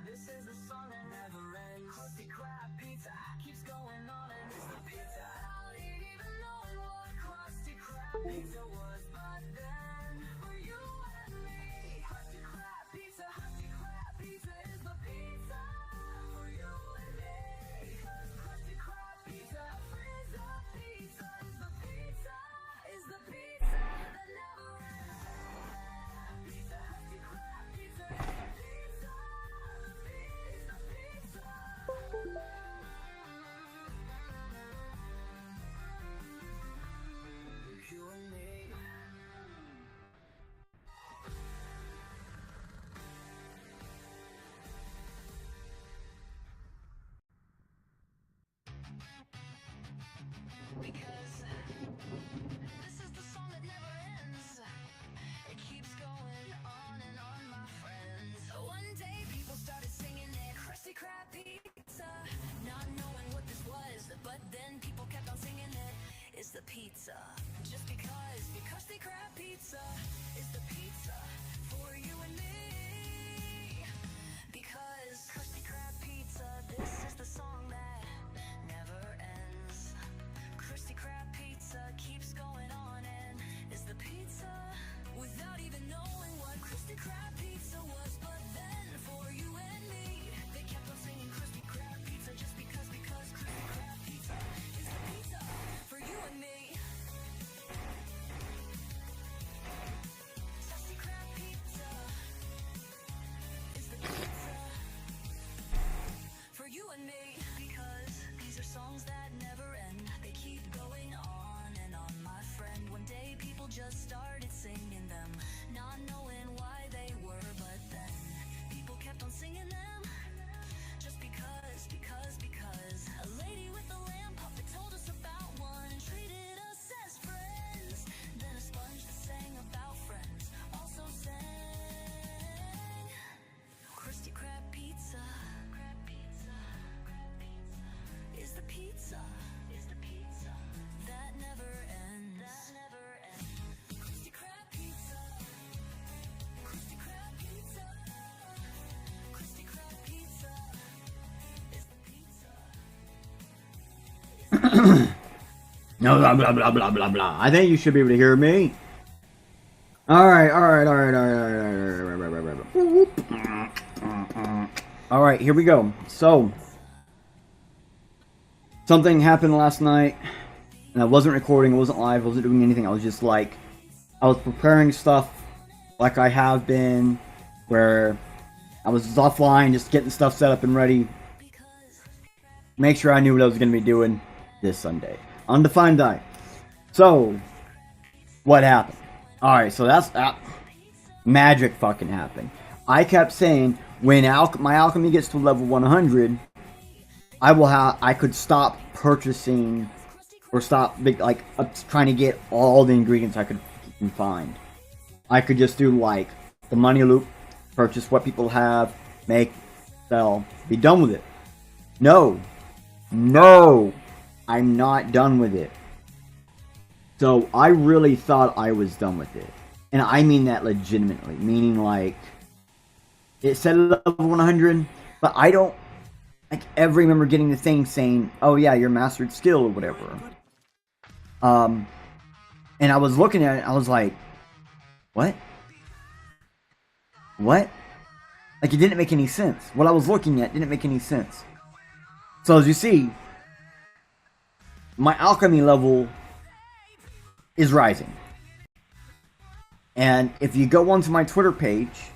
This is the song that never ends. Krusty Krab pizza keeps going on, and it's the pizza. I didn't even know what Krusty Krab pizza was, but then for you and me, Krusty Krab pizza is the pizza for you and me. Krusty Krab pizza is the pizza, is the pizza that never ends. Pizza, Krusty Krab pizza is the pizza. You and me. Because this is the song that never ends. It keeps going on and on, my friends. One day people started singing it, Krusty Krab pizza, not knowing what this was, but then people kept on singing it. Is the pizza, just because Krusty Krab pizza is the pizza for you and me. Because Krusty Krab pizza, this is the song that never ends. Krusty Krab pizza keeps going on and is the pizza without even knowing what Krusty Krab pizza was, but then for you and me, they kept on singing Krusty Krab pizza just because Krusty Krab pizza is the pizza for you and me. Krusty Krab pizza is the pizza for you and me. Because these are songs that never end. They keep going on and on, my friend. One day people just started singing them, not knowing why they were, but then people kept on singing them just because a lady with a lamp puppet told us about one and treated us as friends. Then a sponge that sang about friends also sang Krusty Krab pizza is the pizza that never ends. Krusty Krab pizza, Krusty Krab pizza, Krusty Krab pizza is the pizza. No, blah, blah, blah, blah, blah, blah. I think you should be able to hear me. Alright. Alright, here we go. So, something happened last night, and I wasn't recording, I wasn't live, I wasn't doing anything. I was just like, I was preparing stuff like I have been, where I was offline, just getting stuff set up and ready. Make sure I knew what I was going to be doing this Sunday. Undefined Die. So, what happened? Alright, so that's that. Magic fucking happened. I kept saying, when my alchemy gets to level 100, I could stop purchasing, or stop trying to get all the ingredients I could find. I could just do like the money loop, purchase what people have, make, sell, be done with it. No, I'm not done with it. So I really thought I was done with it, and I mean that legitimately, meaning like it said level 100, but I don't ever remember getting the thing saying, oh yeah, you're mastered skill or whatever. And I was looking at it, I was like, what? Like, it didn't make any sense. What I was looking at didn't make any sense. So as you see, my alchemy level is rising. And if you go onto my Twitter page,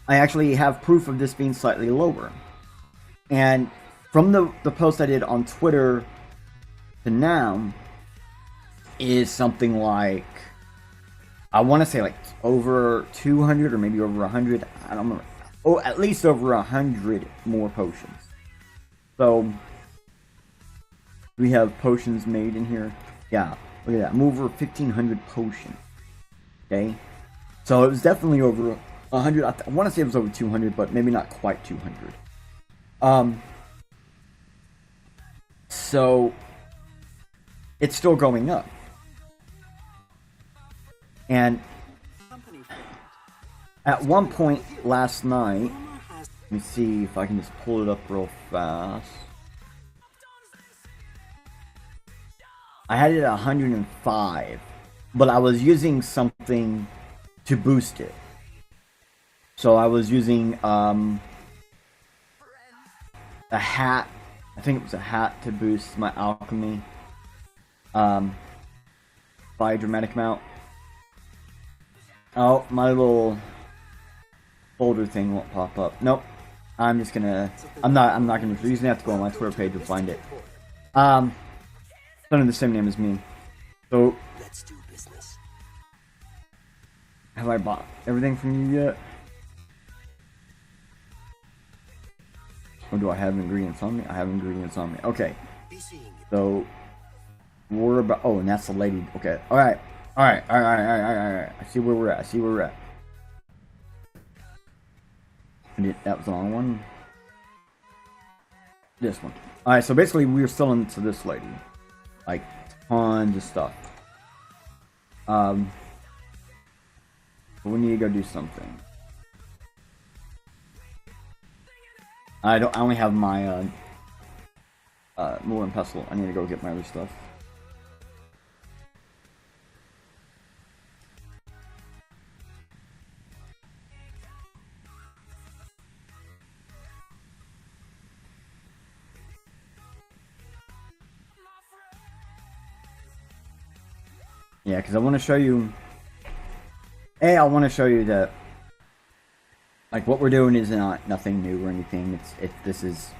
I actually have proof of this being slightly lower. And from the post I did on Twitter to now is something like, I want to say like over 200 or maybe over 100. I don't remember. at least over 100 more potions. So we have potions made in here. Yeah, look at that. I'm over 1,500 potions. Okay, so it was definitely over 100. I want to say it was over 200, but maybe not quite 200. So it's still going up. And at one point last night, let me see if I can just pull it up real fast. I had it at 105, but I was using something to boost it. So I was using a hat. I think it was a hat to boost my alchemy by a dramatic amount. Oh, my little folder thing won't pop up. Nope. I'm just gonna. I'm not gonna. You're gonna have to go on my Twitter page to find it. It's under the same name as me. So let's do business. Have I bought everything from you yet? Or do I have ingredients on me? I have ingredients on me. Okay. So we're about. Oh, and that's the lady. Okay. All right. All right. I see where we're at. That was the wrong one. This one. All right. So basically, we were selling to this lady, like tons of stuff. We need to go do something. I only have my Moor and Pestle. I need to go get my other stuff. Yeah, because I want to show you. I want to show you that, like, what we're doing is nothing new or anything. This is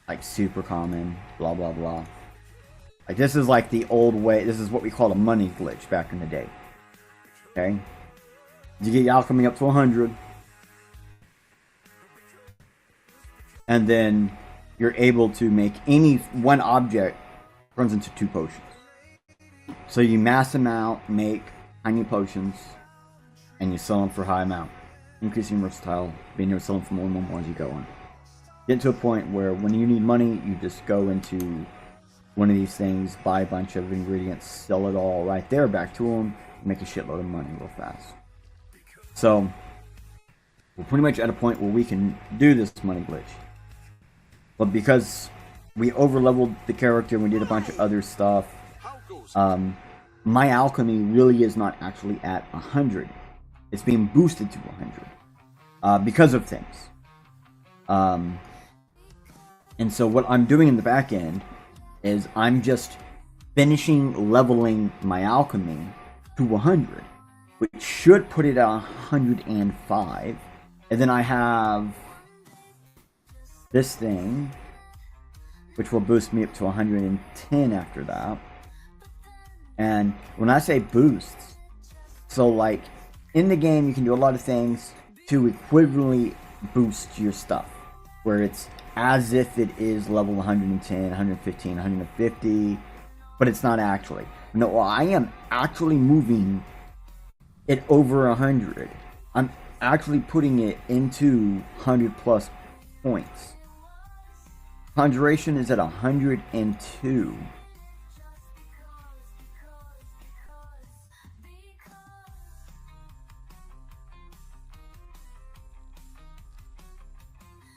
like super common. Blah blah blah. Like, this is like the old way. This is what we called a money glitch back in the day. Okay, you get your alchemy up to 100, and then you're able to make any one object turns into 2 potions. So you mass them out, make tiny potions, and you sell them for high amount, increasing versatile, being able to sell them for more and more as you go on. Get to a point where when you need money, you just go into one of these things, buy a bunch of ingredients, sell it all right there back to them, make a shitload of money real fast. So we're pretty much at a point where we can do this money glitch. But because we over-leveled the character and we did a bunch of other stuff, my alchemy really is not actually at 100. It's being boosted to 100 because of things. And so what I'm doing in the back end is I'm just finishing leveling my alchemy to 100, which should put it at 105. And then I have this thing, which will boost me up to 110 after that. And when I say boosts, so like in the game you can do a lot of things to equivalently boost your stuff, where it's as if it is level 110, 115, 150, but it's not actually. No, I am actually moving it over 100. I'm actually putting it into 100 plus points. Conjuration is at 102.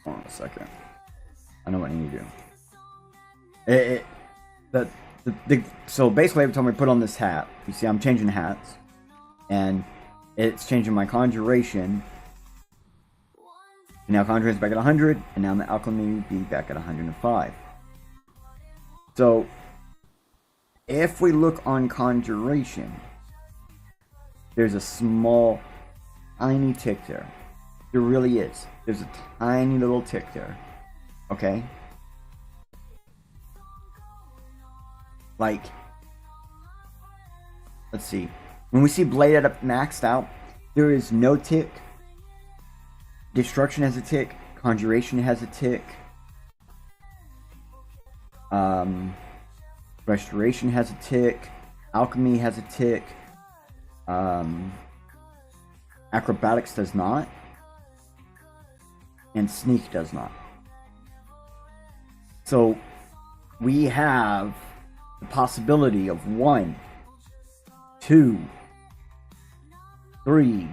Hold on a second. I know what I need to do. So basically every time I put on this hat, you see I'm changing hats, and it's changing my conjuration. And now conjuration's back at 100, and now the alchemy will be back at 105. So if we look on conjuration, there's a small, tiny tick there. There really is. There's a tiny little tick there. Okay? Like, let's see. When we see Blade up maxed out, there is no tick. Destruction has a tick. Conjuration has a tick. Restoration has a tick. Alchemy has a tick. Acrobatics does not. And Sneak does not. So we have the possibility of 1, 2, 3,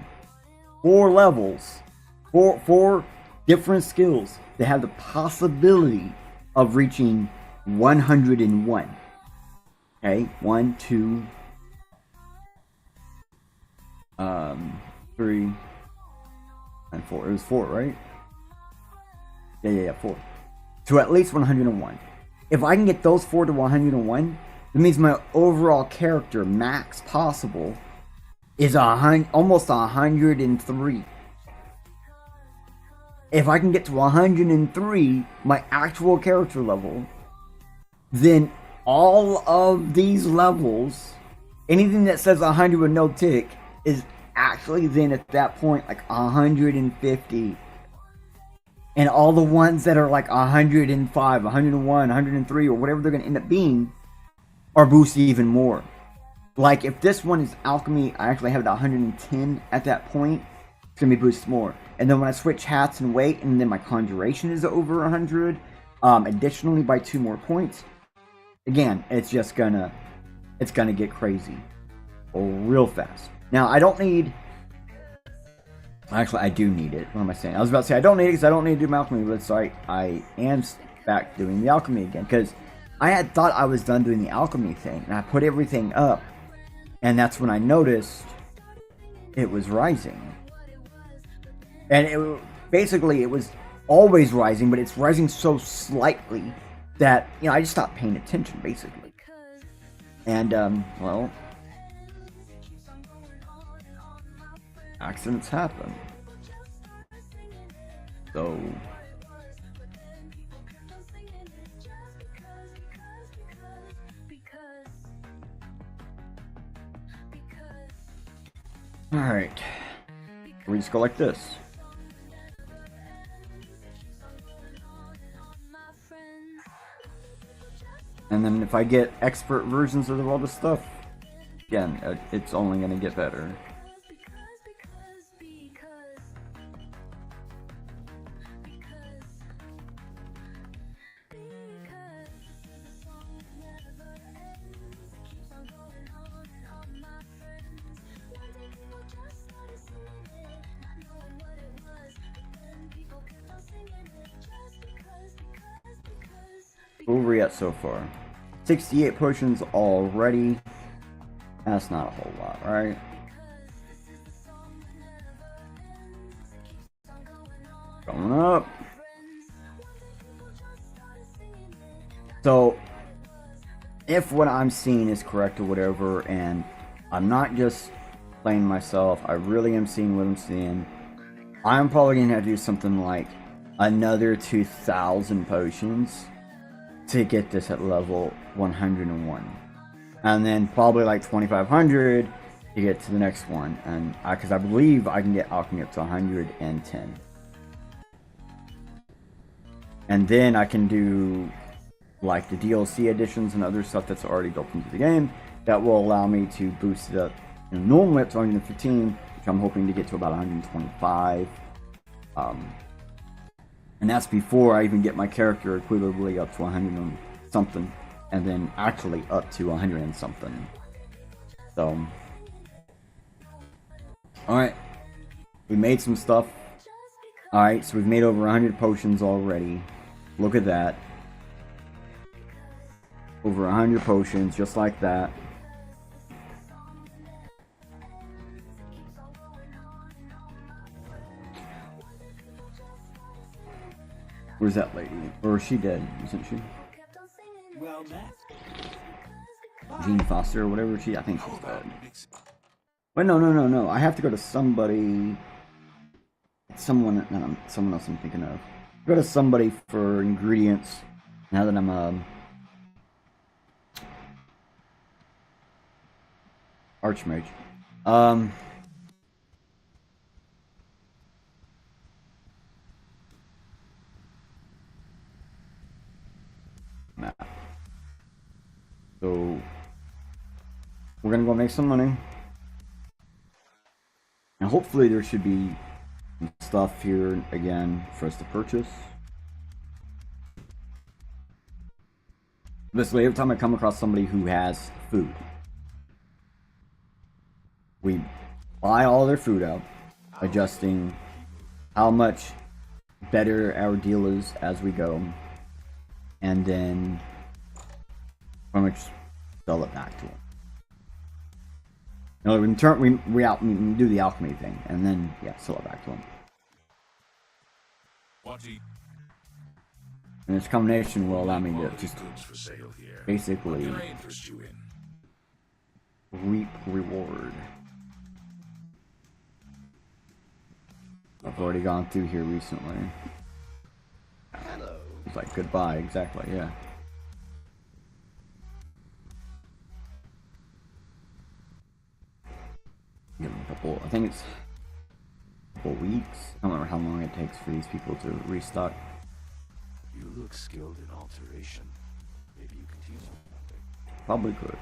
4 levels, four different skills that have the possibility of reaching 101. Okay, 1, 2, 3, and 4. It was 4, right? Yeah, 4. To at least 101. If I can get those 4 to 101, that means my overall character max possible is almost 103. If I can get to 103, my actual character level, then all of these levels, anything that says 100 with no tick, is actually then at that point like 150. And all the ones that are like 105, 101, 103, or whatever they're going to end up being, are boosted even more. Like if this one is Alchemy, I actually have it at 110 at that point. It's going to be boosted more. And then when I switch hats and weight, and then my Conjuration is over 100, additionally by 2 more points. Again, it's gonna get crazy real fast. Now I don't need. Actually, I do need it. What am I saying? I was about to say I don't need it because I don't need to do my Alchemy, but so I am back doing the Alchemy again because I had thought I was done doing the Alchemy thing, and I put everything up, and that's when I noticed it was rising, and it was always rising, but it's rising so slightly that I just stopped paying attention basically, and well. Accidents happen. So alright. We just go like this. And then if I get expert versions of all this stuff, again, it's only gonna get better. Where are we at so far? 68 potions already. That's not a whole lot, right? Going up. So, if what I'm seeing is correct or whatever, and I'm not just playing myself, I really am seeing what I'm seeing, I'm probably going to have to do something like another 2,000 potions to get this at level 101, and then probably like 2,500 to get to the next one, and because I believe I can get Alchemy up to 110, and then I can do like the DLC editions and other stuff that's already built into the game that will allow me to boost it up normally up to 115, which I'm hoping to get to about 125. And that's before I even get my character equitably up to 100 and something, and then actually up to 100 and something. So, alright, we made some stuff. Alright, so we've made over 100 potions already. Look at that. Over 100 potions, just like that. Where's that lady? Or is she dead? Isn't she? Jean Foster or whatever she. I think she's dead. Wait, no. I have to go to somebody. Someone else I'm thinking of. Go to somebody for ingredients. Now that I'm Archmage. So we're gonna go make some money. And hopefully there should be some stuff here again for us to purchase. Basically, every time I come across somebody who has food, we buy all their food out, adjusting how much better our deal is as we go, and then pretty much sell it back to them. No, in turn, we do the alchemy thing, and then yeah, sell it back to them. And this combination will allow me to just basically reap reward. I've already gone through here recently. Hello. It's like goodbye, exactly, yeah. Give them a couple, I think it's a couple weeks. I don't remember how long it takes for these people to restock. You look skilled in alteration. Maybe you could use something. Probably could.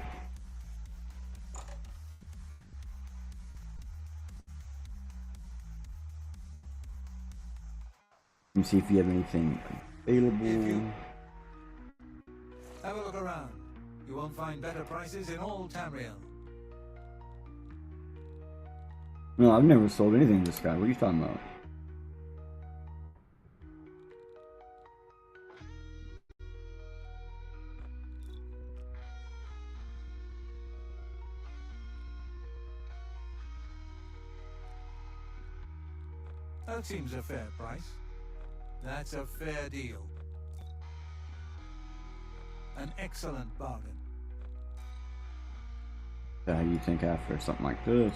Let me see if you have anything available. Have a look around. You won't find better prices in all Tamriel. No, I've never sold anything to this guy. What are you talking about? That seems a fair price. That's a fair deal. An excellent bargain. How do you think after something like this?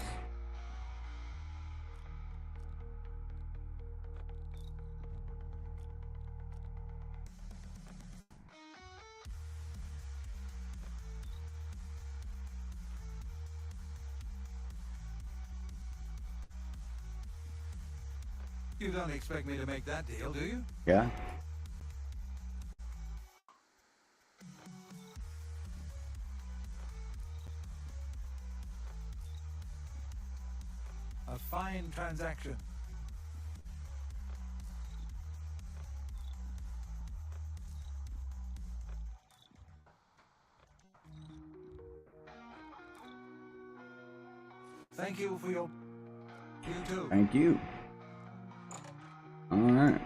You don't expect me to make that deal, do you? Yeah? A fine transaction. Thank you for your... You too. Thank you. Alright.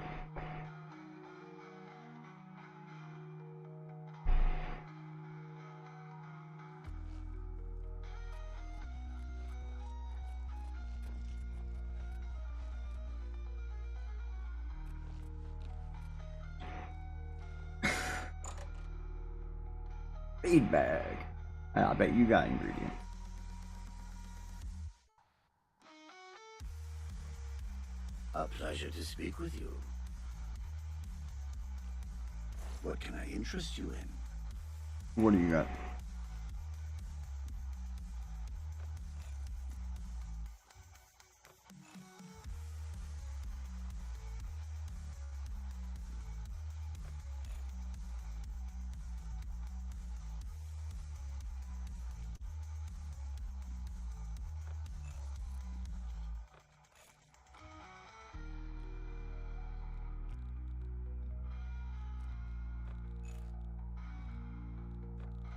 Feedback. I bet you got ingredients. A pleasure to speak with you. What can I interest you in? What do you got?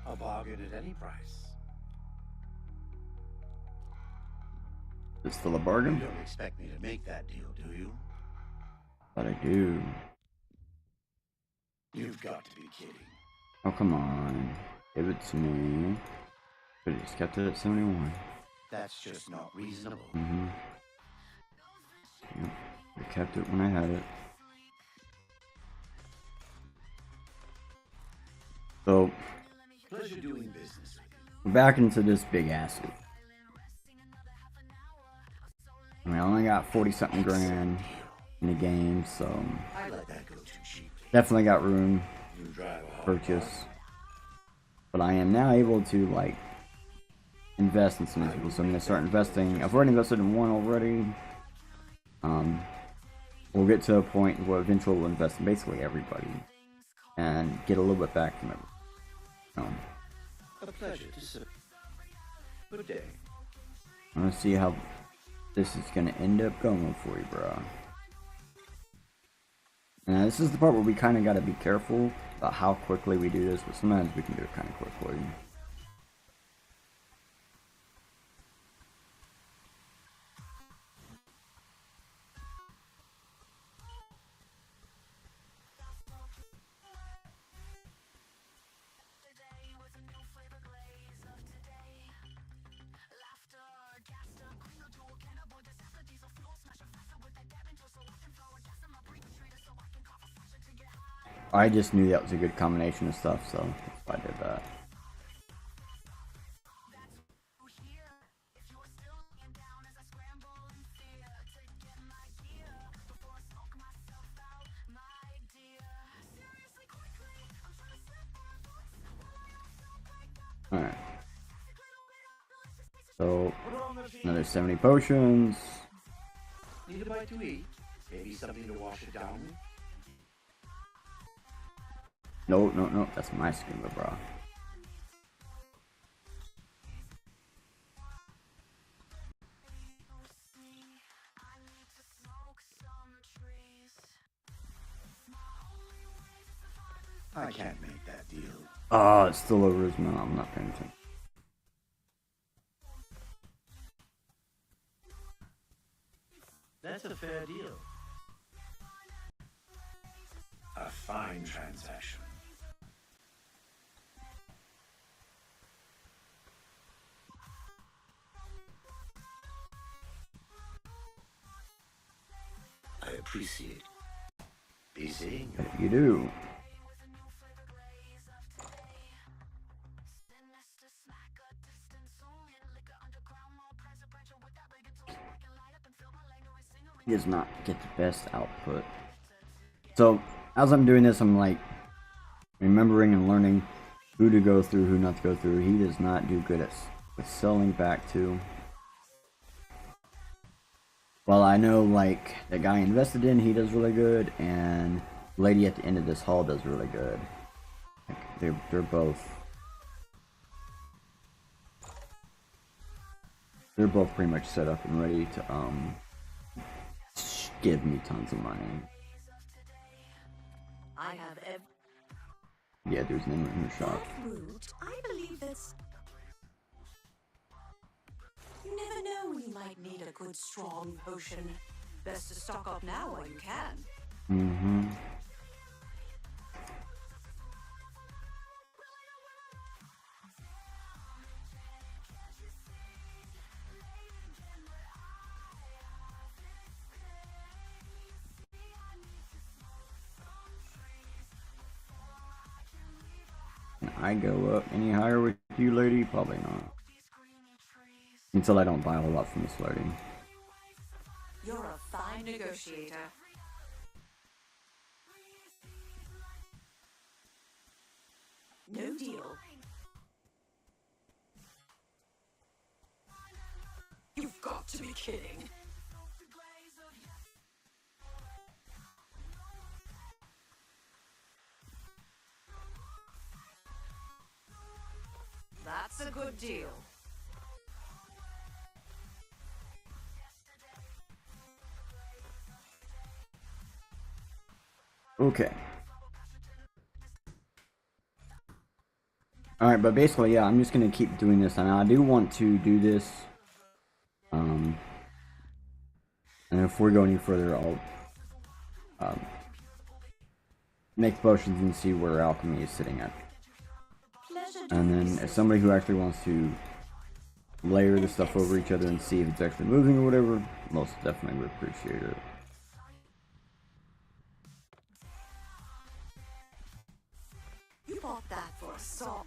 A bargain at any price. Is still a You bargain? don't expect me to make that deal, do you? But I do. You've got to be kidding. Oh, come on. Give it to me. Could have just kept it at 71. That's just not reasonable. Mm-hmm. Yep. I kept it when I had it. So, Pleasure doing business with you. we're back into this big acid. I mean, I only got 40-something grand in the game, so I let that go too cheaply. definitely got room You drive a to hard purchase. car. But I am now able to, like, invest in some of these people. So I'm going to start investing. I've already invested in one already. We'll get to a point where eventually we'll invest in basically everybody. And get a little bit back from everyone. A pleasure to serve. Good day. I want to see how this is gonna end up going for you, bro. And this is the part where we kind of got to be careful about how quickly we do this, but sometimes we can do it kind of quickly. I just knew that was a good combination of stuff, so that's why I did that. Alright. So, another 70 potions. Need a bite to eat? Maybe something to wash it down with? No, that's my skin, bro. I can't make that deal. Oh, it's still over his mouth. I'm not paying attention. That's a fair deal. A fine transaction. I appreciate it. Be seeing you. You do. He does not get the best output. So, as I'm doing this, I'm like remembering and learning who to go through, who not to go through. He does not do good at selling back to. Well, I know like the guy I invested in, he does really good, and the lady at the end of this hall does really good. Like, they're both pretty much set up and ready to give me tons of money. I have Yeah, there's an in her shop. route. I believe that's. You never know when you might need a good strong potion. Best to stock up now while you can. Mm-hmm. Can I go up any higher with you, lady? Probably not. Until I don't buy a whole lot from this lady. You're a fine negotiator. No deal. You've got to be kidding. That's a good deal. Okay. Alright, but basically, yeah, I'm just gonna keep doing this. And I do want to do this. And if we go any further, I'll make potions and see where Alchemy is sitting at. And then if somebody who actually wants to layer the stuff over each other and see if it's actually moving or whatever, most definitely would appreciate it. You bought that for a song.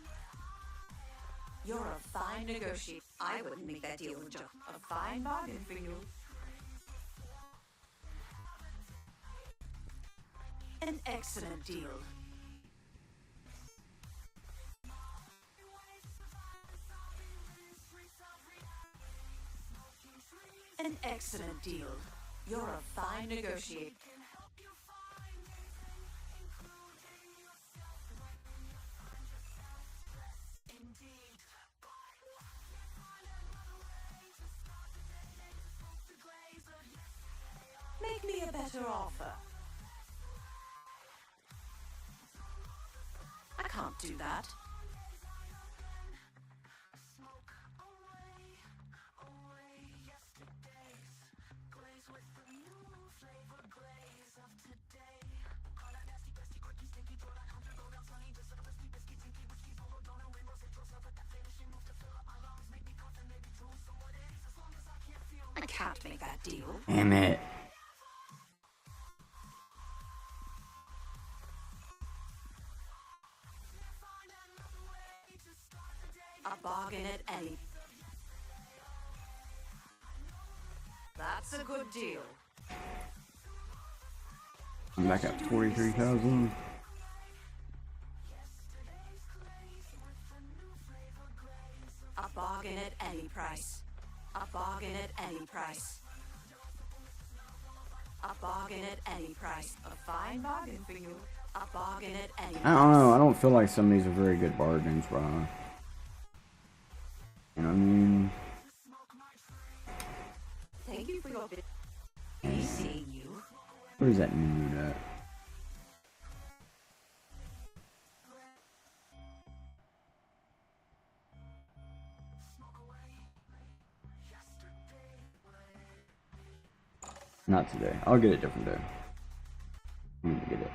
You're a fine negotiator. I wouldn't make that deal with Joe. A fine bargain for you. An excellent deal. An excellent deal. You're a fine negotiator. Indeed. counter offer. I can't do that. I can't make that deal. Damn it. A bargain at any. That's a good deal. I'm back at 43,000. A bargain at any price. A bargain at any price. A bargain at any price. A fine bargain for you. A bargain at any price. I don't know. I don't feel like some of these are very good bargains, bro. You know what I mean? Thank you for your bid. Nice seeing you. Where is that nude at? Not today. I'll get it a different day. I need to get it.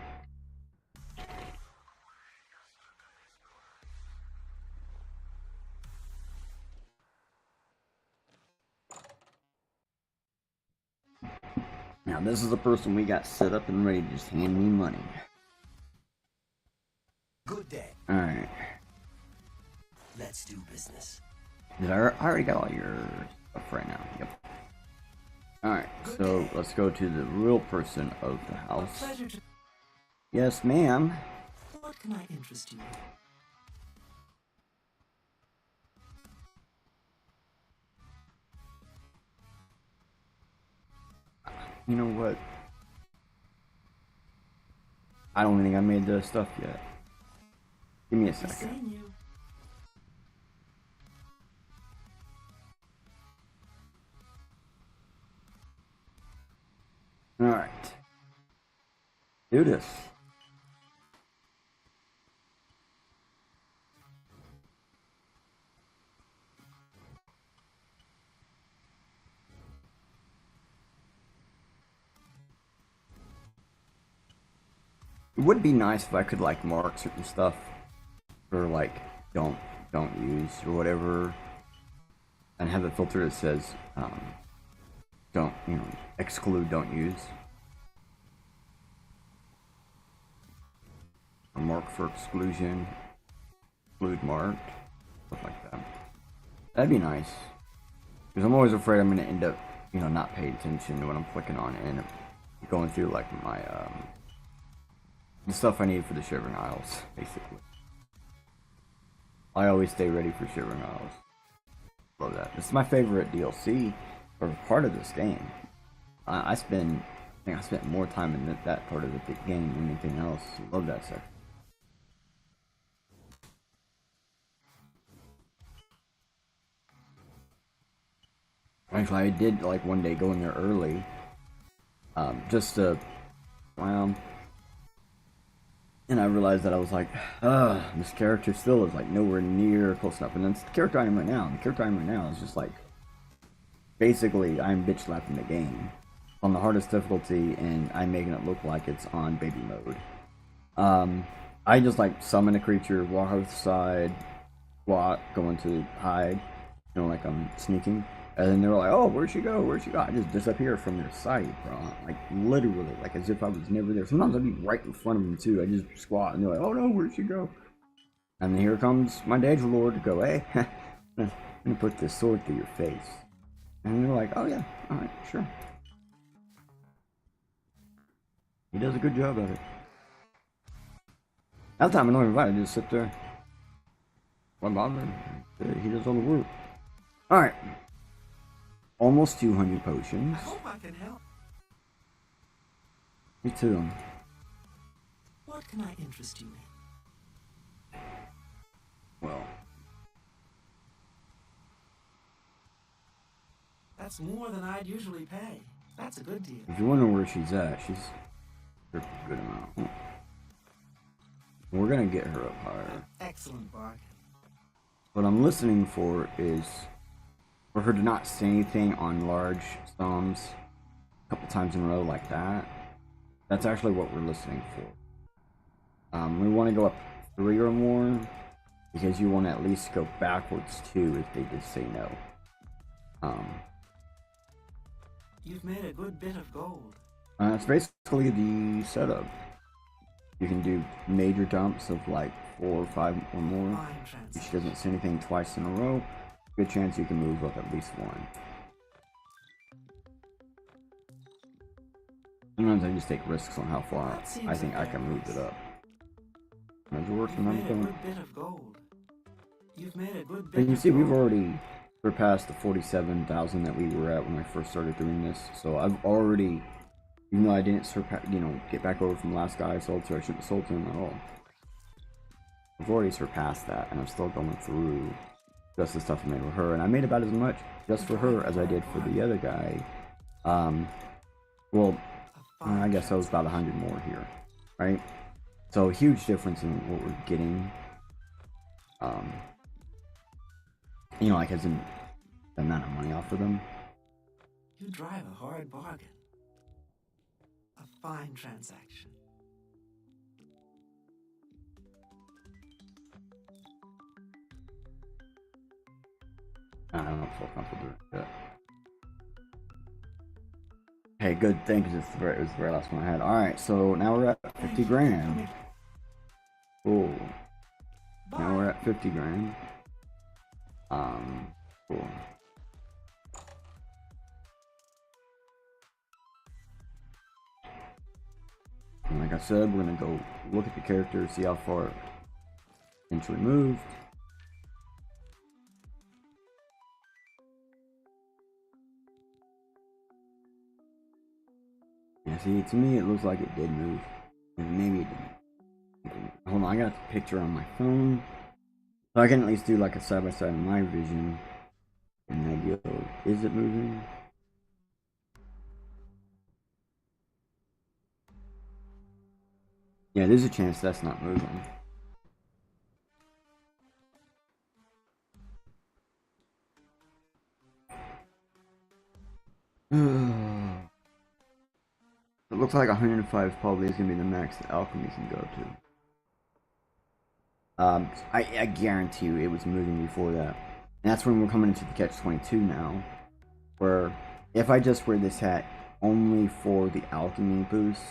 Now this is the person we got set up and ready to just hand me money. Good day. Alright. Let's do business. I already got all your stuff right now. Yep. Alright, so let's go to the real person of the house. Pleasure to. Yes, ma'am. What can I interest you in? You know what? I don't think I made the stuff yet. Give me a second. Seen you. Alright. Do this. It would be nice if I could like mark certain stuff for like don't use or whatever, and have a filter that says don't, you know, exclude, don't use, or mark for exclusion, exclude marked, stuff like that. That'd be nice, because I'm always afraid I'm gonna end up, you know, not paying attention to what I'm clicking on and going through like my the stuff I need for the Shivering Isles, basically. I always stay ready for Shivering Isles. Love that. This is my favorite DLC, or part of this game. I think I spent more time in that part of the game than anything else. Love that section. Actually, I did like one day go in there early, just to, well, and I realized that I was like, this character still is like nowhere near close enough. And then the character I am right now, is just like, basically, I'm bitch slapping the game on the hardest difficulty, and I'm making it look like it's on baby mode. I just like summon a creature, walk over the side, squat, go into hide, you know, like I'm sneaking. And then they were like, oh, where'd she go? Where'd she go? I just disappear from their sight, bro. Like, literally, like as if I was never there. Sometimes I'd be right in front of them, too. I just squat, and they're like, oh, no, where'd she go? And then here comes my Danger Lord to go, hey, I'm gonna put this sword through your face. And they're like, oh, yeah, alright, sure. He does a good job at it. That time I don't invite, I just sit there. Why bother? He does all the work. Alright. Almost 200 potions. I hope I can help. Me too. What can I interest you in? Well, That's more than I'd usually pay. That's a good deal. If you're wondering where she's at, she's a good amount. We're gonna get her up higher. Excellent bargain. What I'm listening for is for her to not say anything on large sums a couple times in a row like that. That's actually what we're listening for. We want to go up 3 or more because you want to at least go backwards 2 if they did say no. You've made a good bit of gold. It's basically the setup. You can do major dumps of like 4 or 5 or more. Fine If transaction. she doesn't say anything twice in a row, good chance you can move up at least 1. Sometimes I just take risks on how far That seems I think I fair can move price. it up. Has it worked You've another made a thing? good bit of gold. You've made a good And bit you of see, we've gold. already surpassed the 47,000 that we were at when I first started doing this. So I've already, even though I didn't get back over from the last guy I sold to, I shouldn't have sold to him at all. I've already surpassed that, and I'm still going through just the stuff I made with her, and I made about as much just for her as I did for the other guy. Well, A fine I guess I was about 100 more here, right? So a huge difference in what we're getting. You know, like as in the amount of money off of them. You drive a hard bargain. A fine transaction. I don't feel comfortable doing that. Hey, good thing because it was the very last one I had. Alright, so now we're at 50 grand. Cool. Now we're at 50 grand. Cool. And like I said, we're gonna go look at the character, see how far it potentially moved. Yeah, see, to me it looks like it did move. And maybe it didn't. Hold on, I got the picture on my phone. So I can at least do like a side-by-side of my vision. An idea of, is it moving? Yeah, there's a chance that's not moving. It looks like 105 probably is going to be the max that Alchemy can go to. I guarantee you it was moving before that. And that's when we're coming into the catch-22 now. Where, if I just wear this hat only for the Alchemy boost,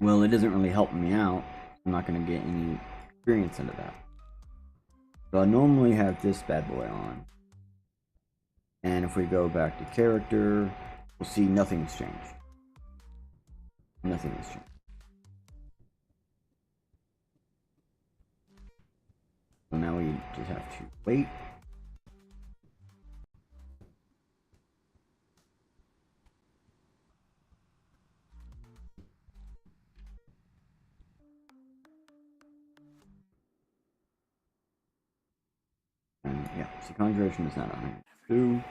well, it doesn't really help me out. I'm not going to get any experience into that. So I normally have this bad boy on. And if we go back to character, we'll see nothing's changed. Nothing has changed. So now we just have to wait. And yeah, so conjuration is not 102.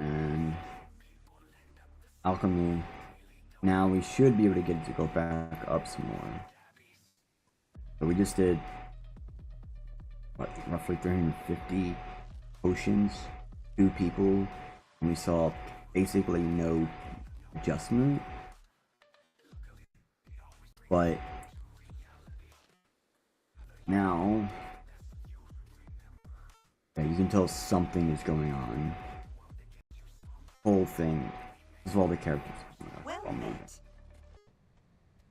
And Alchemy, now we should be able to get it to go back up some more. So we just did, what, roughly 350 potions, 2 people, and we saw basically no adjustment. But now, yeah, you can tell something is going on. Whole thing, as well the characters. Well met.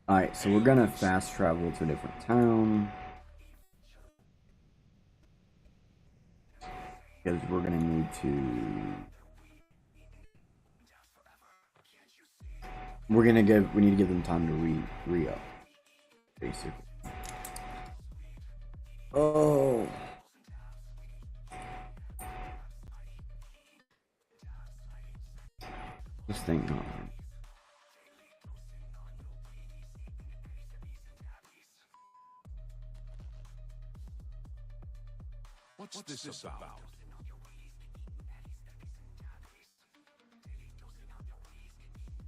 Alright, so we're gonna fast travel to a different town. Because we're gonna need to... we need to give them time to re-up. Basically. Oh... this thing not right. What's this about?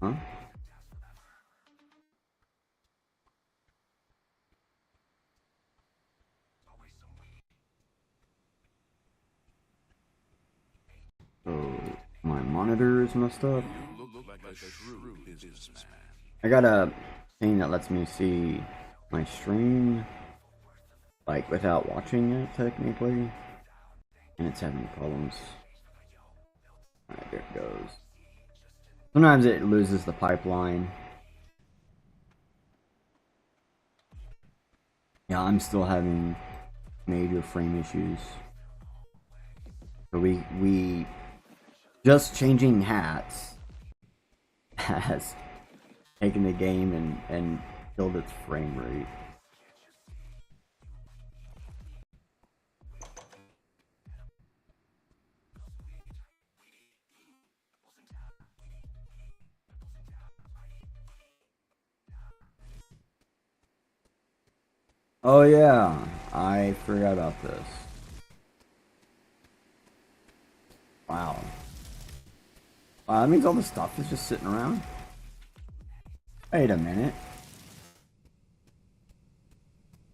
Huh? Oh, my monitor is messed up. You look like a shrewd businessman. I got a thing that lets me see my stream, like, without watching it, technically. And it's having problems. Alright, there it goes. Sometimes it loses the pipeline. Yeah, I'm still having major frame issues. So we just changing hats has taken the game and killed its frame rate. Oh yeah, I forgot about this. Wow. Wow, that means all the stuff is just sitting around? Wait a minute.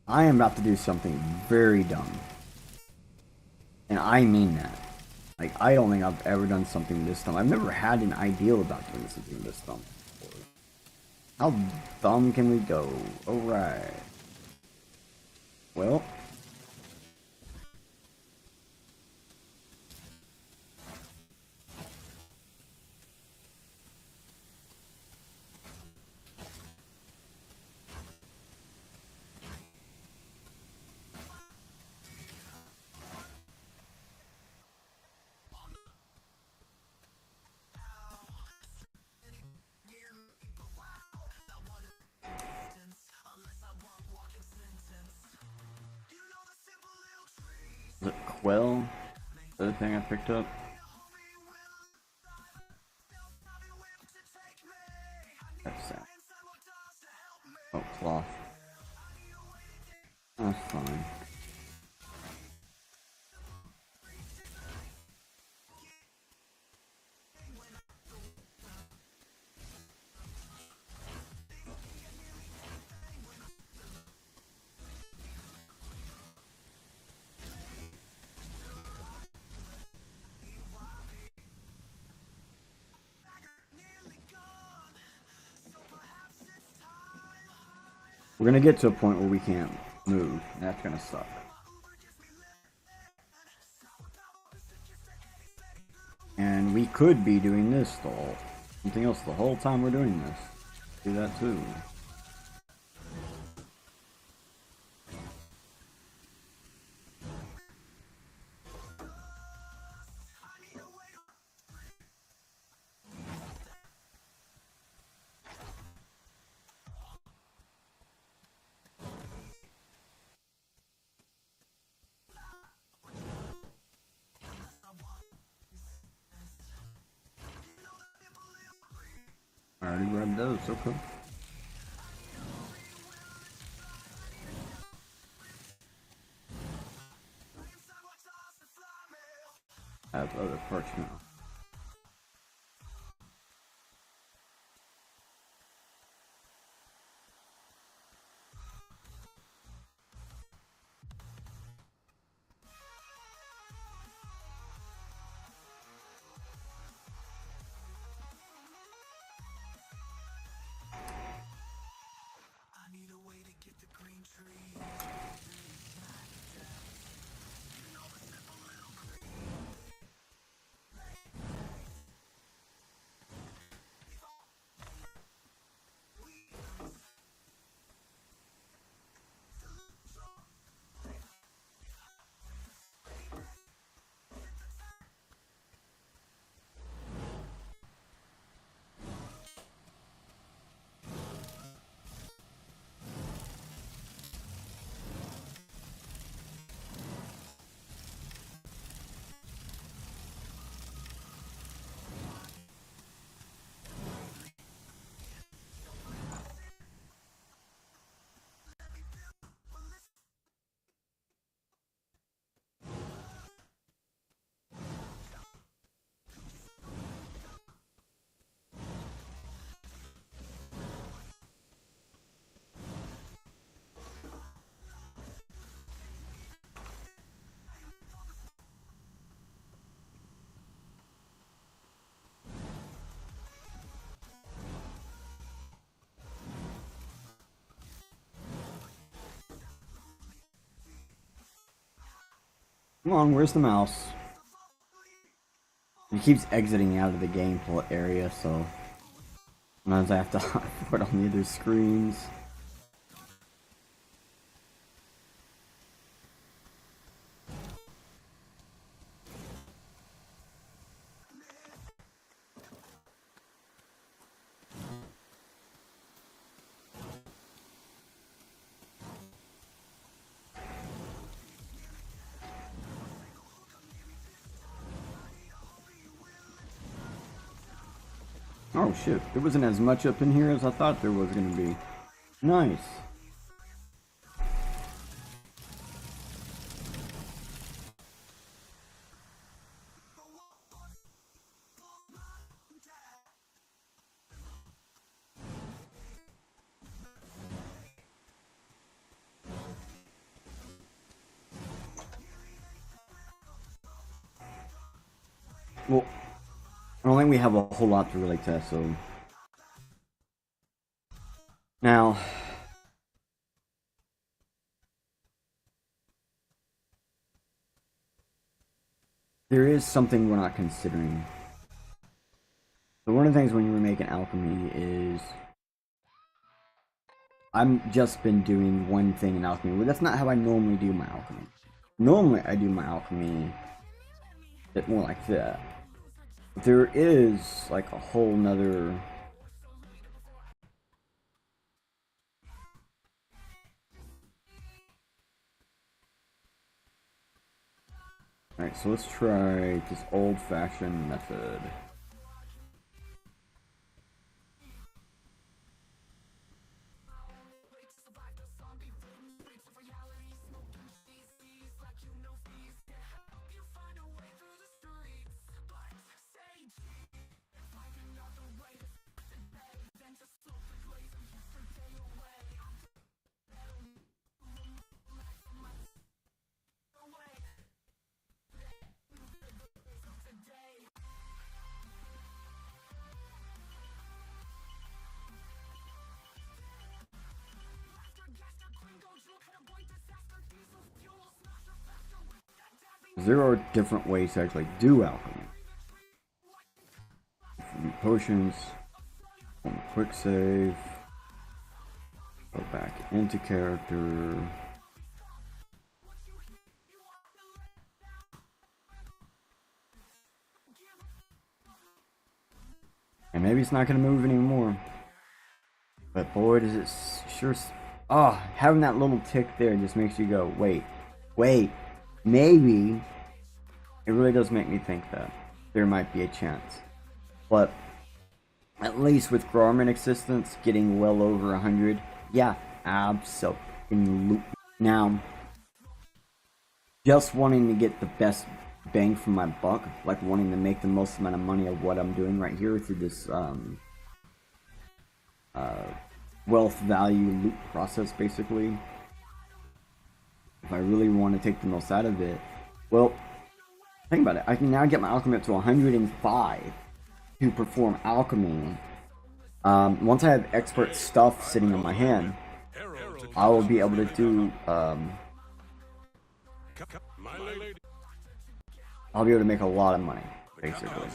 I am about to do something very dumb. And I mean that. Like, I don't think I've ever done something this dumb. I've never had an idea about doing something this dumb before. How dumb can we go? Alright. Well. Is it Quell? The other thing I picked up? That's that. Oh, cloth. That's fine. We're gonna get to a point where we can't move, and that's gonna suck. And we could be doing this something else the whole time we're doing this. Do that too. I already grabbed those, okay. I have other parts now. Come on, where's the mouse? It keeps exiting out of the gameplay area, so sometimes I have to put on the other screens. Oh shit, there wasn't as much up in here as I thought there was gonna be. Nice. Well, I don't think we have a whole lot to really test, so... Now... There is something we're not considering. So one of the things when you're making alchemy is... I've just been doing one thing in alchemy. Well, that's not how I normally do my alchemy. Normally I do my alchemy a bit more like that. There is like a whole nother Alright, so let's try this old-fashioned method. There are different ways to actually do alchemy. Potions, one quick save, go back into character. And maybe it's not going to move anymore. But boy, does it sure... Oh, having that little tick there just makes you go, wait, maybe... It really does make me think that there might be a chance. But at least with Garmin Existence getting well over 100, yeah, absolutely. Now, just wanting to get the best bang for my buck, like wanting to make the most amount of money of what I'm doing right here through this wealth value loop process, basically. If I really want to take the most out of it, well, think about it. I can now get my alchemy up to 105 to perform alchemy. Once I have expert stuff sitting in my hand, I will be able to do. I'll be able to make a lot of money, basically.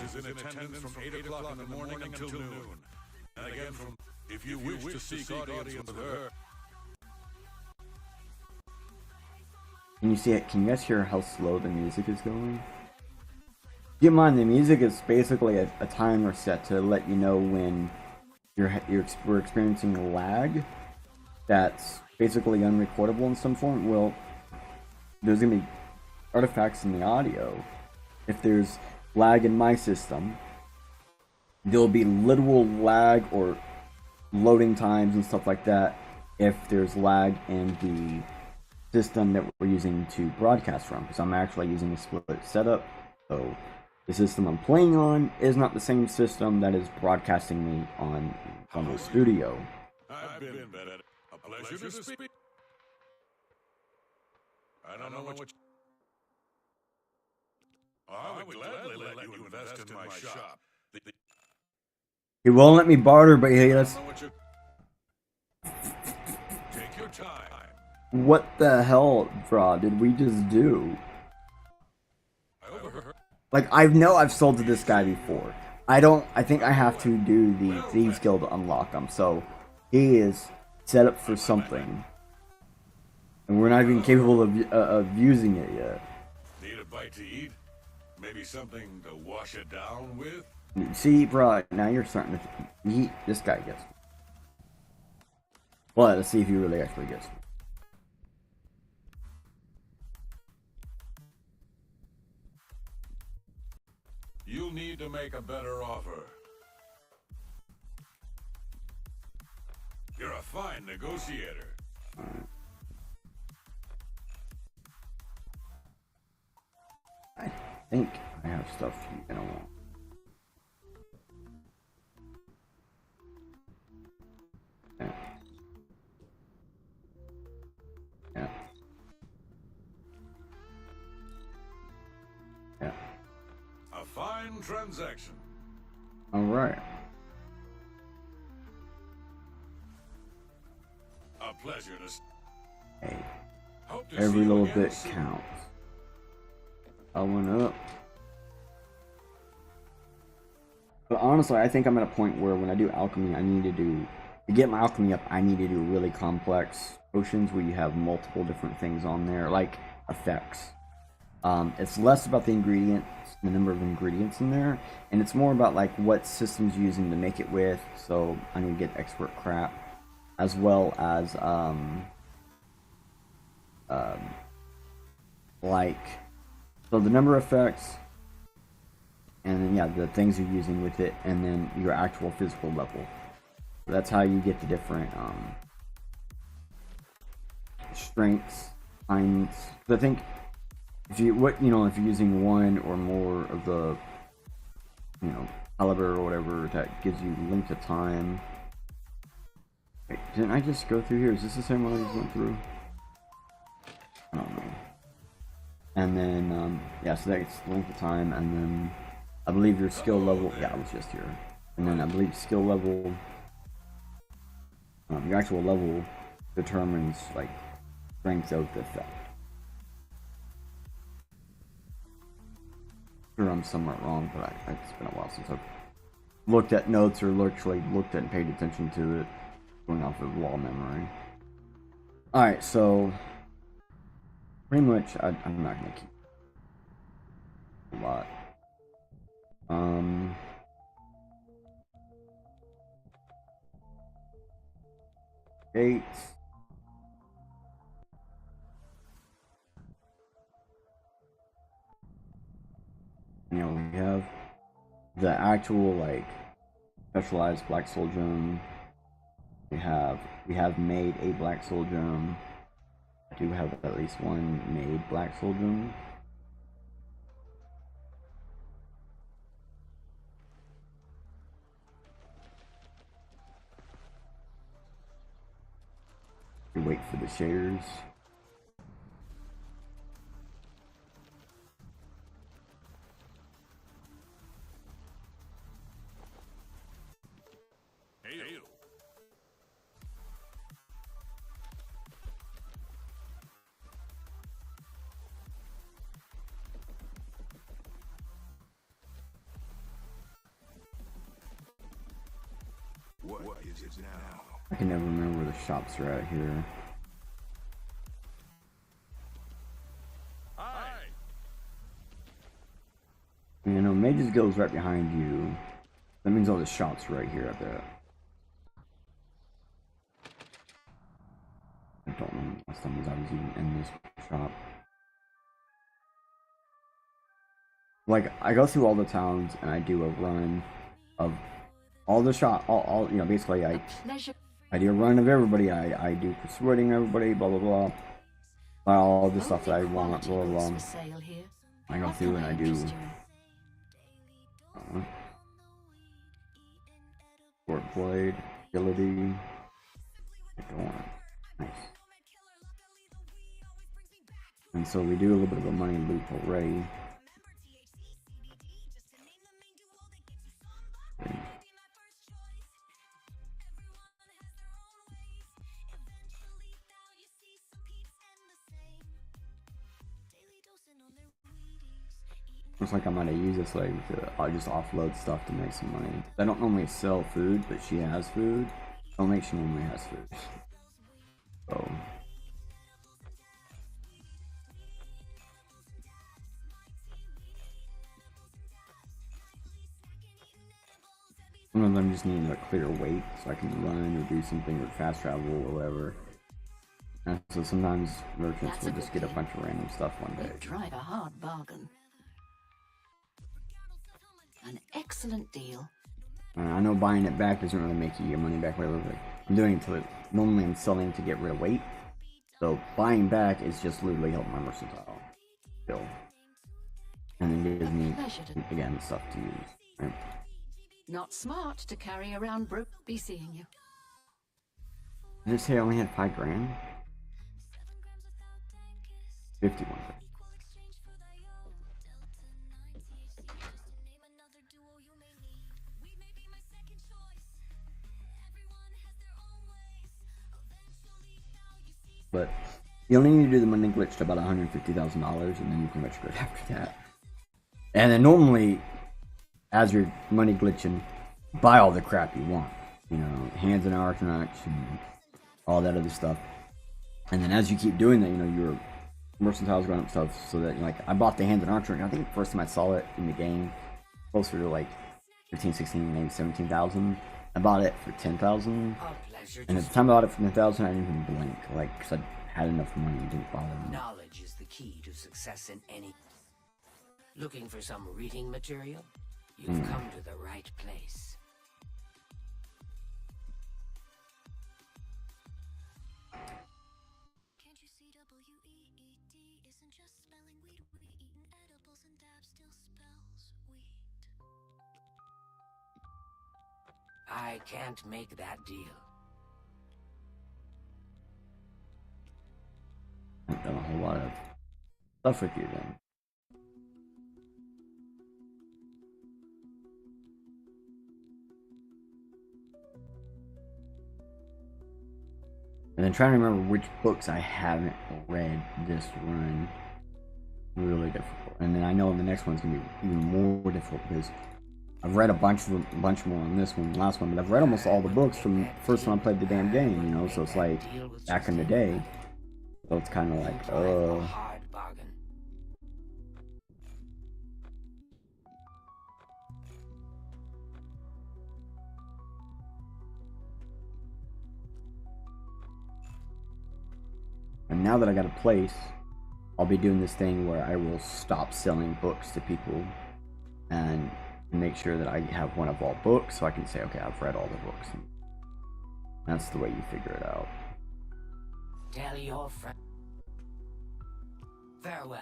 If you wish to seek audience with her. Can you see it? Can you guys hear how slow the music is going? Keep in mind, the music is basically a timer set to let you know when we're experiencing a lag that's basically unrecordable in some form. Well, there's gonna be artifacts in the audio. If there's lag in my system, there'll be literal lag or loading times and stuff like that if there's lag in the system that we're using to broadcast from, because I'm actually using a split setup, so the system I'm playing on is not the same system that is broadcasting me on the studio. I've been better. A pleasure to speak. I don't know what I would gladly let you invest in my shop. He won't let me barter, but hey, that's... Take your time. What the hell, Fra, did we just do? Like, I know I've sold to this guy before. I think I have to do the Thieves Guild to unlock him, so he is set up for something. And we're not even capable of using it yet. Need a bite to eat? Maybe something to wash it down with? See, bro, now you're starting to... this guy gets me. Well, let's see if he really actually gets me. You'll need to make a better offer. You're a fine negotiator. I think I have stuff you're gonna want. Yeah. Yeah. Yeah. A fine transaction. Alright. A pleasure to Hey. hope to Every see you little again bit soon. counts. I went up. But honestly, I think I'm at a point where when I do alchemy, to get my alchemy up, I need to do really complex potions where you have multiple different things on there, like effects. It's less about the ingredients, the number of ingredients in there, and it's more about like what systems you're using to make it with. So I'm gonna get expert crap, as well as so the number of effects, and then yeah, the things you're using with it, and then your actual physical level. So that's how you get the different strengths, kinds. I think if you're using one or more of the caliber or whatever, that gives you length of time. Wait, didn't I just go through here? Is this the same one I just went through? I don't know. And then, yeah, so that's length of time, and then I believe your skill level, yeah, I was just here. And then I believe skill level, your actual level determines, like, strength of the effect. Sure, I'm somewhat wrong, but it's been a while since I've looked at notes or literally looked at and paid attention to it, going off of raw memory. Alright, so pretty much, I'm not gonna keep a lot. Gates. We have the actual like specialized black soul gem. We have made a black soul gem. I do have at least one made black soul gem. We wait for the shaders. What is it now? I can never remember where the shops are at here. Mage's Guild's right behind you. That means all the shops are right here, I bet. I don't know last time I was even in this shop. Like, I go through all the towns and I do a run of all the shop, all basically I do a run of everybody. I do persuading everybody, blah blah blah. Buy all the stuff that I want, blah blah blah. I go through and I do Sword Blade, Agility. Go on. Nice. And so we do a little bit of a money loop already. Looks like I might have used this lady to just offload stuff to make some money. I don't normally sell food, but she has food. I don't think she normally has food. So. Sometimes I'm just needing a clear weight so I can run or do something or fast travel or whatever. And so sometimes merchants will just get a bunch of random stuff one day. You drive a hard bargain. An excellent deal. I know buying it back doesn't really make you your money back, whatever, but I'm doing it to normally I'm selling to get rid of weight. So buying back is just literally helping my mercantile build. And then gives me, again, stuff to use. Right? Not smart to carry around Brooke be seeing you. Did it say I only had 5 grand? 51. But you only need to do the money glitch to about $150,000, and then you pretty much good after that. And then normally, as you're money glitching, buy all the crap you want. You know, hands and arcanarchs and all that other stuff. And then as you keep doing that, you know, your mercantiles going up stuff, so that, like, I bought the hands and archer, and I think the first time I saw it in the game, closer to like 15, 16, maybe 17,000. I bought it for 10,000. And at the time I bought it for 10,000, I didn't even blink, like, because I had enough money, it didn't bother me. Knowledge is the key to success in any. Looking for some reading material? You've come to the right place. Can't you see W-E-E-D isn't just spelling weed, we eating edibles and dab still spells weed. I can't make that deal. I've done a whole lot of stuff with you then. And then trying to remember which books I haven't read this run. Really difficult. And then I know the next one's gonna be even more difficult because I've read a bunch more on this one, the last one, but I've read almost all the books from the first time I played the damn game, you know, so it's like back in the day. So it's kinda like, Hard bargain. And now that I got a place, I'll be doing this thing where I will stop selling books to people and make sure that I have one of all books so I can say, okay, I've read all the books. And that's the way you figure it out. Tell your friend. Farewell.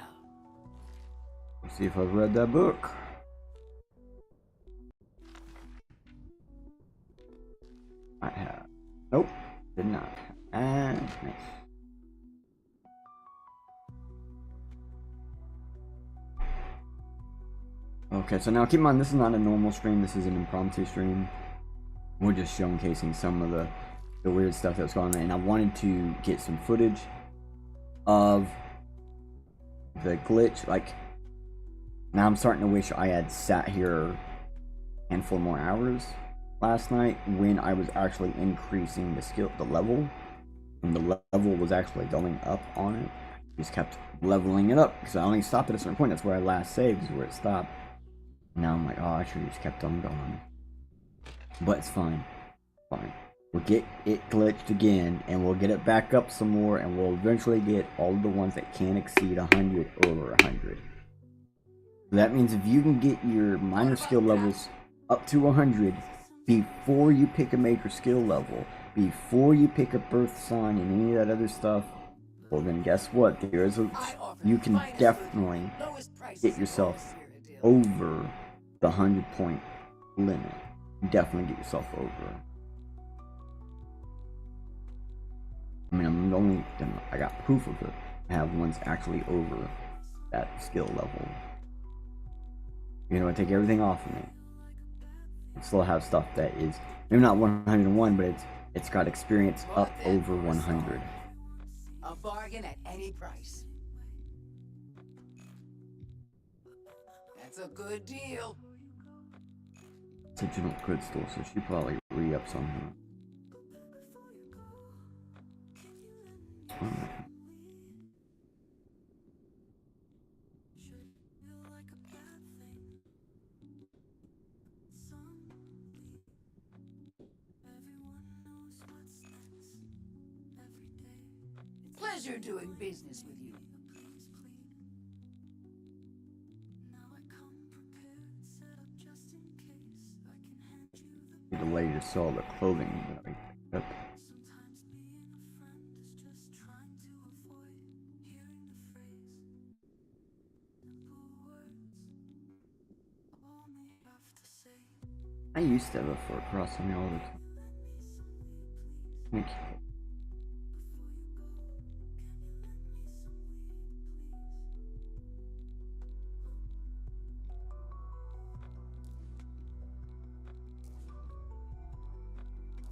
Let's see if I've read that book. I have. Nope, did not. And nice. Okay, so now keep in mind, this is not a normal stream, this is an impromptu stream. We're just showcasing some of the weird stuff that's going on, and I wanted to get some footage of the glitch. Like, now I'm starting to wish I had sat here a handful more hours last night when I was actually increasing the level, and the level was actually going up on it. Just kept leveling it up, because I only stopped at a certain point. That's where I last saved, is where it stopped. Now I'm like, oh, I should have just kept on going. But it's fine. Fine. We'll get it glitched again, and we'll get it back up some more, and we'll eventually get all of the ones that can't exceed 100 over 100. That means if you can get your minor skill levels up to 100 before you pick a major skill level, before you pick a birth sign and any of that other stuff, well then guess what? You can definitely get yourself over the 100-point limit. Definitely get yourself over. I mean, I got proof of it. I have ones actually over that skill level. You know, I take everything off of me. I still have stuff that is maybe not 101, but it's got experience up over 100. A bargain at any price. That's a good deal. It's a general crystal, so she probably re-ups on her. Alright. Pleasure doing business with you. The lady saw the clothing that I picked up. I used to have a fur cross on me all the time. Thank you.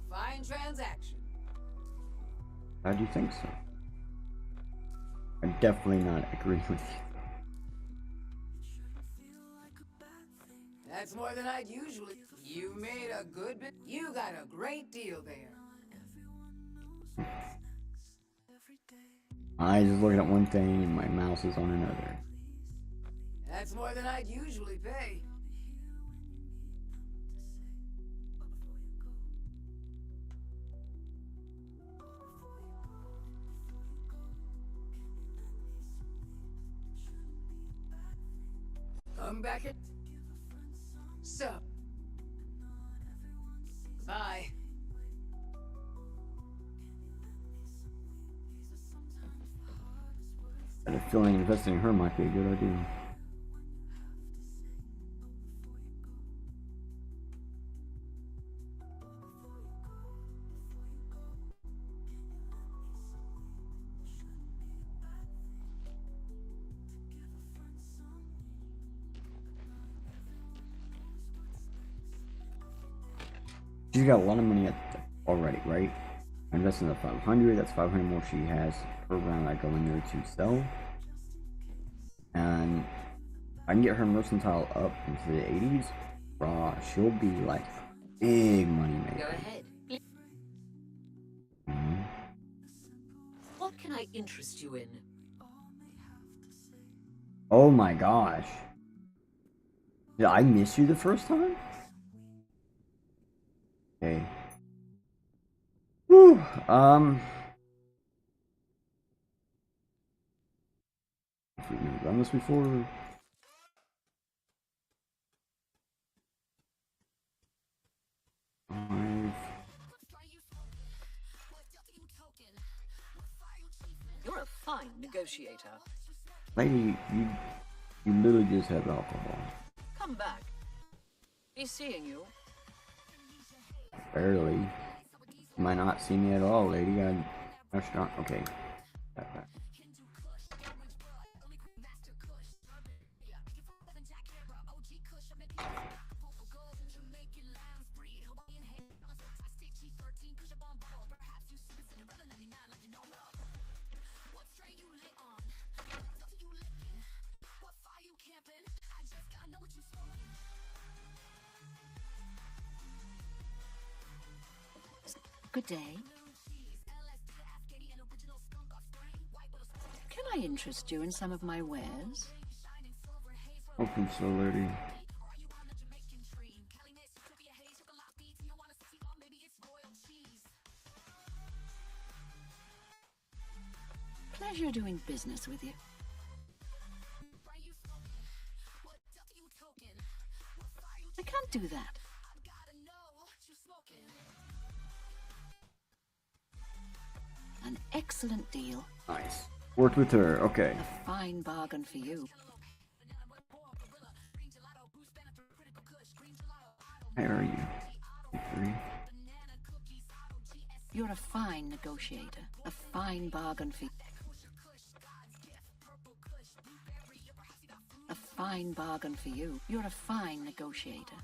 Fine transaction. How do you think so? I'm definitely not agreeing with you. That's more than I'd usually. You made a good bit. You got a great deal there. I just looking at one thing and my mouse is on another. That's more than I'd usually pay. Come back at. Sup. Bye. I had a feeling investing in her might be a good idea. She's got a lot of money already, right? I invested in the 500. That's 500 more she has per round I go in there to sell. And I can get her mercantile up into the 80s. She'll be like big money maker. Go ahead. Mhm. What can I interest you in? Oh my gosh. Did I miss you the first time? Okay. Whew. If we've never done this before. You're a fine negotiator. Lady, you literally just have alcohol. Come back. Be seeing you. Barely. You might not see me at all, lady. I'm restaurant. Okay. Back. Good day. Can I interest you in some of my wares? Open so, lady. Pleasure doing business with you. I can't do that. An excellent deal. Nice. Worked with her. Okay. A fine bargain for you. Where are you? 3. You're a fine negotiator. A fine bargain for you. A fine bargain for you. You're a fine negotiator.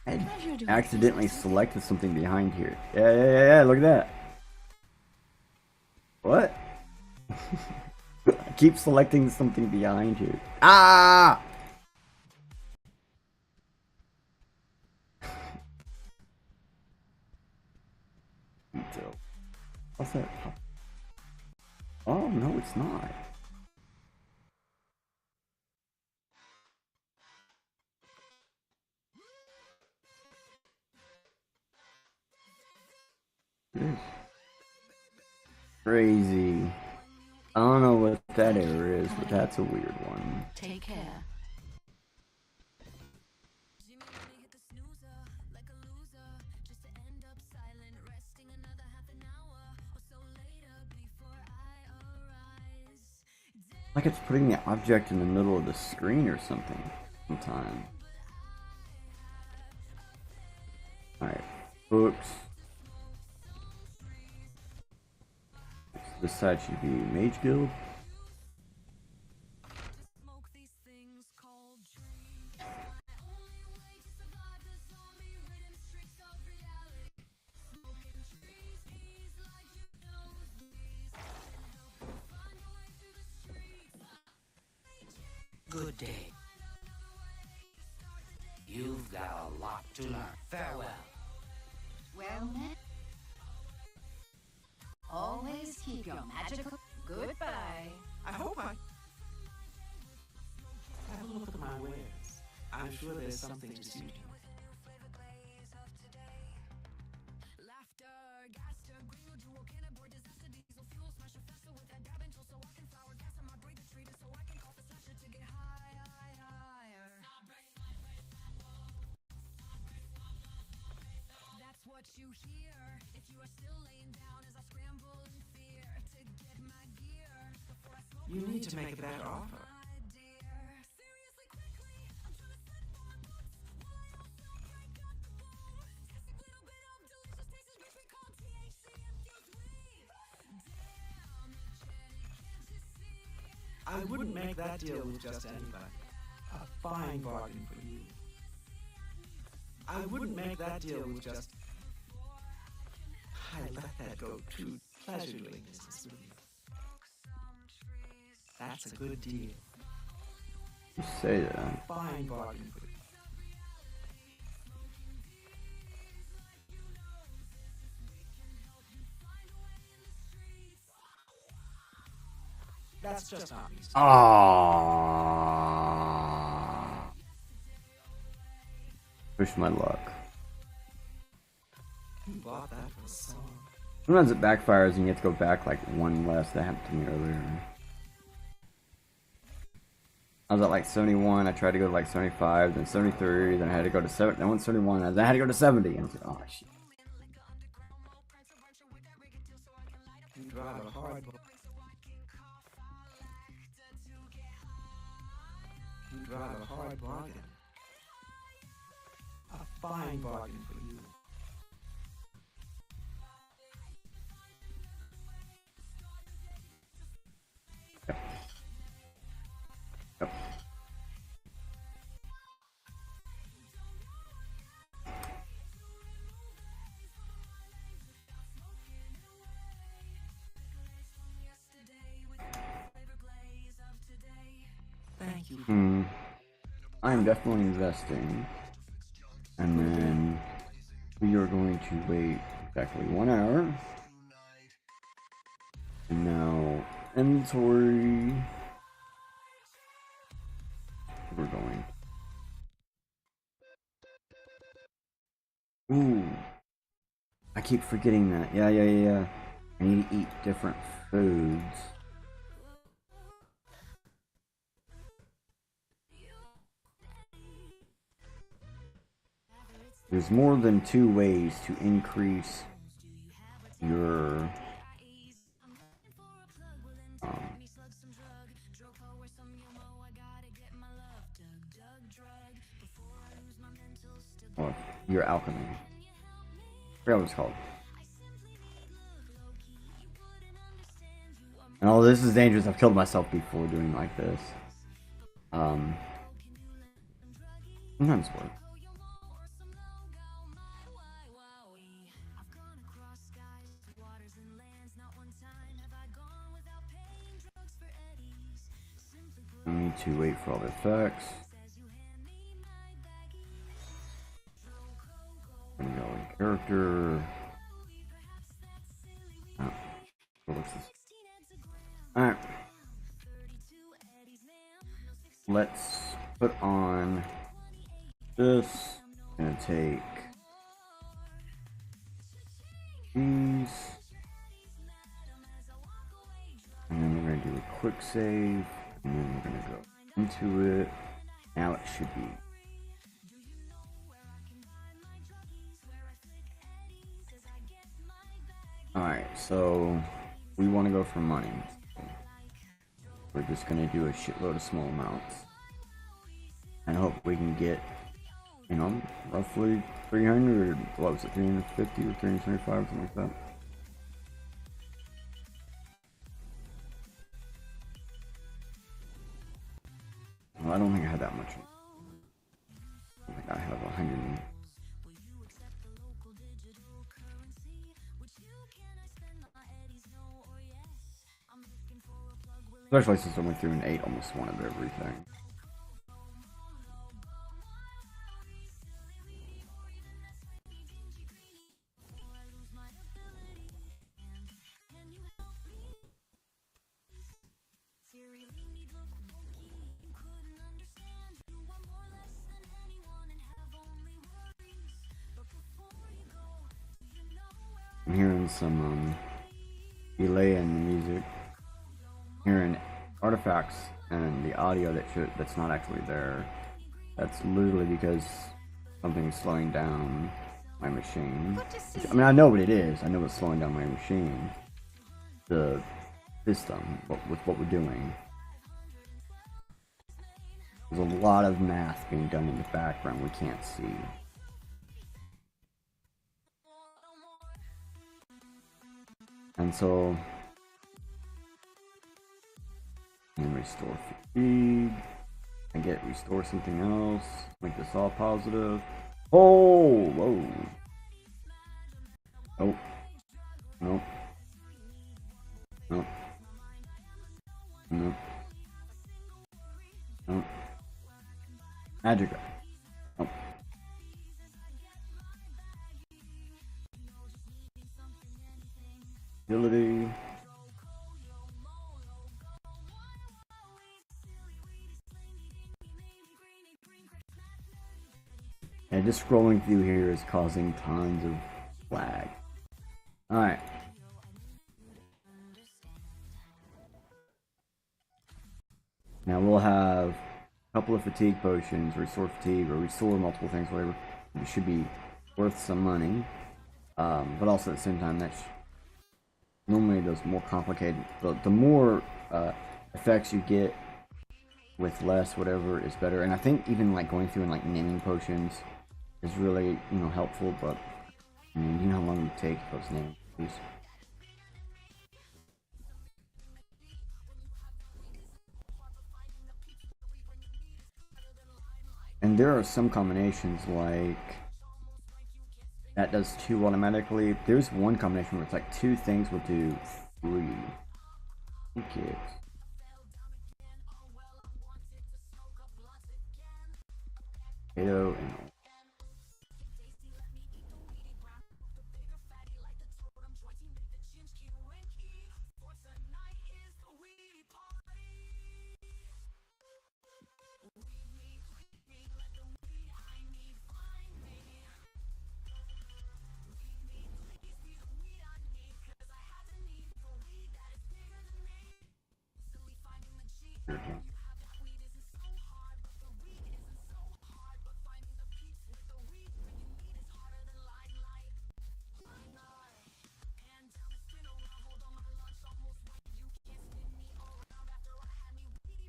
I Pleasure doing accidentally business. selected something behind here. Yeah, look at that. What? I keep selecting something behind here. Ah! What's that? Oh, no, it's not. Crazy. I don't know what that error is, but that's a weird one. Take care. Like it's putting the object in the middle of the screen or something sometimes. Alright, books. This side should be Mage Guild. Good day. You've got a lot to learn. Farewell. Well met. Always keep your magical. Goodbye. I hope I... Have a look at my wares. I'm sure there's something to suit you. What you hear if you are still laying down as I scramble in fear to get my gear before I smoke. You need to make a better offer. My dear, seriously, quickly, I'm trying to set more notes while I also break up the bowl. Tasting a little bit of delicious tastes which we call THC infused weed. Damn, Janet, can't you see? I wouldn't make that deal with just anybody. A fine bargain for you. I wouldn't make that deal with just... I let that go too. Pleasure doing business with you. That's a good deal. You say that. Fine bargain for you. That's just obvious. Aww. Push my luck. You bought that for a song. Sometimes it backfires and you have to go back like one less. That happened to me earlier. I was at like 71, I tried to go to like 75, then 73, then I had to go to 7, then I went 71, then I had to go to 70. And I was like, oh shit. You drive a hard bargain. You drive a hard bargain. A fine bargain for you. Yep. Thank you. I'm definitely investing. And then we are going to wait exactly 1 hour. And now inventory. We're going. Ooh. I keep forgetting that. Yeah. I need to eat different foods. There's more than 2 ways to increase your your alchemy. I forgot what it's called. And oh, this is dangerous. I've killed myself before doing like this. Sometimes work. I need to wait for all the effects. I'm going character. Oh. What's this? Alright. Let's put on this. Gonna take these. And then we're gonna do a quick save. And then we're gonna go into it. Now it should be. Alright, so we want to go for money. We're just gonna do a shitload of small amounts. And hope we can get, you know, roughly 300, what was it, 350 or 325, something like that. Well, I don't think I had that much. I think I have 100. Especially since I went through and ate almost one of everything. I'm hearing some delay in the music. Hearing artifacts and the audio that's not actually there. That's literally because something's slowing down my machine. I mean, I know what it is. I know it's slowing down my machine. The system, with what we're doing. There's a lot of math being done in the background we can't see. And so, and restore fatigue. I get restore something else. Make this all positive. Oh, whoa. Nope. Nope. Nope. Nope. Nope. Magic. Nope. Ability. And just scrolling through here is causing tons of lag. Alright. Now we'll have a couple of fatigue potions, restore fatigue, or restore multiple things, whatever. It should be worth some money. But also at the same time, that's normally those more complicated. The more effects you get with less, whatever, is better. And I think even like going through and like naming potions is really, you know, helpful. But I mean, you know how long it would take those naming potions. And there are some combinations like that does 2 automatically. There's one combination where it's like 2 things will do 3. I think it's potato and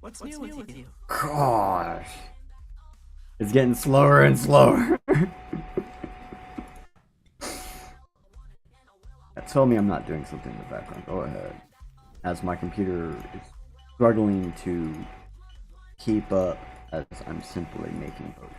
What's new with you? gosh, it's getting slower and slower. Tell me I'm not doing something in the background. Go ahead. As my computer is struggling to keep up as I'm simply making potions.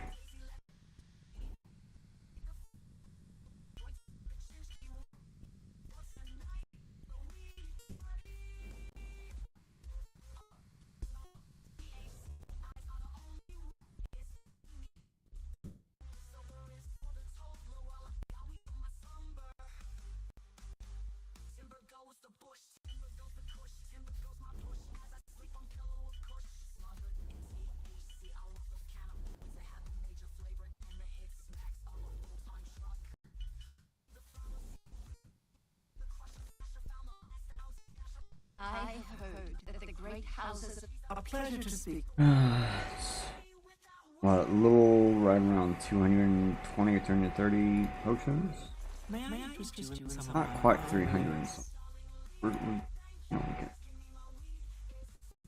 A pleasure to speak. What, a little right around 220 or 230 potions? May I interest you in some Not quite 300 and something. Okay.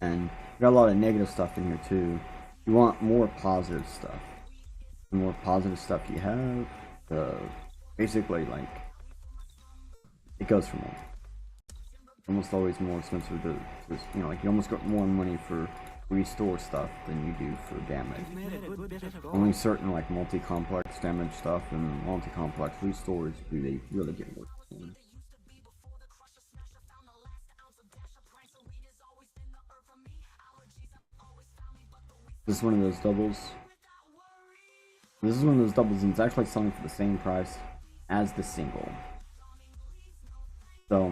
And you got a lot of negative stuff in here too. You want more positive stuff. The more positive stuff you have, basically like it goes for more. Almost always more expensive to you know, like you almost got more money for restore stuff than you do for damage. Only certain like multi-complex damage stuff and multi-complex restores do they really get work. This is one of those doubles. This is one of those doubles and it's actually selling for the same price as the single. So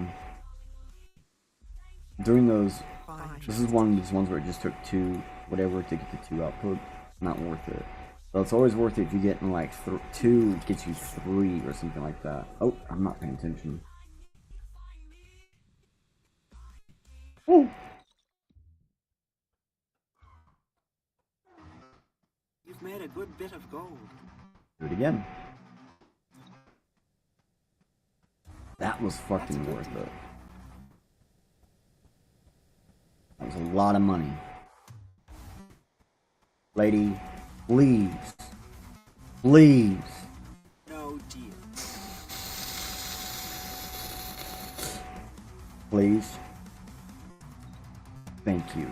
doing those, this is one of those ones where it just took two, whatever, to get the two output. Not worth it. So it's always worth it if you get in like two gets you three or something like that. Oh, I'm not paying attention. Oh. You've made a good bit of gold. Do it again. That was fucking worth it. That was a lot of money. Lady, please. Please. No deal. Please. Thank you.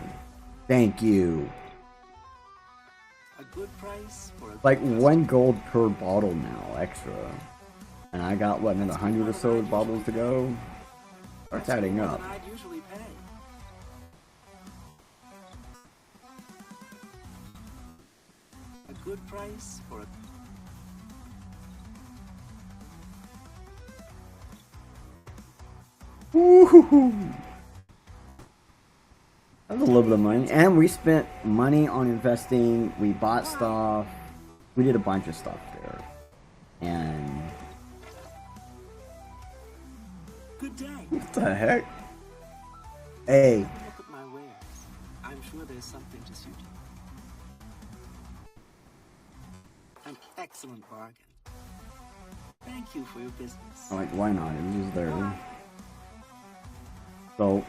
Thank you. A good price for a Like 1 gold per bottle now, extra. And I got what, another 100 or so bottles to go? Starts adding up. I'd usually pay. A good price for a Woohoo! That was a little bit of money. And we spent money on investing. We bought stuff. We did a bunch of stuff there. And good day. what the heck? Hey. Look at my wares. I'm sure there's something to suit you. An excellent bargain. Thank you for your business. Like, why not? It was just there. So.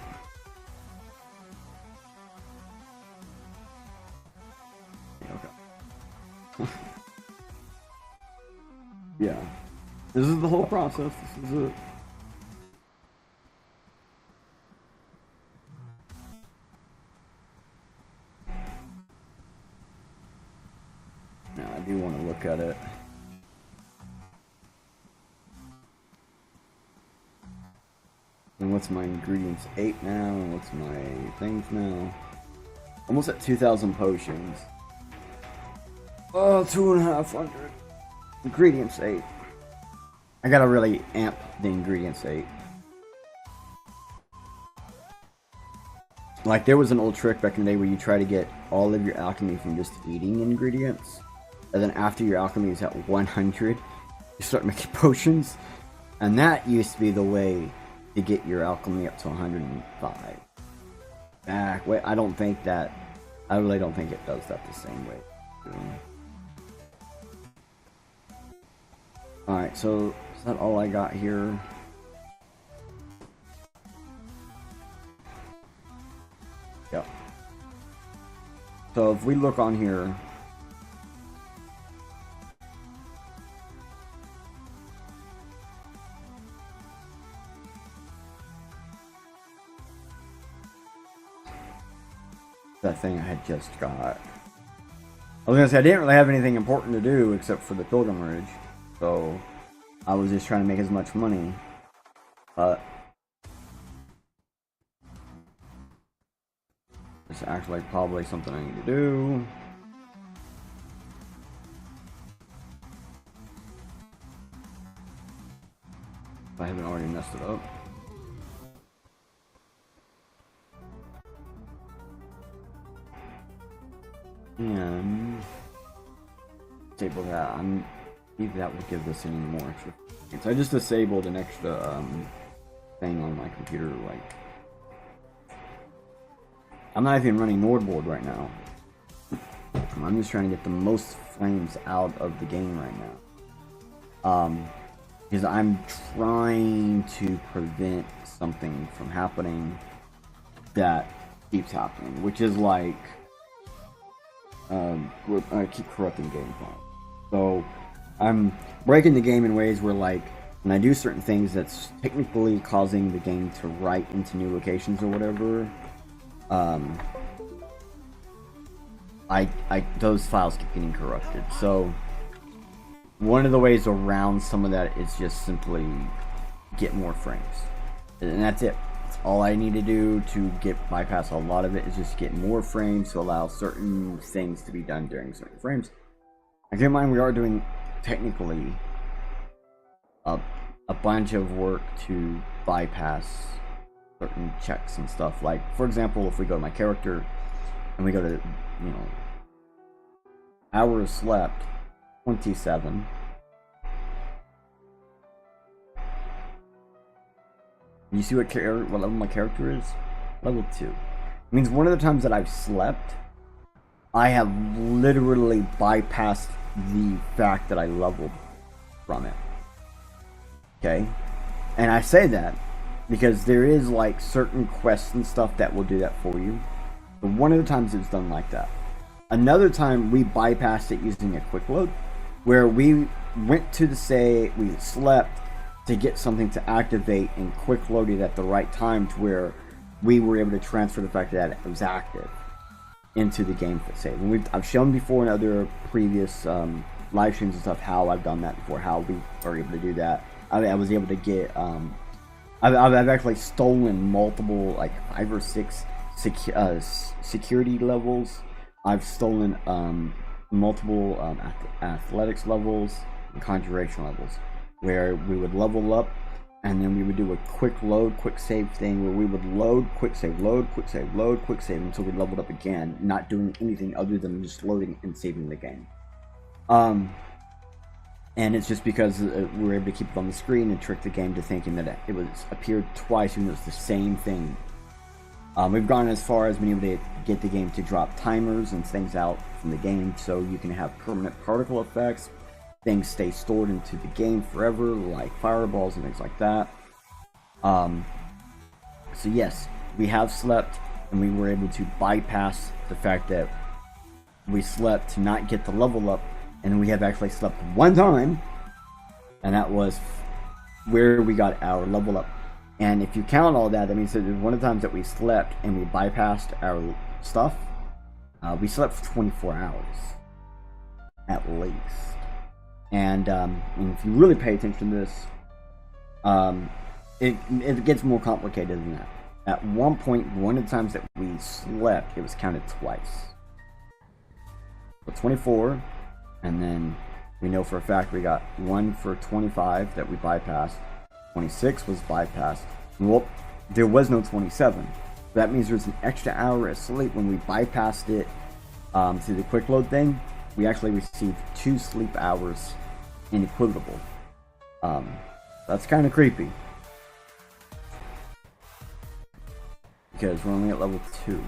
Okay. Yeah. This is the whole process. This is it. Now, I do want to look at it. And what's my ingredients? 8 now, and what's my things now? Almost at 2,000 potions. Oh, 2,500. Ingredients 8. I gotta really amp the ingredients 8. Like, there was an old trick back in the day where you try to get all of your alchemy from just eating ingredients. And then after your alchemy is at 100, you start making potions. And that used to be the way to get your alchemy up to 105. Wait, I don't think that... I really don't think it does that the same way. Alright, so is that all I got here? Yep. So if we look on here, that thing I had just got. I was gonna say I didn't really have anything important to do except for the pilgrimage, so I was just trying to make as much money. But it's actually probably something I need to do. If I haven't already messed it up. And disable that. Maybe that will give this any more extra. So I just disabled an extra thing on my computer, like I'm not even running Nordboard right now. I'm just trying to get the most frames out of the game right now. Because I'm trying to prevent something from happening that keeps happening, which is like I keep corrupting gameplay. So I'm breaking the game in ways where, like, when I do certain things that's technically causing the game to write into new locations or whatever, those files keep getting corrupted. So one of the ways around some of that is just simply get more frames, and that's it. That's all I need to do to bypass a lot of it, is just get more frames to allow certain things to be done during certain frames. And keep in mind, we are doing technically a bunch of work to bypass certain checks and stuff. Like, for example, if we go to my character and we go to, you know, hours slept, 27. You see what level my character is? Level 2. It means one of the times that I've slept, I have literally bypassed the fact that I leveled from it. Okay? And I say that because there is like certain quests and stuff that will do that for you. But one of the times it was done like that. Another time we bypassed it using a quick load, where we went to we slept to get something to activate and quick load it at the right time, to where we were able to transfer the fact that it was active into the game for save. And I've shown before in other previous live streams and stuff how I've done that before, how we are able to do that. I was able to get I've actually stolen multiple, like 5 or 6 security levels. I've stolen multiple athletics levels and conjuration levels, where we would level up and then we would do a quick load, quick save thing, where we would load, quick save, load, quick save, load, quick save, until we leveled up again, not doing anything other than just loading and saving the game. And it's just because we were able to keep it on the screen and trick the game to thinking that it was appeared twice even though it was the same thing. We've gone as far as being able to get the game to drop timers and things out from the game, so you can have permanent particle effects. Things stay stored into the game forever, like fireballs and things like that. So yes, we have slept, and we were able to bypass the fact that we slept to not get the level up, and we have actually slept one time, and that was where we got our level up. And if you count all that, that means that one of the times that we slept and we bypassed our stuff, we slept for 24 hours at least. And if you really pay attention to this, it gets more complicated than that. At one point, one of the times that we slept, it was counted twice. So 24, and then we know for a fact we got 1 for 25 that we bypassed. 26 was bypassed. Well, there was no 27. That means there's an extra hour of sleep. When we bypassed it through the quick load thing, we actually received 2 sleep hours inequitable. That's kind of creepy, because we're only at level 2.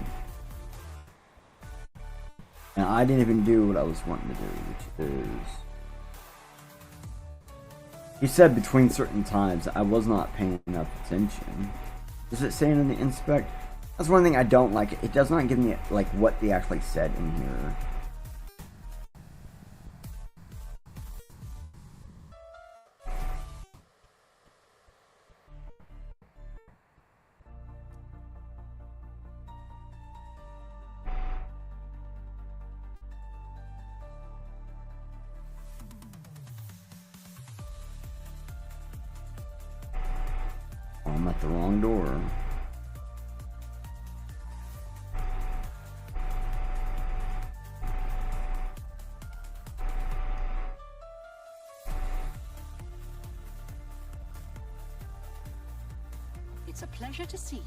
And I didn't even do what I was wanting to do, which is... He said between certain times. I was not paying enough attention. Does it say in the inspect? That's one thing I don't like. It does not give me like what they actually said in here. I'm at the wrong door. It's a pleasure to see you.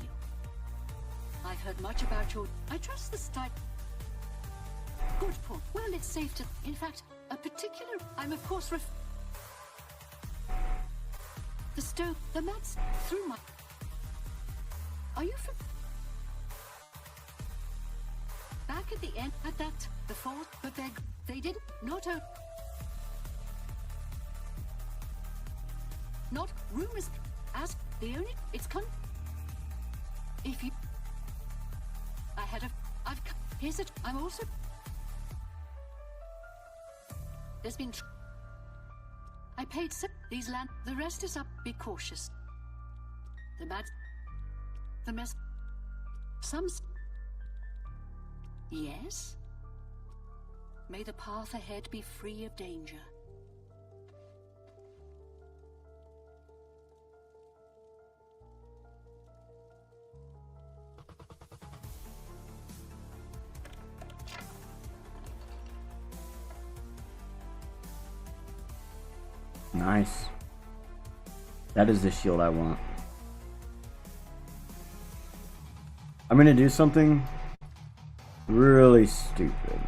I've heard much about your... I trust the style... Good point. Well, it's safe to... In fact, a particular... I'm of course the stove, the mats through my... Are you from... at the end at that before, but they didn't. Not rumors. As the only it's con. If you, here's it. I'm also. There's been. I paid these land. The rest is up. Be cautious. The mess. Yes. May the path ahead be free of danger. Nice. That is the shield I want. I'm gonna do something really stupid.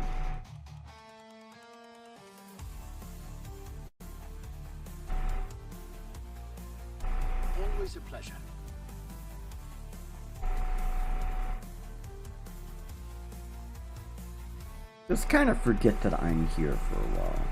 Always a pleasure. Just kind of forget that I'm here for a while.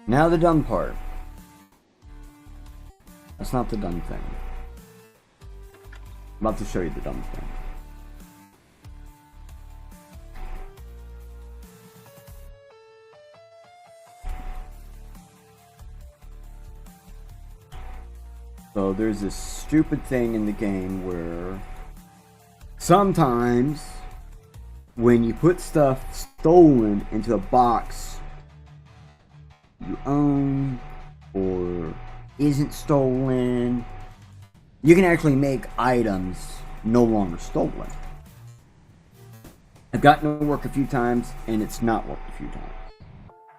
Now the dumb part. That's not the dumb thing. I'm about to show you the dumb thing. So there's this stupid thing in the game where sometimes when you put stuff stolen into a box you own or isn't stolen, you can actually make items no longer stolen. I've gotten it to work a few times and it's not worked a few times.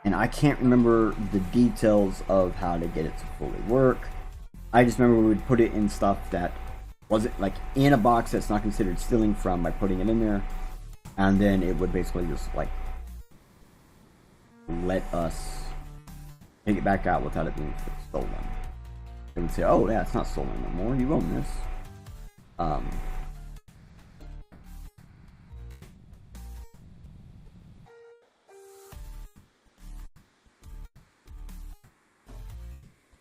And I can't remember the details of how to get it to fully work. I just remember we would put it in stuff that wasn't like in a box that's not considered stealing from by putting it in there. And then it would basically just like let us take it back out without it being stolen. They would say, oh yeah, it's not stolen no more, you own this.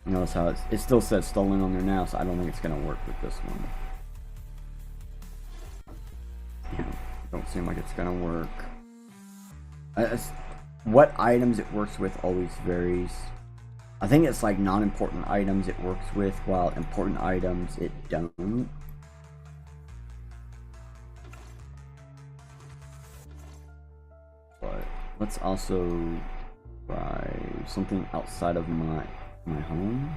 Notice how it still says stolen on there now, so I don't think it's going to work with this one. Yeah, don't seem like it's going to work. What items it works with always varies. I think it's like non-important items it works with, while important items it don't. But let's also try something outside of my home.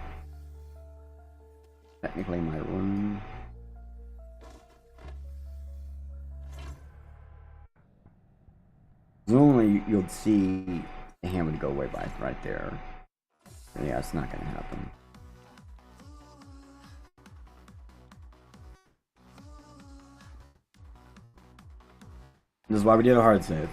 Technically my room. Normally you'll see the hammer to go away by right there. And yeah, it's not gonna happen. This is why we did a hard save.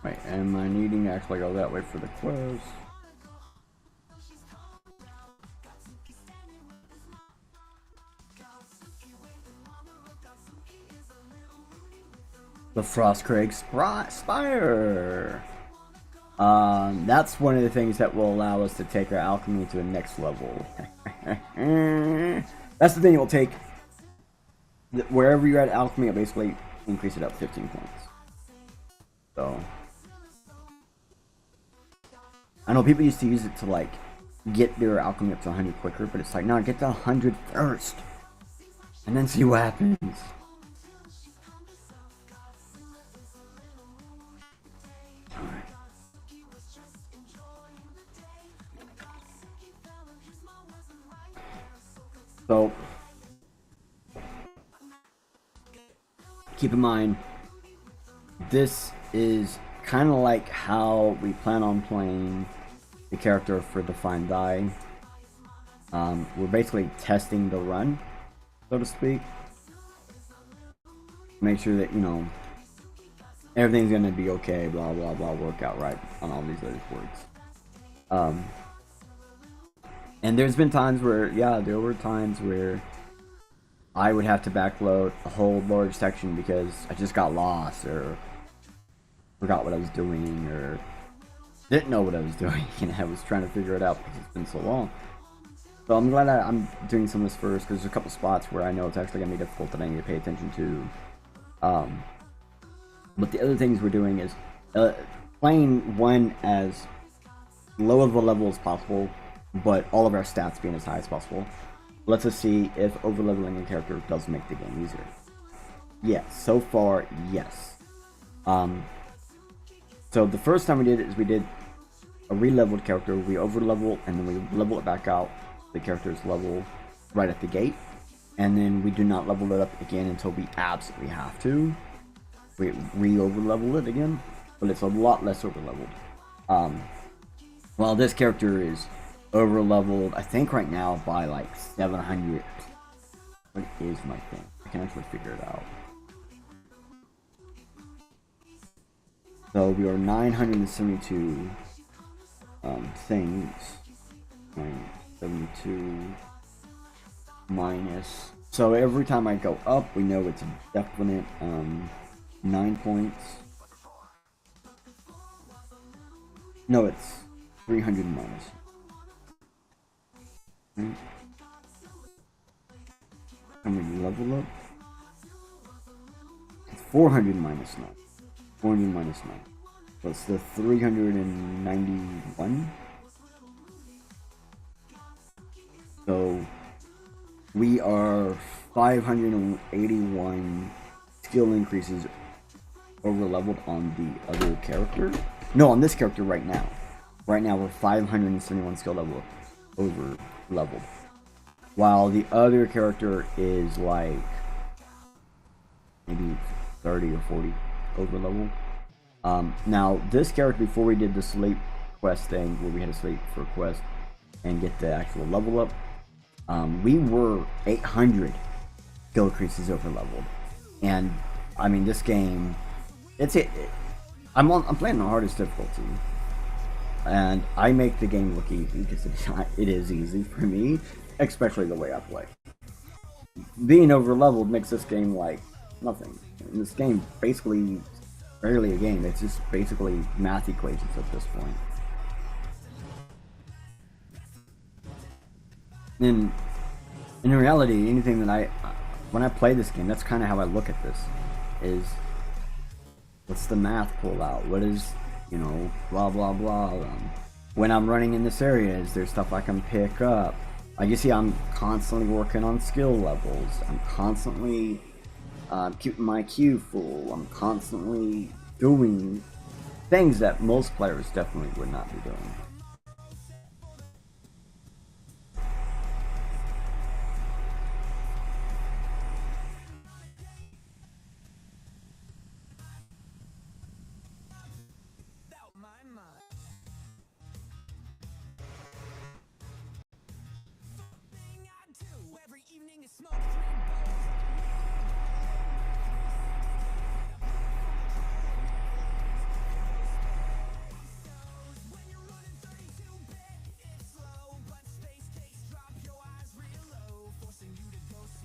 Wait, am I needing to actually go that way for the close? The Frostcrag Spire! That's one of the things that will allow us to take our alchemy to the next level. That's the thing, it will take... Wherever you're at alchemy, it'll basically increase it up 15 points. So... I know people used to use it to like get their alchemy up to 100 quicker, but it's like, no, get to 100 first and then see what happens. So keep in mind, this is kind of like how we plan on playing the character for Define Die. We're basically testing the run, so to speak. Make sure that, you know, everything's gonna be okay, blah blah blah, work out right on all these other words. And there's been times where, yeah, there were times where I would have to backload a whole large section because I just got lost or forgot what I was doing or didn't know what I was doing, and I was trying to figure it out because it's been so long. So I'm glad I'm doing some of this first, because there's a couple spots where I know it's actually going to be difficult that I need to pay attention to. But the other things we're doing is playing one as low of a level as possible, but all of our stats being as high as possible. Lets us see if overleveling a character does make the game easier. Yes, so far, yes. So the first time we did it is we did a re-leveled character, we overlevel, and then we level it back out. The character's level right at the gate, and then we do not level it up again until we absolutely have to. We re-overlevel it again, but it's a lot less overleveled. While this character is overleveled, I think right now by like 700. What is my thing? I can actually figure it out. So we are 972 things. 972 minus. So every time I go up, we know it's a definite 9 points. No, it's 300 minus. Right. And we level up. It's 400 minus 9. 400 minus 9. So it's the 391. So we are 581 skill increases over leveled on the other character. No, on this character right now. Right now we're 571 skill level over leveled. While the other character is like maybe 30 or 40 over leveled. Now this character, before we did the sleep quest thing where we had to sleep for a quest and get the actual level up, we were 800 skill increases over leveled. And I mean, this game, I'm playing on the hardest difficulty, and I make the game look easy because it is easy for me, especially the way I play. Being over leveled makes this game like nothing. And this game basically barely a game. It's just basically math equations at this point. And in reality, anything that when I play this game, that's kind of how I look at this. Is what's the math pull out? What is, you know, blah blah blah. When I'm running in this area, is there stuff I can pick up? Like you see, I'm constantly working on skill levels. I'm constantly keeping my queue full. I'm constantly doing things that most players definitely would not be doing.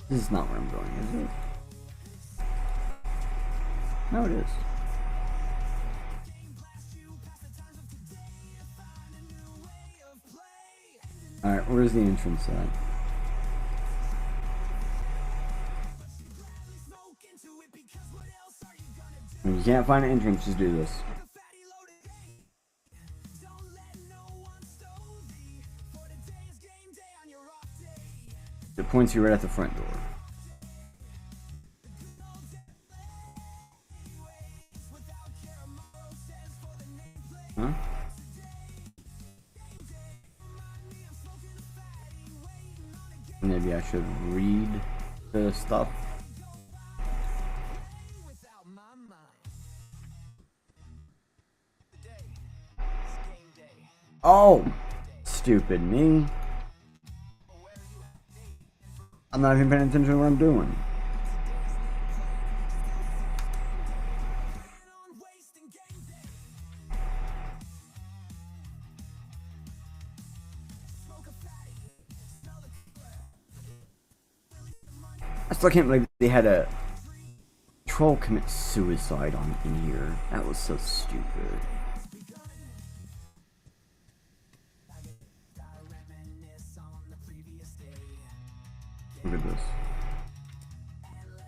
This is not where I'm going, is it? No, it is. Alright, where's the entrance at? If you can't find an entrance, just do this. It points you right at the front door. Huh? And maybe I should read the stuff. Oh, stupid me. I'm not even paying attention to what I'm doing. I still can't believe they had a troll commit suicide on in here. That was so stupid. Look at this.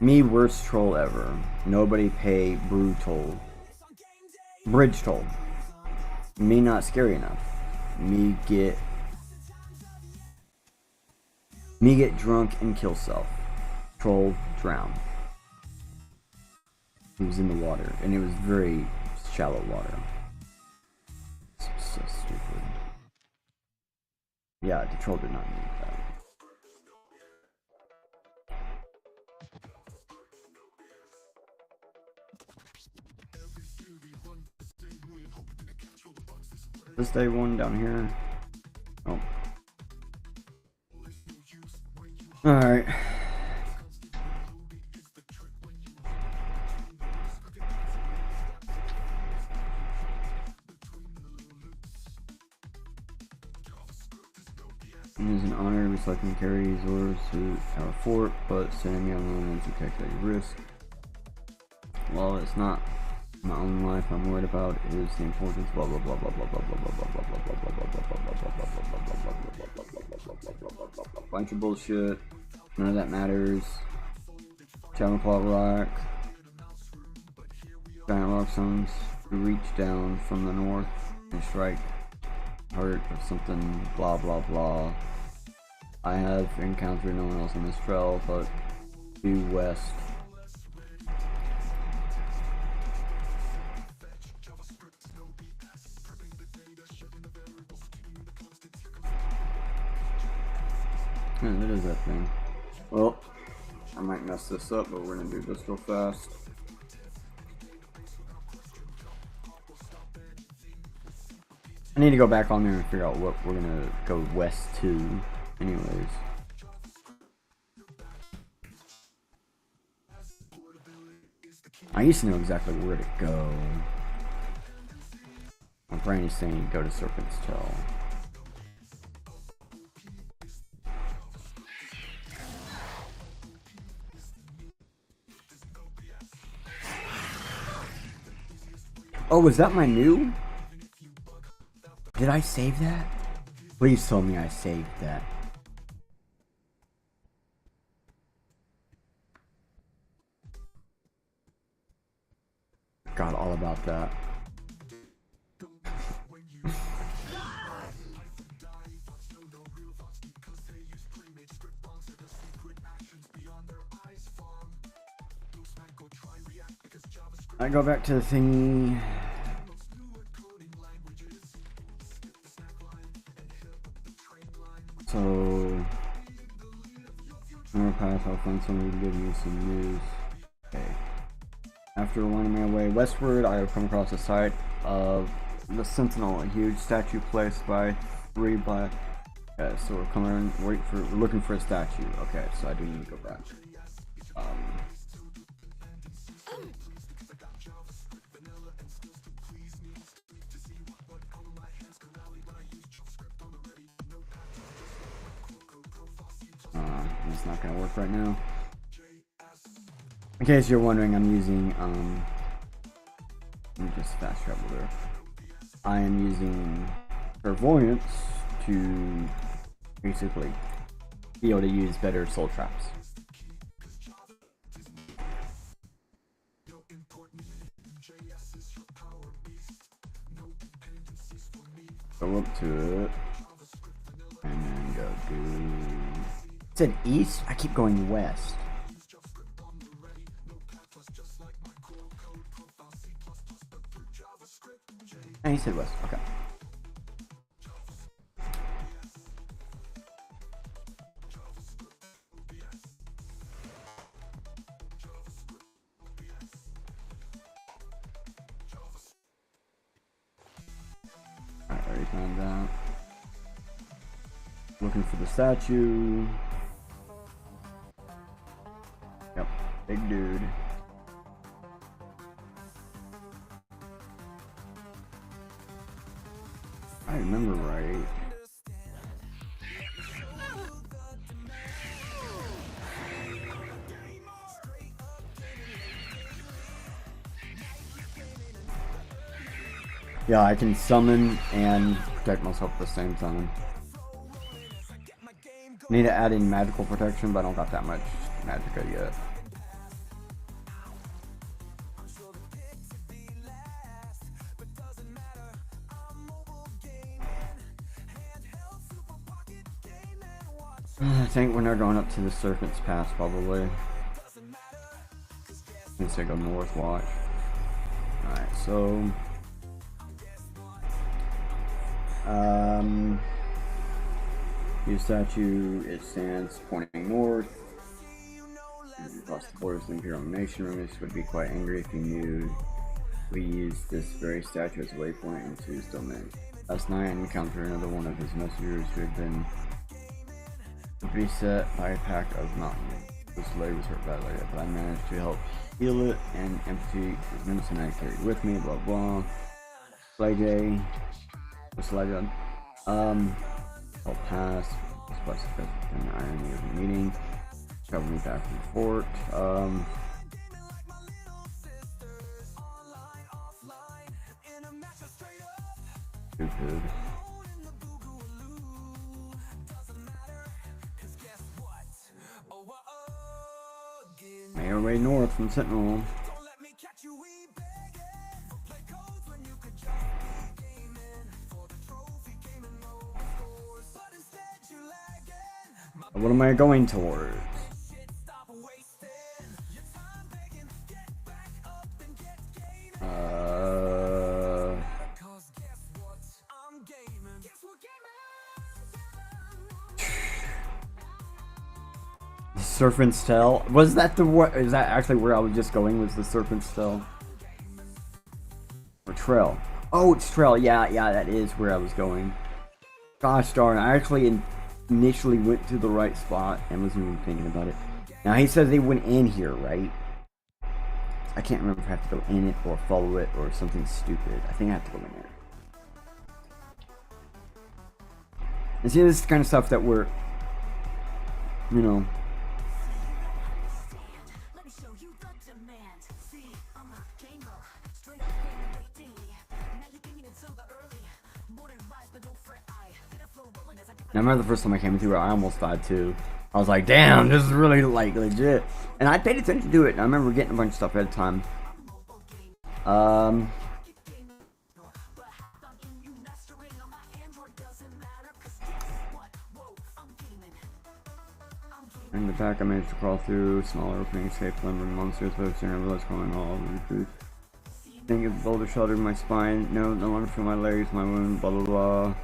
Me worst troll ever. Nobody pay brew toll. Bridge toll. Me not scary enough. Me get drunk and kill self. Troll drown. He was in the water, and it was very shallow water. So stupid. Yeah, the troll did not need that. This day one down here. Oh. Alright. It is an honor recycling carry Zors to our fort, but sending me alone is a calculated risk. Well, it's not my own life I'm worried about, is the importance blah blah blah blah blah blah blah blah blah blah blah blah blah blah. Bunch of bullshit. None of that matters. Challengeplot rock. Giant rock stones reach down from the north and strike heart of something blah blah blah. I have encountered no one else on this trail, but due west. What is that thing? Well, I might mess this up, but we're gonna do this real fast. I need to go back on there and figure out what we're gonna go west to, anyways. I used to know exactly where to go. My brain is saying go to Serpent's Tail. Oh, was that my new? Did I save that? Please tell me I saved that. Forgot all about that. I go back to the thingy. So, on our path, I'll find somebody to give me some news. Okay. After winding my way westward, I have come across the site of the Sentinel, a huge statue placed by 3 black. Okay, so we're coming, we're looking for a statue. Okay, so I do need to go back. It's not gonna work right now. In case you're wondering, I'm using let me just fast travel there. I am using clairvoyance to basically be able to use better soul traps. Go up to it and then go do. It said east? I keep going west. And he said west. Okay. already found that. Looking for the statue. Yep, big dude. I remember right. Yeah, I can summon and protect myself at the same time. Need to add in magical protection, but I don't got that much magicka yet. I think we're not going up to the Serpent's Pass, probably. Let's say go north, watch. Alright, so... New statue, it stands pointing north. Across the borders of the Imperial Nation room. This would be quite angry if he knew we used this very statue as a waypoint into his domain. Last night I encountered another one of his messengers who had been beset by a pack of mountains. This leg was hurt badly, but I managed to help heal it and empty his medicine I carried with me, blah blah. Slide what's Slide I'll pass. Plus an irony of the meeting. Cover me back from the fort. Stupid. Made our way north from Sentinel. What am I going towards? Serpent's Tail. Was that the what? Is that actually where I was just going? Was the Serpent's Tail or Trail? Oh, it's Trail. Yeah, that is where I was going. Gosh darn! I actually initially went to the right spot and wasn't even thinking about it. Now he says they went in here, right? I can't remember if I have to go in it or follow it or something stupid. I think I have to go in there. And see, this is the kind of stuff that we're, you know. I remember the first time I came through, I almost died too. I was like, damn, this is really like legit. And I paid attention to it, and I remember getting a bunch of stuff at a time. In the back, I managed to crawl through smaller opening, escape lumbering monsters, but soon I realized calling all over the truth. Think of the boulder sheltering my spine. No longer feel my legs, my wound, blah blah blah.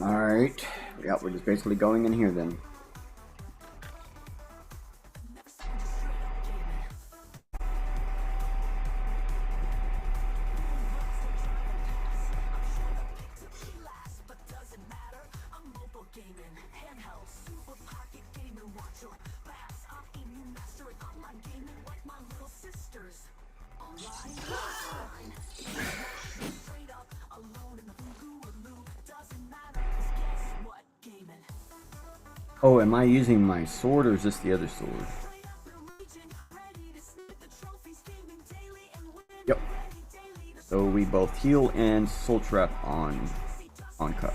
Alright, yeah, we're just basically going in here then. Oh, am I using my sword or is this the other sword? Yep. So we both heal and soul trap on cut.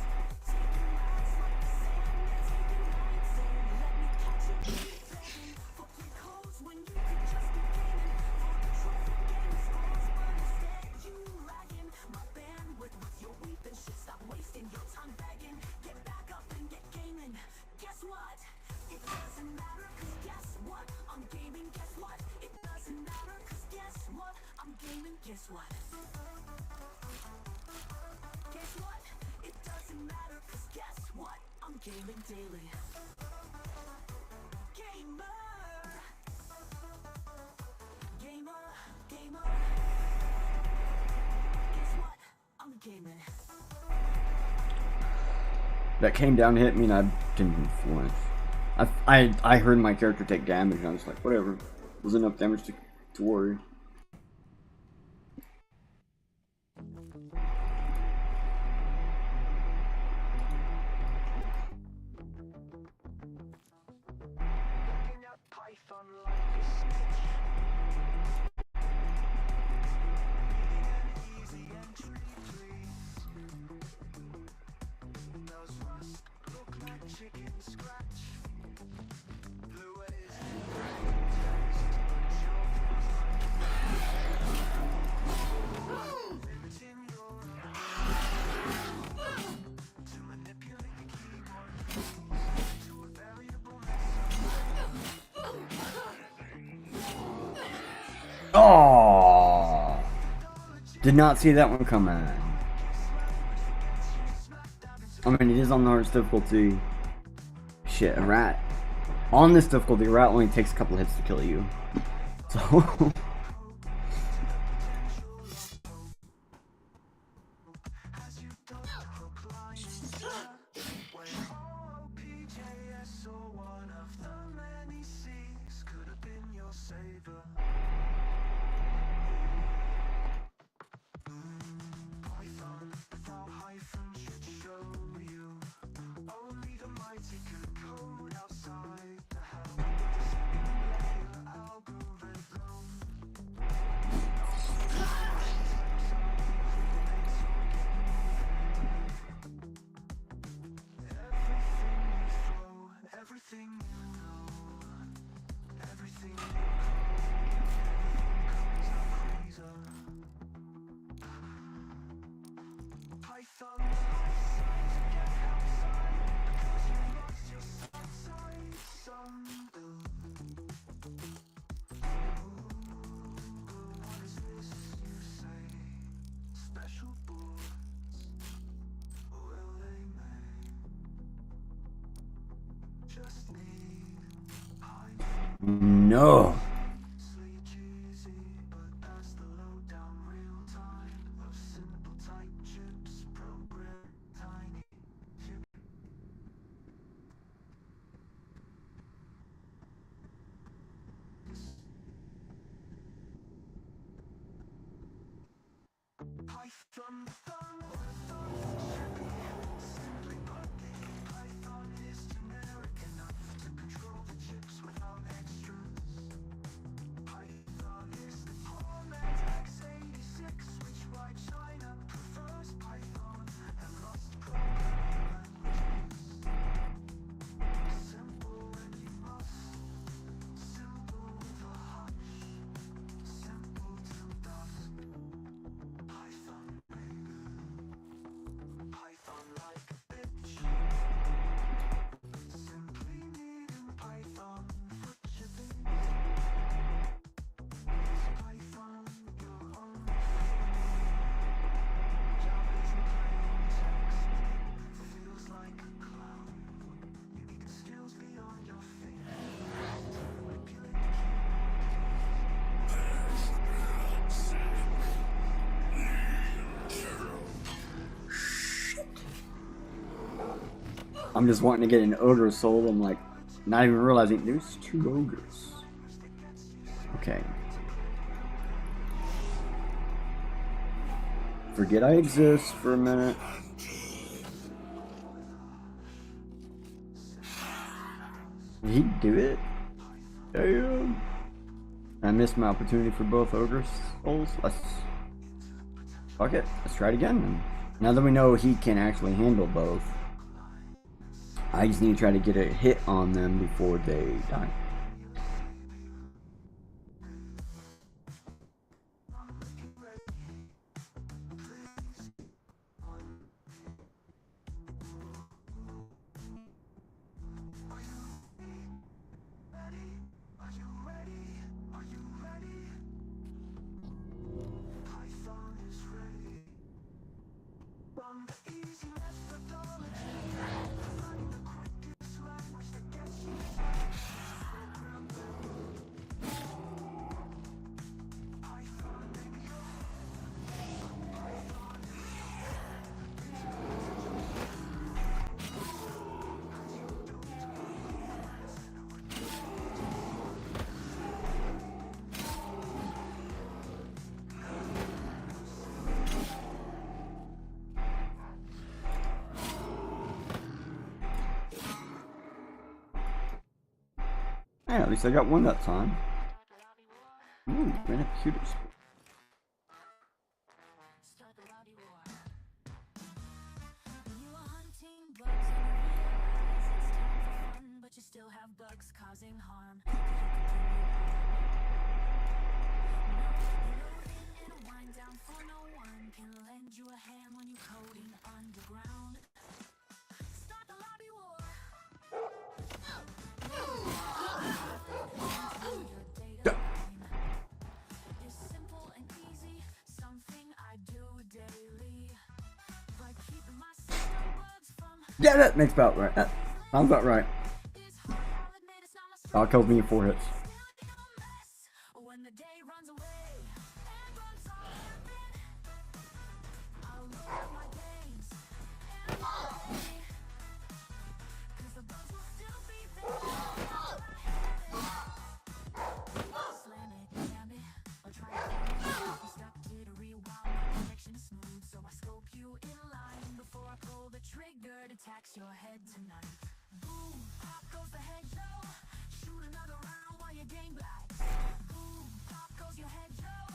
gaming daily. Gamer. Gamer. Guess what? I'm a gamer. That came down to hit me and I didn't even flinch. I heard my character take damage and I was like, whatever. Was enough damage to worry. Oh, did not see that one coming. I mean, it is on the hardest difficulty. Shit, a rat. On this difficulty, a rat only takes a couple hits to kill you. So... No. I'm just wanting to get an ogre soul and like not even realizing there's 2 ogres. Okay. Forget I exist for a minute. Did he do it? Damn. I missed my opportunity for both ogre souls. Fuck it. Let's try it again then. Now that we know he can actually handle both, I just need to try to get a hit on them before they die. Yeah, at least I got one that time. Ooh, ran a computer school. You are hunting bugs and you realize it's time for fun, but you still have bugs causing harm. Loading in a wind down for no one can lend you a hand when you're coding underground. Start the lobby war. It's simple and easy, something I do daily. By keeping my system bugs from Yeah, that makes about right. That sounds about right. it's hard, I'll admit it's not my I'll kills me in 4 hits. when the day runs away and bugs all happen. I'll look at my games and cause the bugs will still be there. Slam it, jam it, or try to be stuck, jittery while my connection is smooth. So I scope you in line before I pull the trigger to tax your head tonight. Boom, pop goes the head, Joe. Shoot another round while your game lags. Boom, pop goes your head, Joe.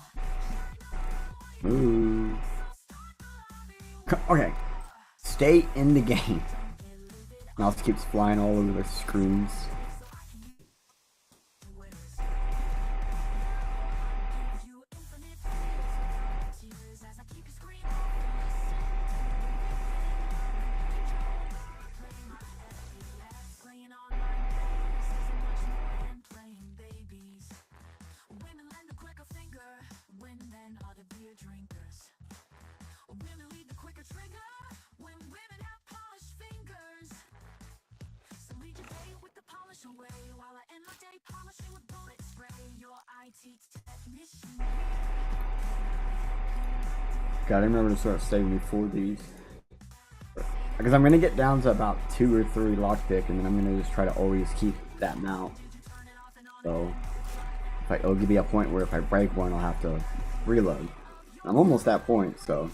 Ooh. Okay. Stay in the game. Mouse keeps flying all over the screens. You infinite tears as I keep you screaming. Playing online games isn't much more than playing babies. Women lend a quicker finger when men are the beer drinkers. Women lead the quicker trigger when women have polished fingers. So lead your day with the polish away while I end my day polishing with bullet spray. Your IT technician. Gotta remember to start saving before these. Because I'm gonna get down to about 2 or 3 lockpick, and then I'm gonna just try to always keep that amount. So, it'll give me a point where if I break one, I'll have to reload. I'm almost at that point, so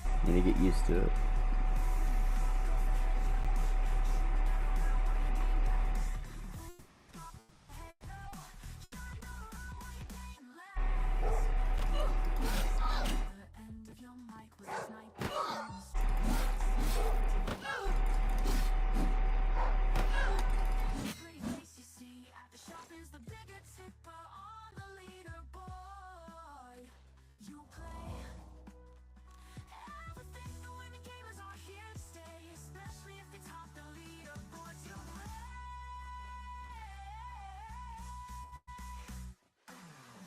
I need to get used to it. End of your mic with a sniper. Pretty face you see at the shop is the bigger tipper on the leaderboard. You play everything the women gamers are here to stay, especially if they top the leaderboards. You play.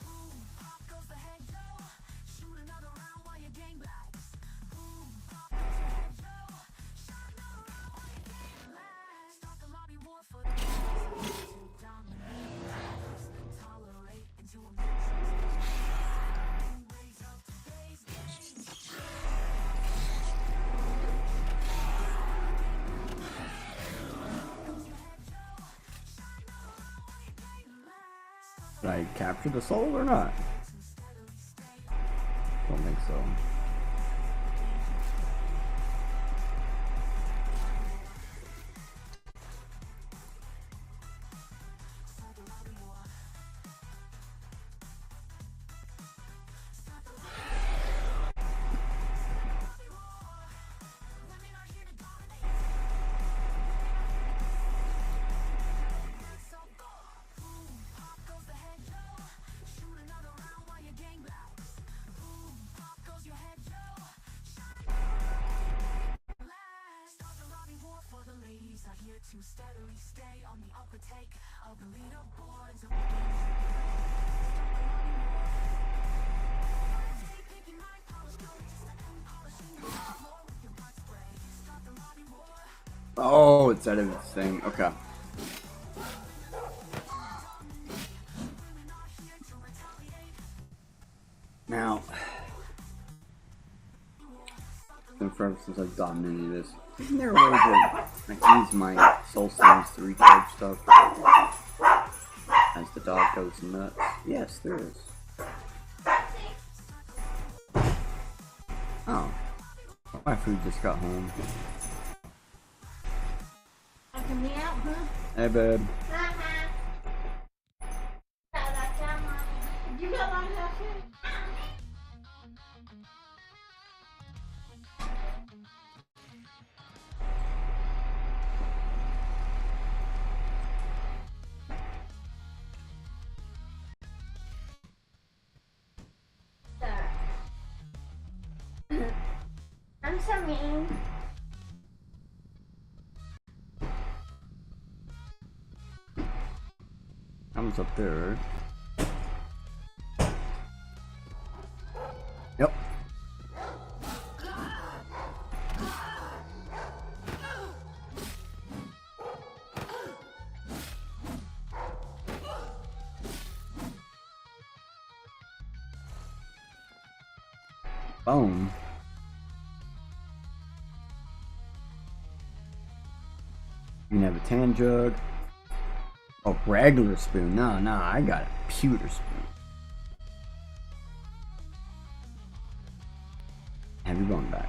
Boom, pop goes the head, Joe. Shoot another round while your game lags. Boom, pop goes the head, Joe. Shot another round while your game lags. Start the lobby war for the to dominate. Tolerate into a raise up today's game. Goes your head, Joe. Shot another round while your game lags. Did I capture the soul or not? Don't think so. To steadily stay on the upper take of the leaderboards. Oh, it's out of its thing. Okay. Now, it's been forever since I've done any of this. Isn't there a way that I can use my soul stones to recharge stuff as the dog goes nuts? Yes, there is. Oh, my food just got home. Come me out, huh? Hey, babe. I'm so mean. Comes up there. Yep. Boom. You can have a tan jug. A regular spoon. No, I got a pewter spoon. Have your bone back.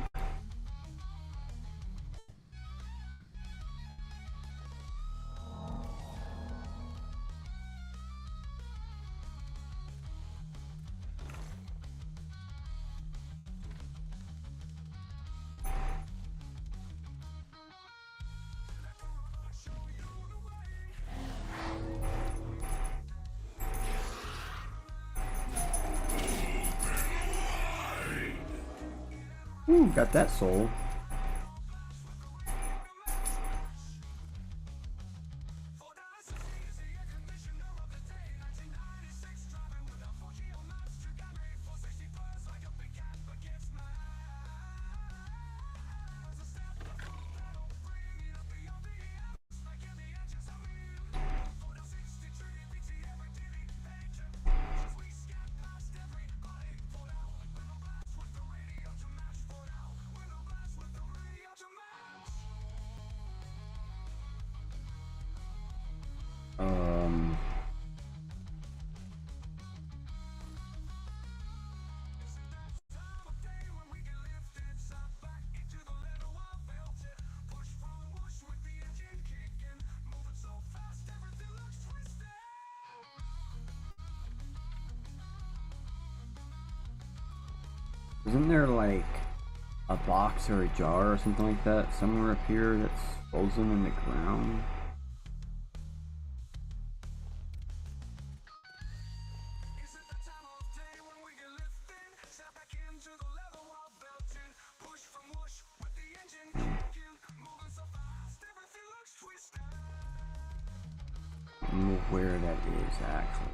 Ooh, got that soul. Isn't there like a box or a jar or something like that somewhere up here that's frozen in the ground? I don't know where that is actually.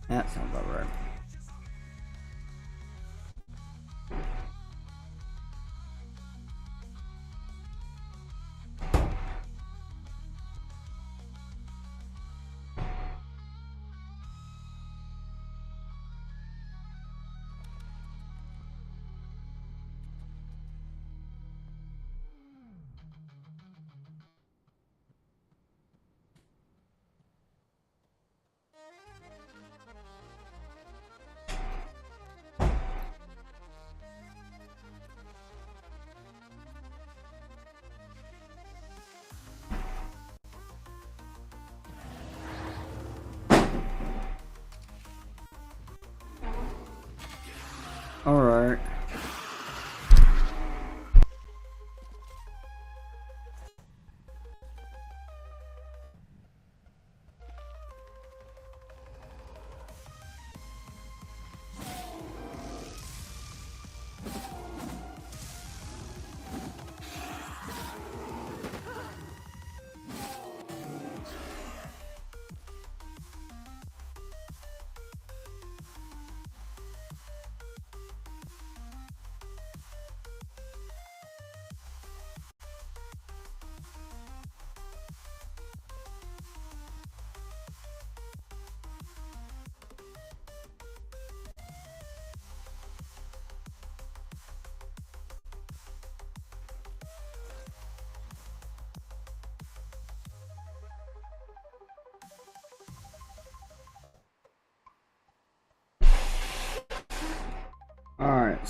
That sounds about right.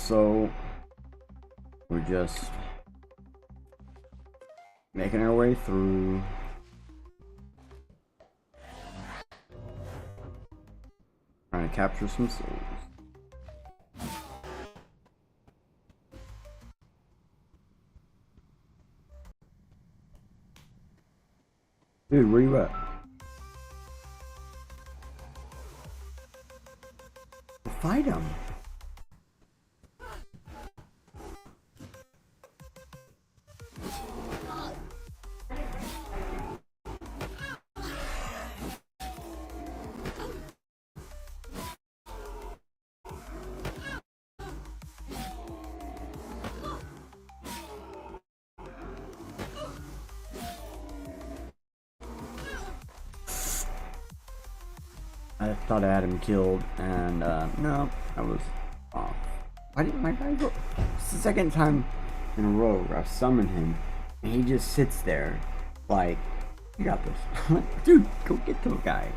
so we're just making our way through. Trying to capture some souls. Dude, where you at? Fight him. I thought I had him killed, and no, I was off. Why didn't my guy go? It's the second time in a row where I've summoned him, and he just sits there, like, you got this. Dude, go get the guy.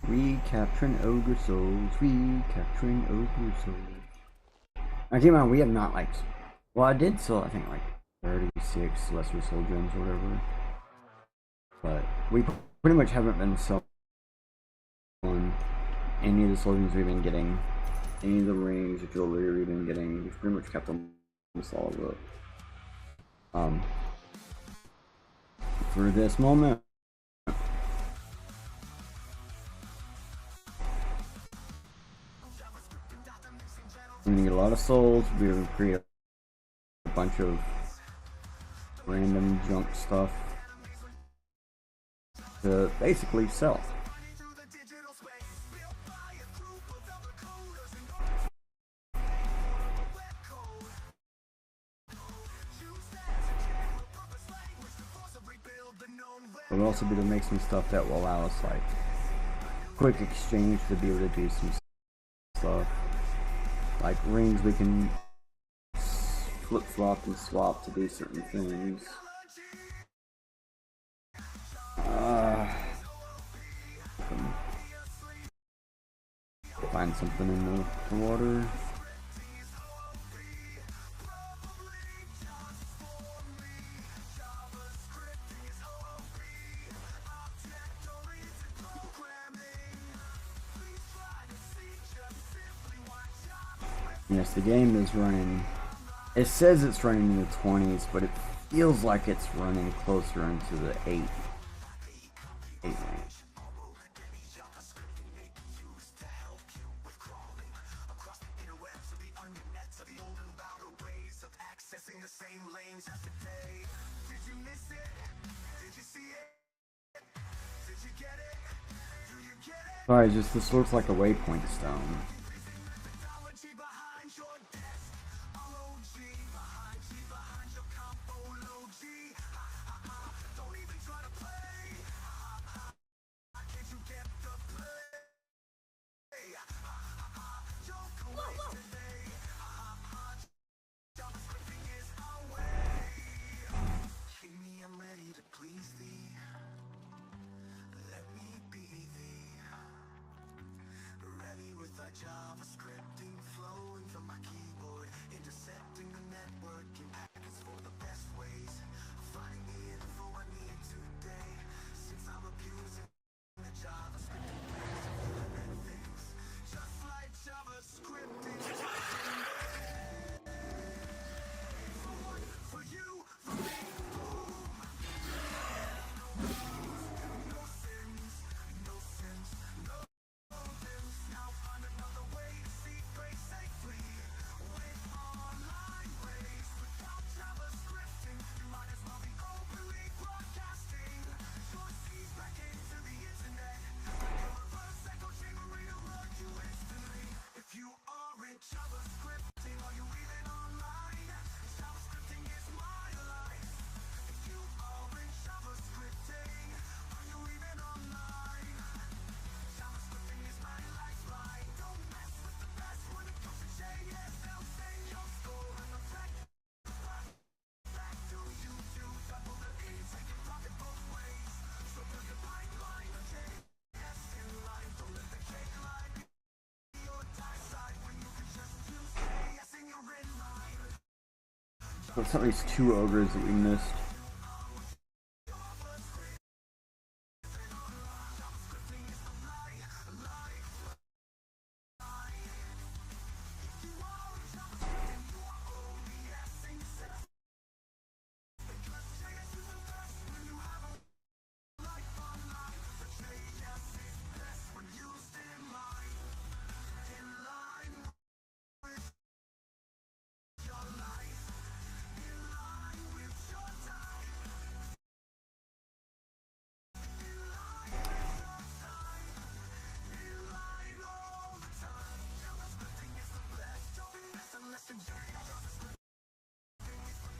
Recapturing ogre souls, recapturing ogre souls. Now keep in mind, we have not like, well I did sell I think like 36 lesser soul gems or whatever. But we pretty much haven't been selling any of the soul gems we've been getting. Any of the rings or jewelry we've been getting. We've pretty much kept them solid up. For this moment. I'm gonna get a lot of souls, we're gonna create a bunch of random junk stuff to basically sell. We'll also be able to make some stuff that will allow us like quick exchange to be able to do some stuff. Like rings we can flip-flop and swap to do certain things. Find something in the water. Yes, the game is running. It says it's running in the 20s, but it feels like it's running closer into the 8 range. Sorry, just this looks like a waypoint stone. What's at least 2 ogres that we missed?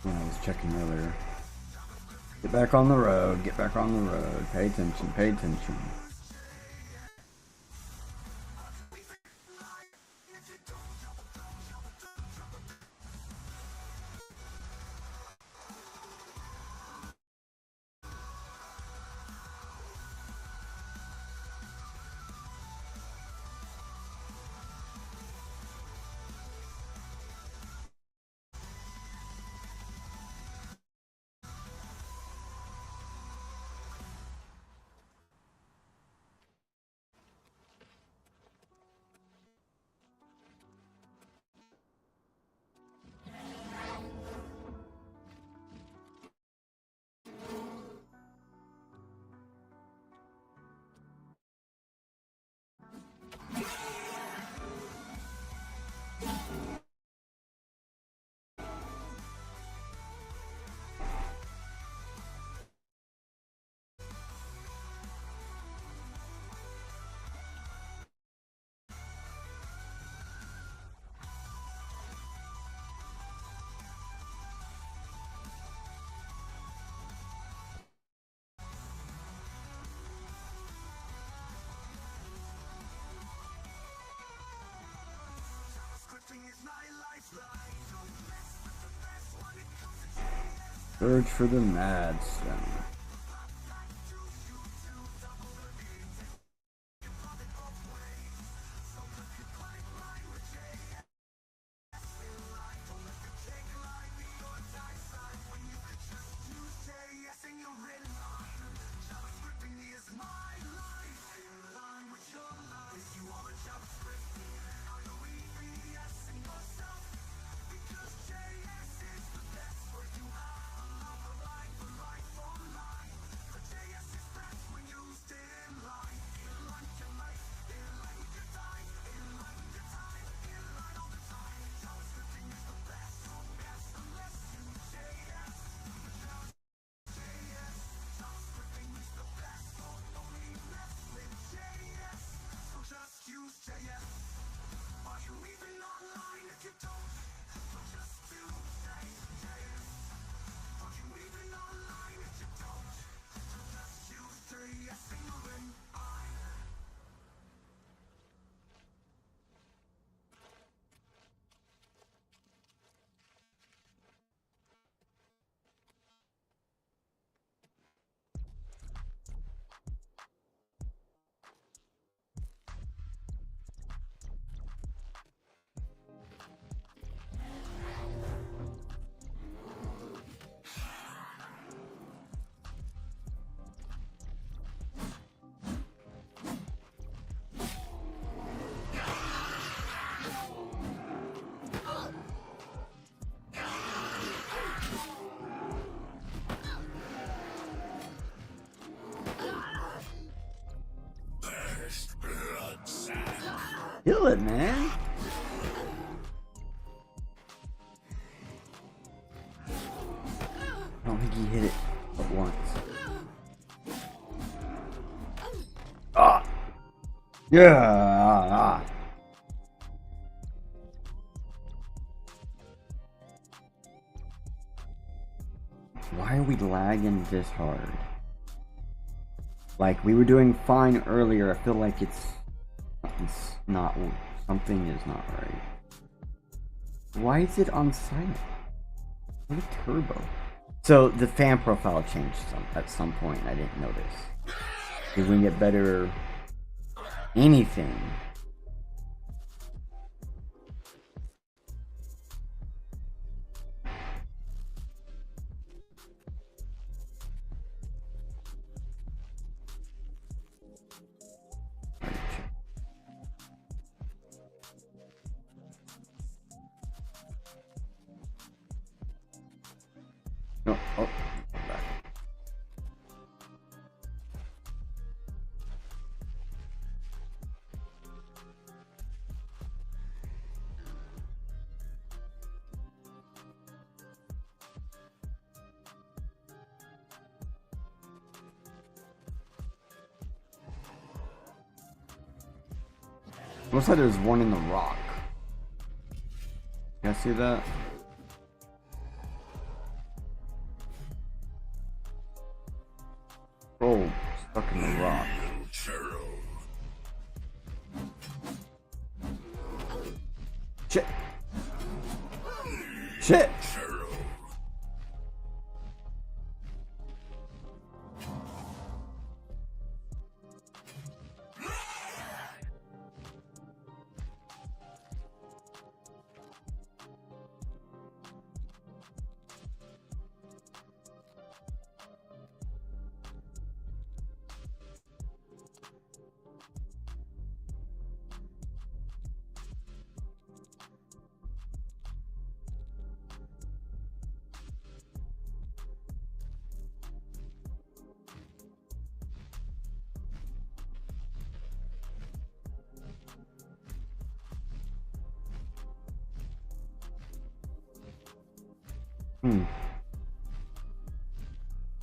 I was checking earlier. Get back on the road, get back on the road. Pay attention, pay attention. Search for the Mad Stone. Kill it, man. I don't think he hit it at once. Ah! Yeah! Why are we lagging this hard? Like, we were doing fine earlier. I feel like it's not, something is not right. Why is it on silent? What a turbo. So the fan profile changed at some point. I didn't notice. Did we get better anything? Looks like there's one in the rock. You guys see that? Oh, stuck in the rock. Shit! Shit!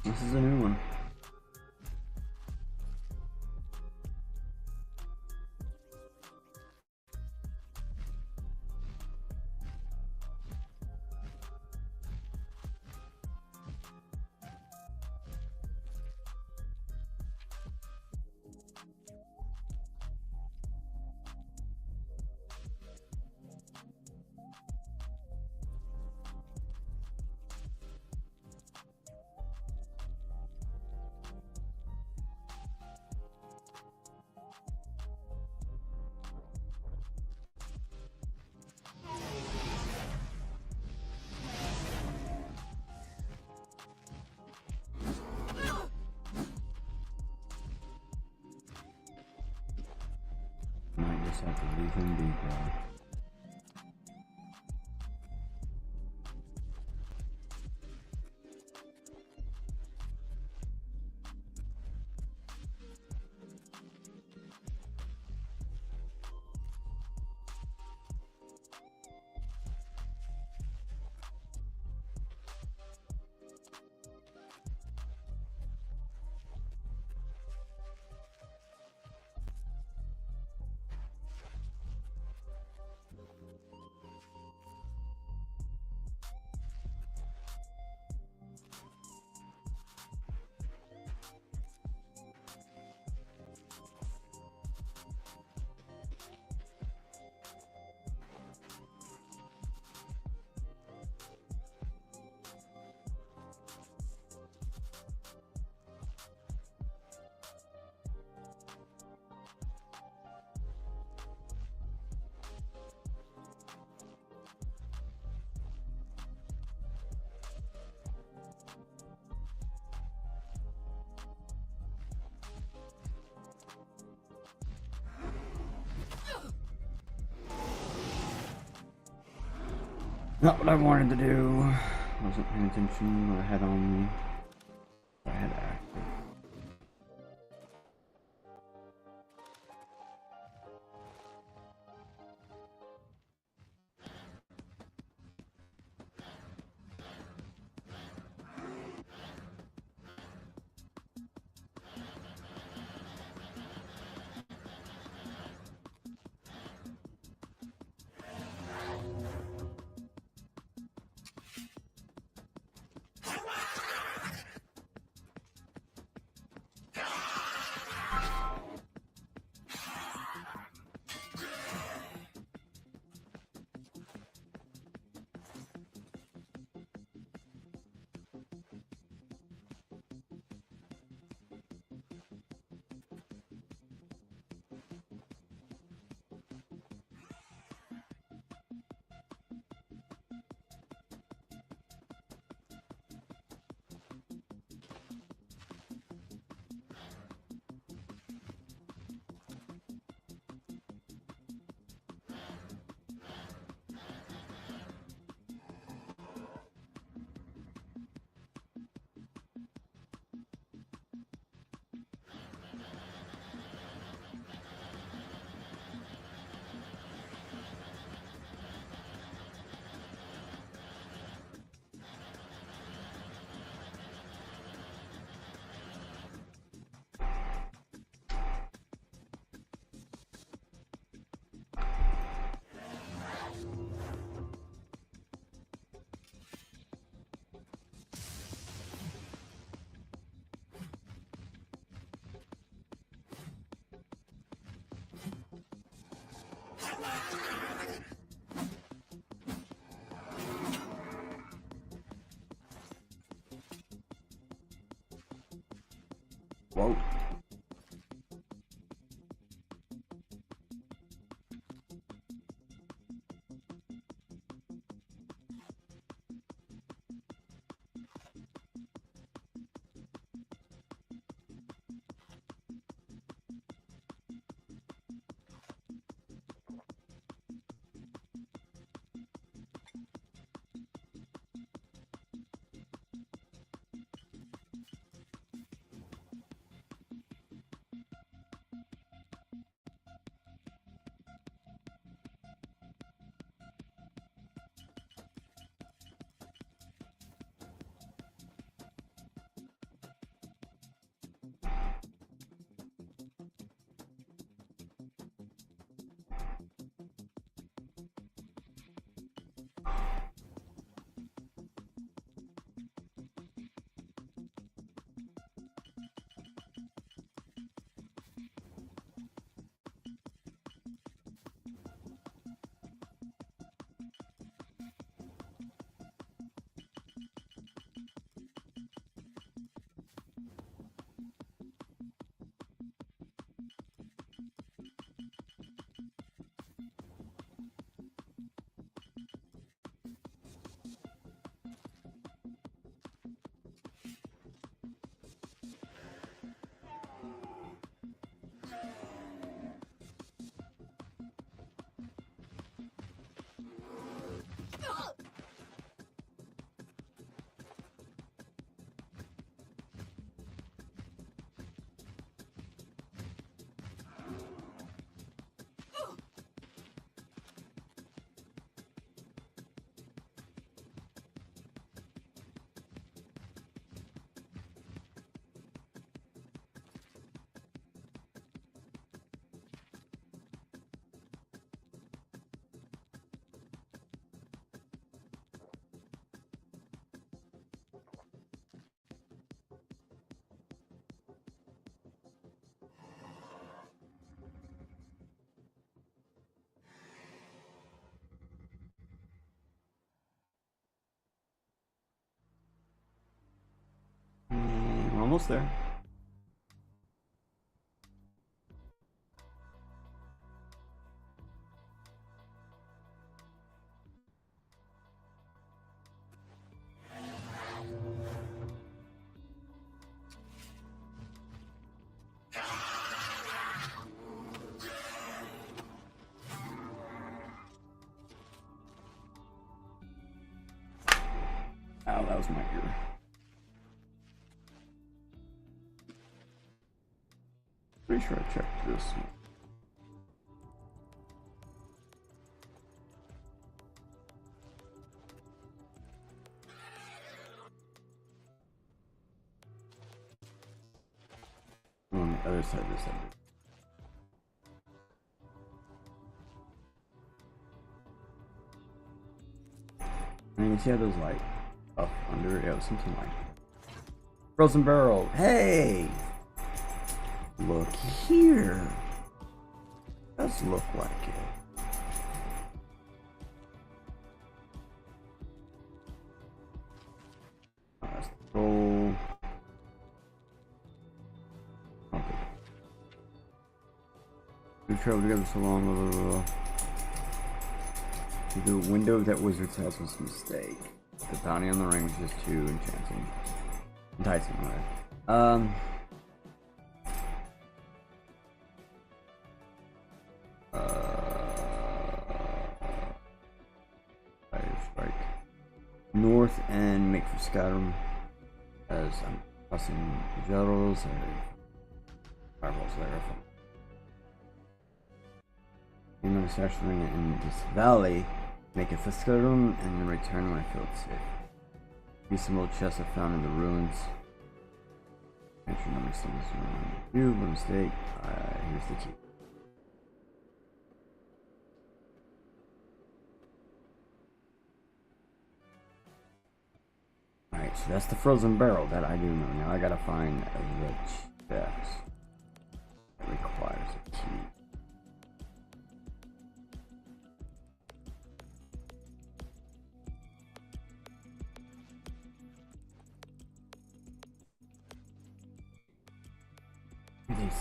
This is a new one. Might just have to leave him be, bro. Not what I wanted to do. Wasn't paying attention what I had on me. I had active. Whoa. We're almost there. Ow, that was my ear. Pretty sure I checked this one. On the other side of this end. And you can see how those like up under it, yeah, something like frozen barrel. Hey! Look here. Does look like it. That's the goal. Okay. We've traveled together so long. The window that Wizard's house was a mistake. The bounty on the ring was just too enchanting. Enticing, right? Strike north and make for Skyrim as I'm crossing the Jarls and fireballs there. I'm going to stash the ring in this valley, make it for Skyrim, and then return when I feel it's safe. Use some old chests I found in the ruins. Entry number stumbles around. You, by mistake. Here's the key. Alright, so that's the frozen barrel that I do know. Now I gotta find the chest that requires a key.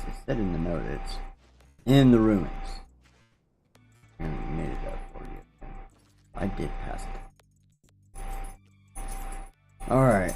it said in the note it's in the ruins. And we made it up for you. I did pass it. Alright.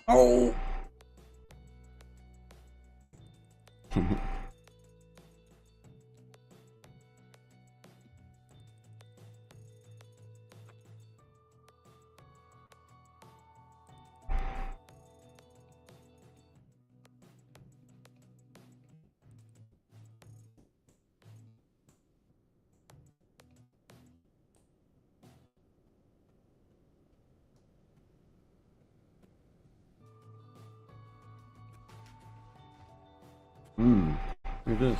Oh! Look at this.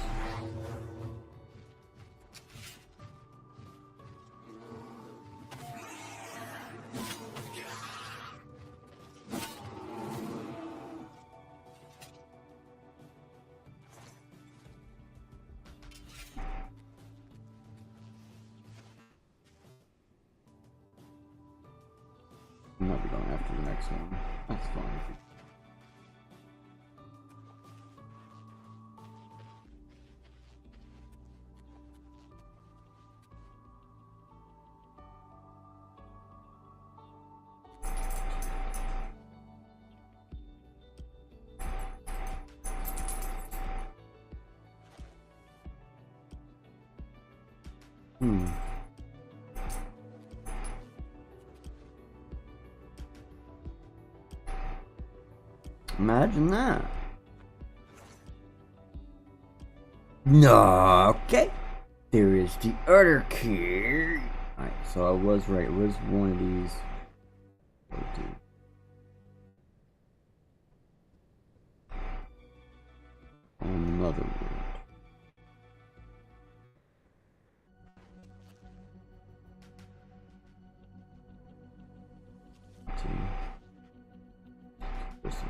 I might be going after the next one. That's fine. Imagine that. No, okay. There is the other key. Alright, so I was right. It was one of these. Oh, dude. On the mother world. Listen.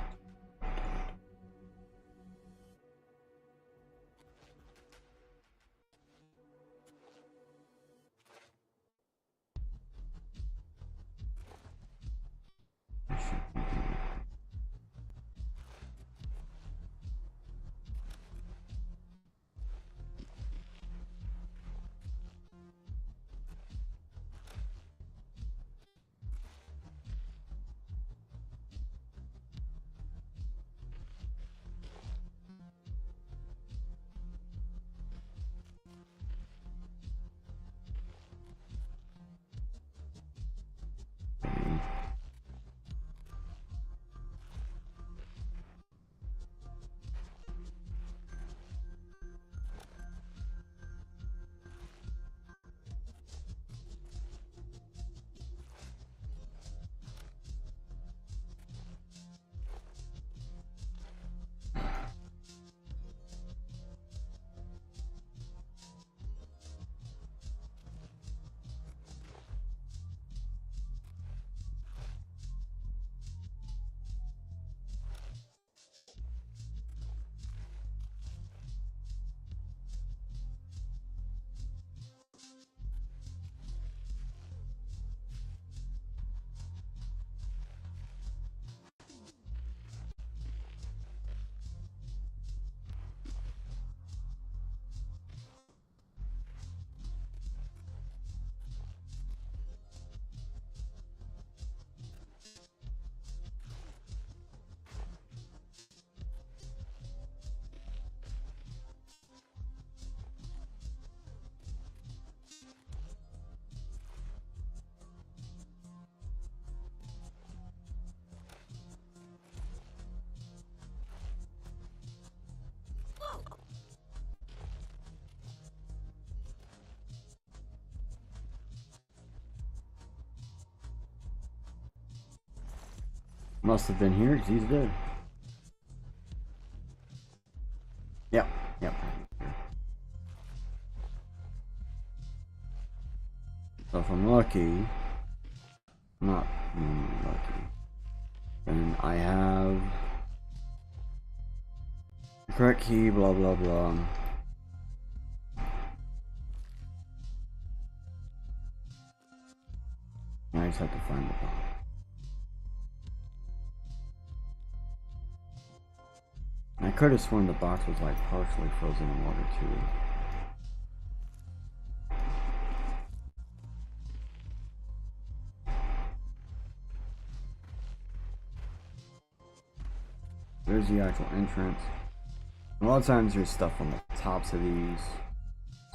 Must have been here because he's dead. Yep, yep. So if I'm lucky, not lucky, then I have the correct key, blah blah blah. I just have to find the box. I could have sworn the box was like partially frozen in water too. There's the actual entrance. A lot of times there's stuff on the tops of these.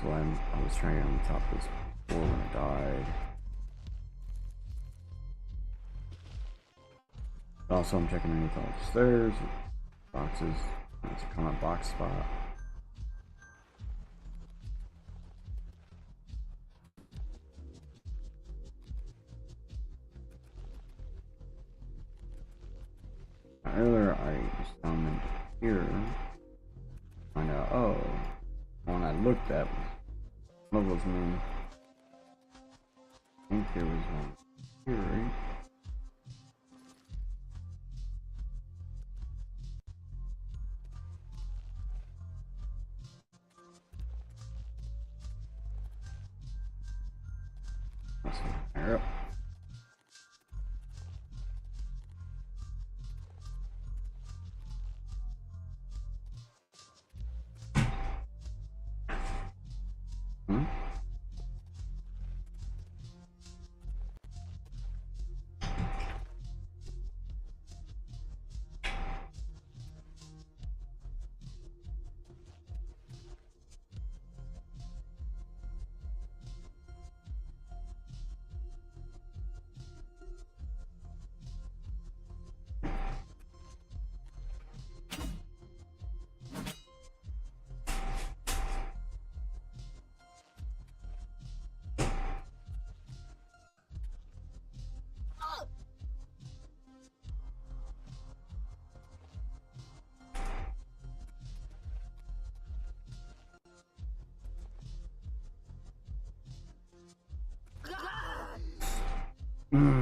So I was trying to get on the top of this before when I died. Also, I'm checking underneath all the stairs, boxes. It's a common box spot. Earlier, I just found them here. Find out, oh, the one I looked at was levels me. I think there was one here, right? Yep. Hmm?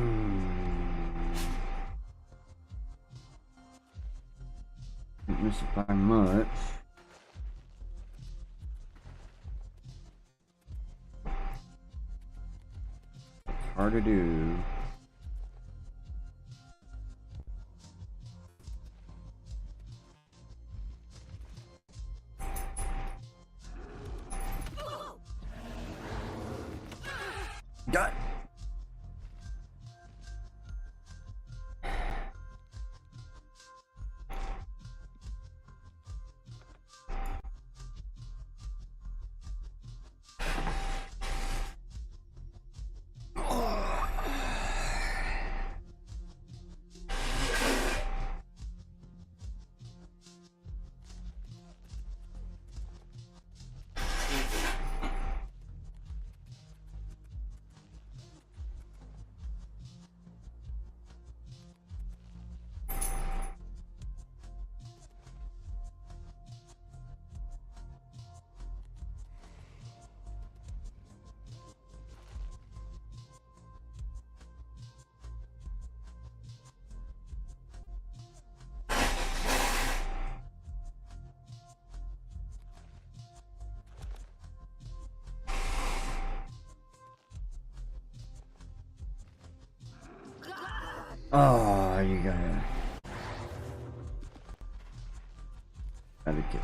Didn't miss it by much. It's hard to do. Got. Oh, you gotta get.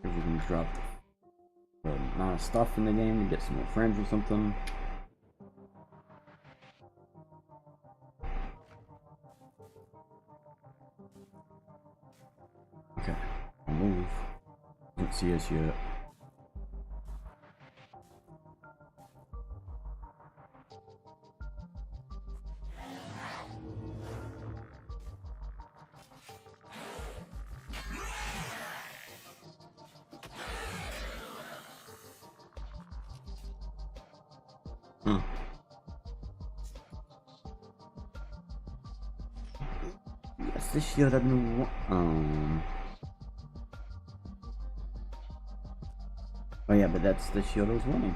If we can drop the amount of stuff in the game to get some more friends or something. Okay, I'll move. Don't see us yet. Yes, this shield I've been oh yeah, but that's the shield I was wanting.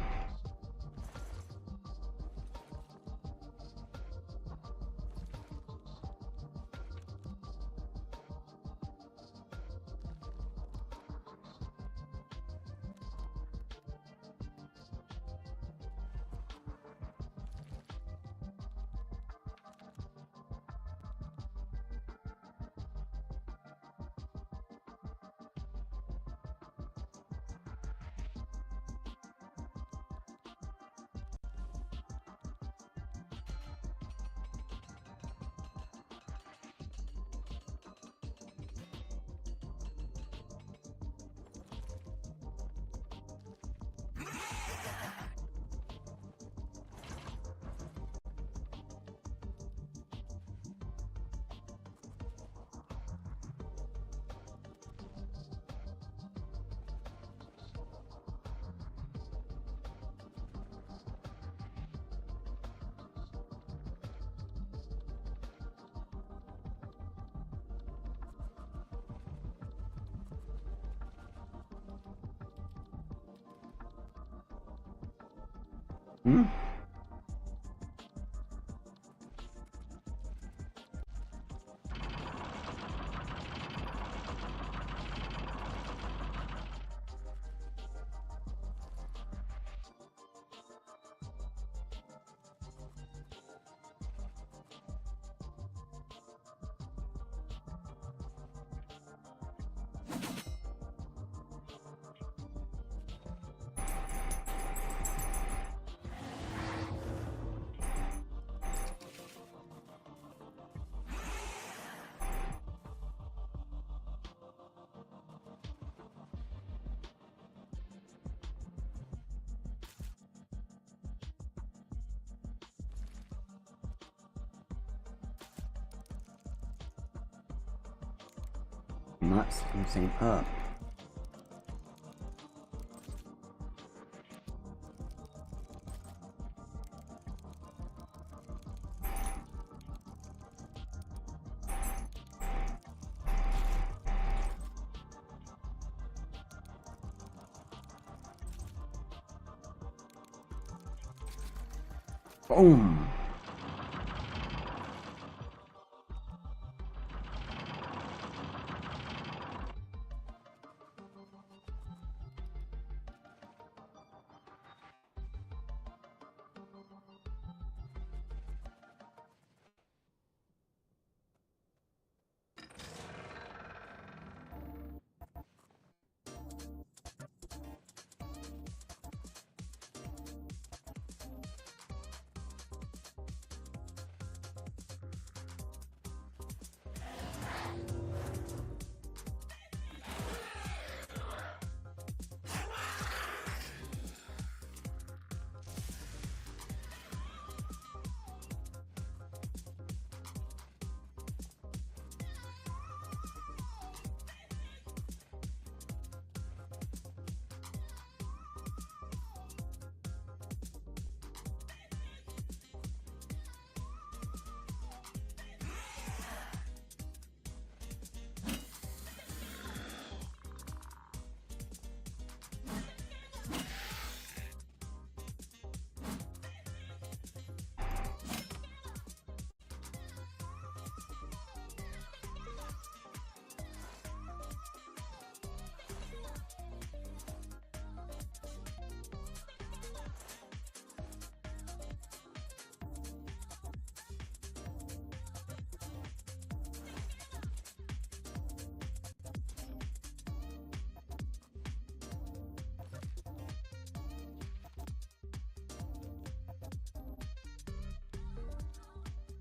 Hmm? Not saying up. Boom.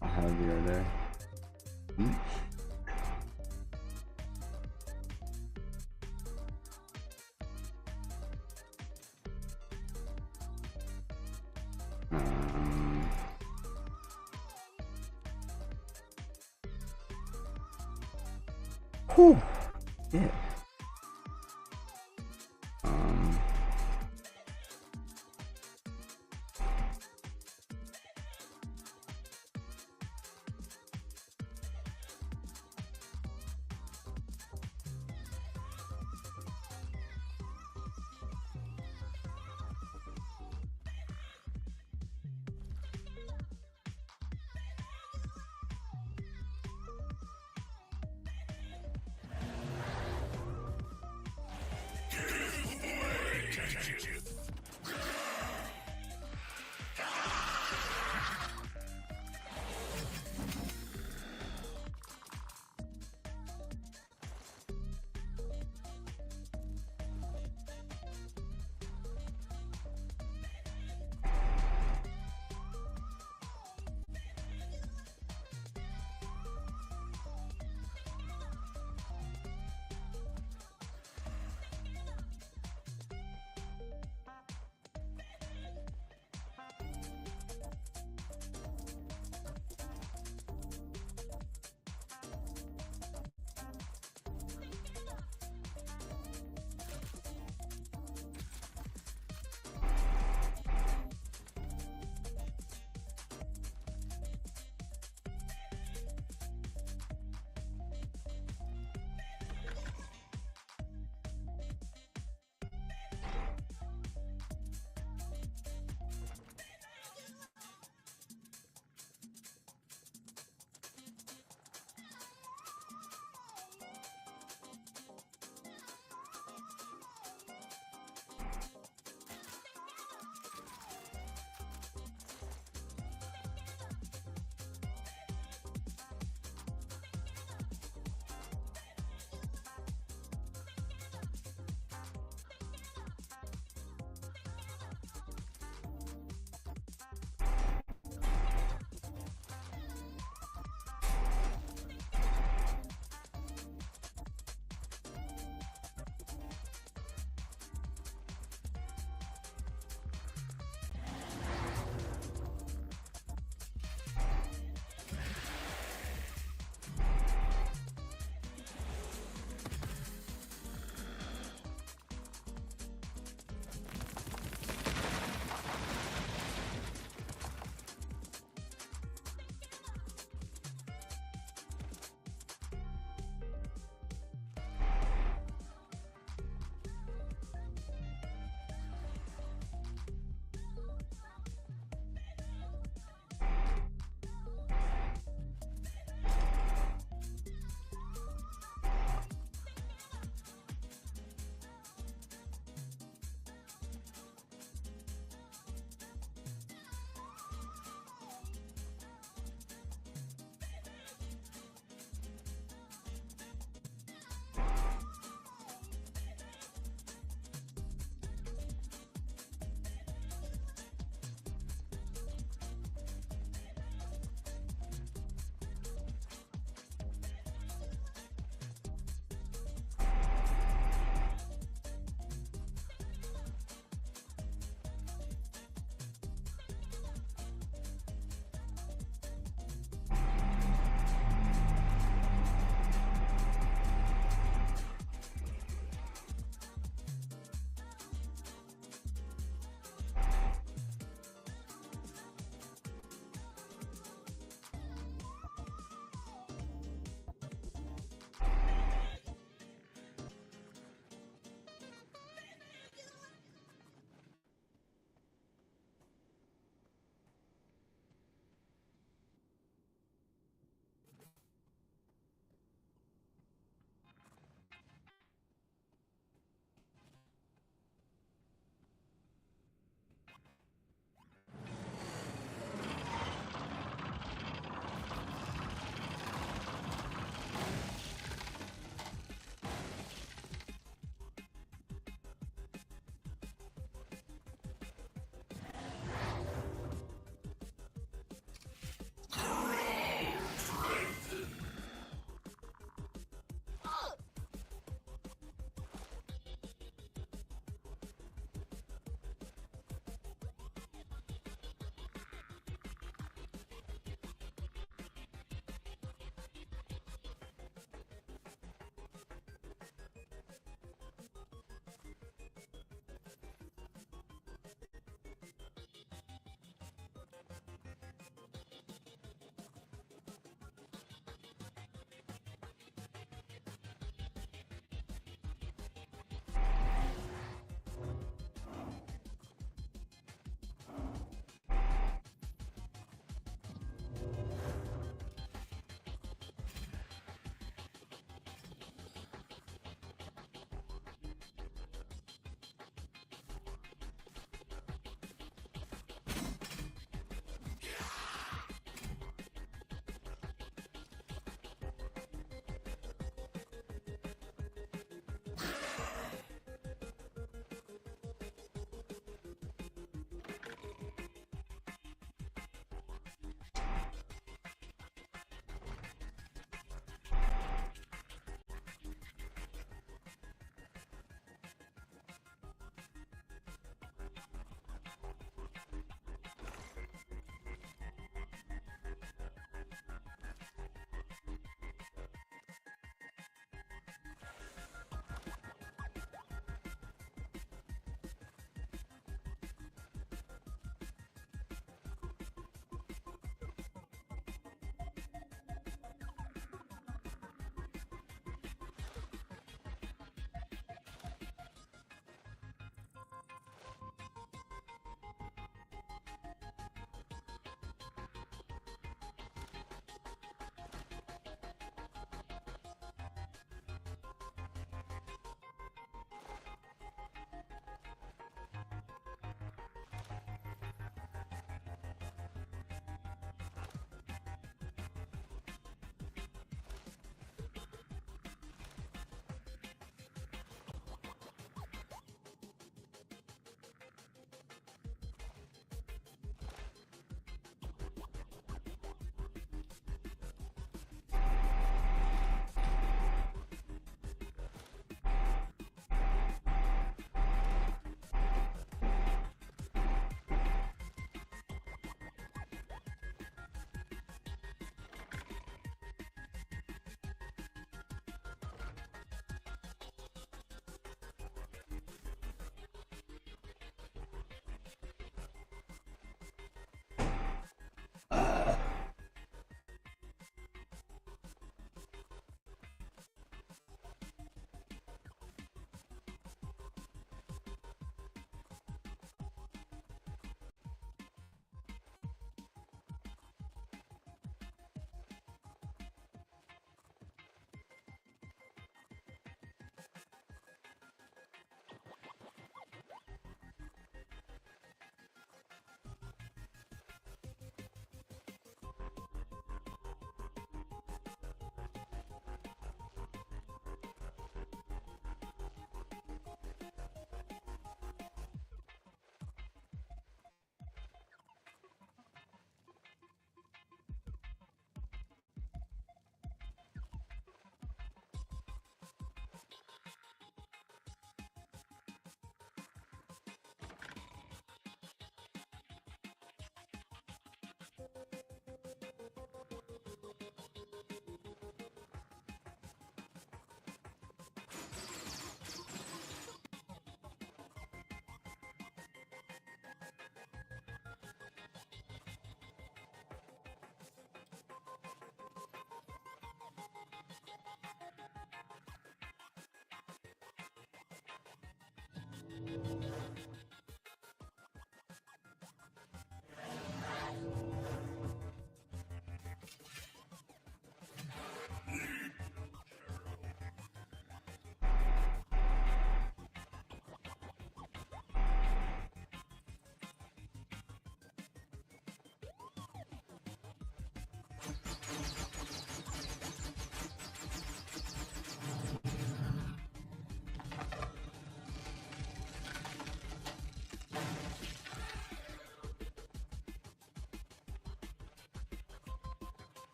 I'll have a beer there. Each. Whew. Yeah.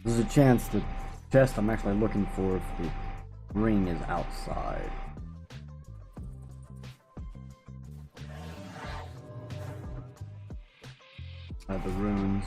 There's a chance the chest I'm actually looking for if the ring is outside. The runes.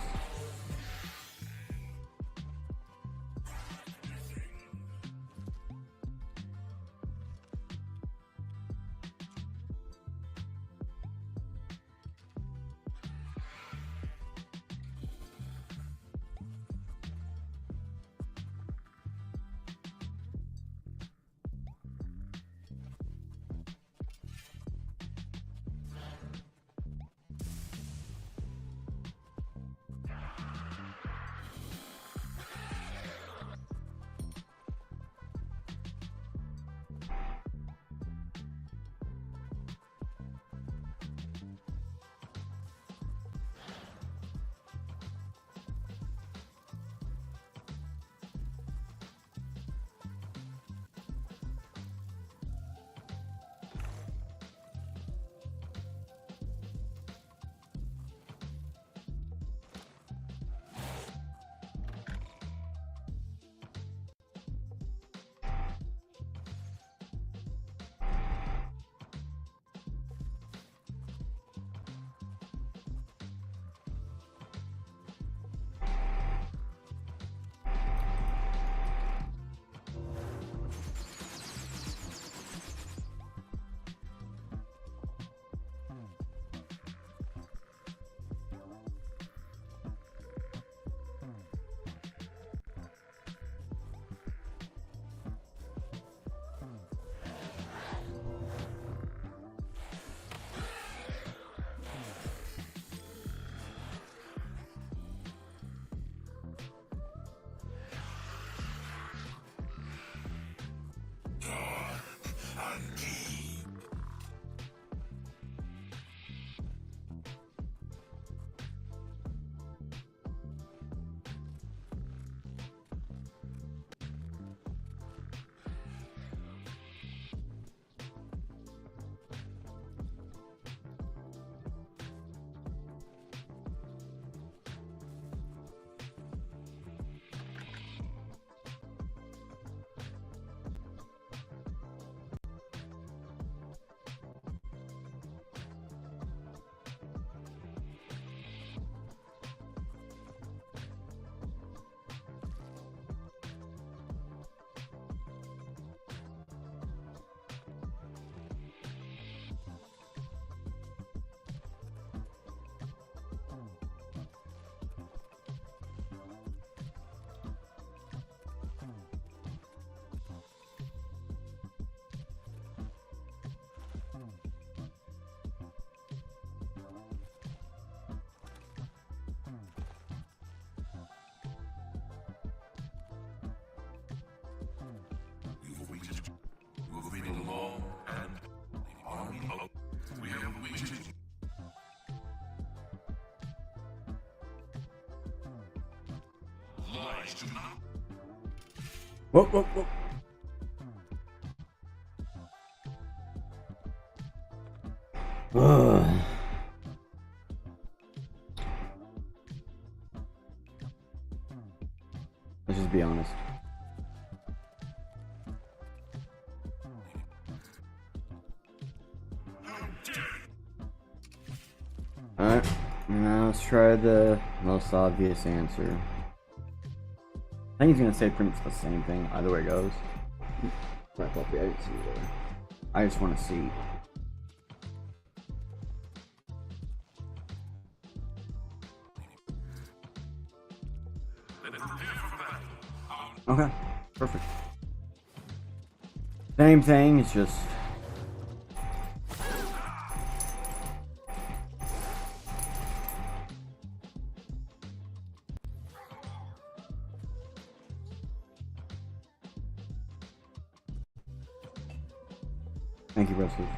Whoop, whoop, whoop. Ugh. Let's just be honest. Alright, now let's try the most obvious answer. I think he's gonna say pretty much the same thing either way it goes. Right, puppy, I didn't see you there. I just want to see. Okay, perfect. Same thing, it's just... Thank you, wrestlers.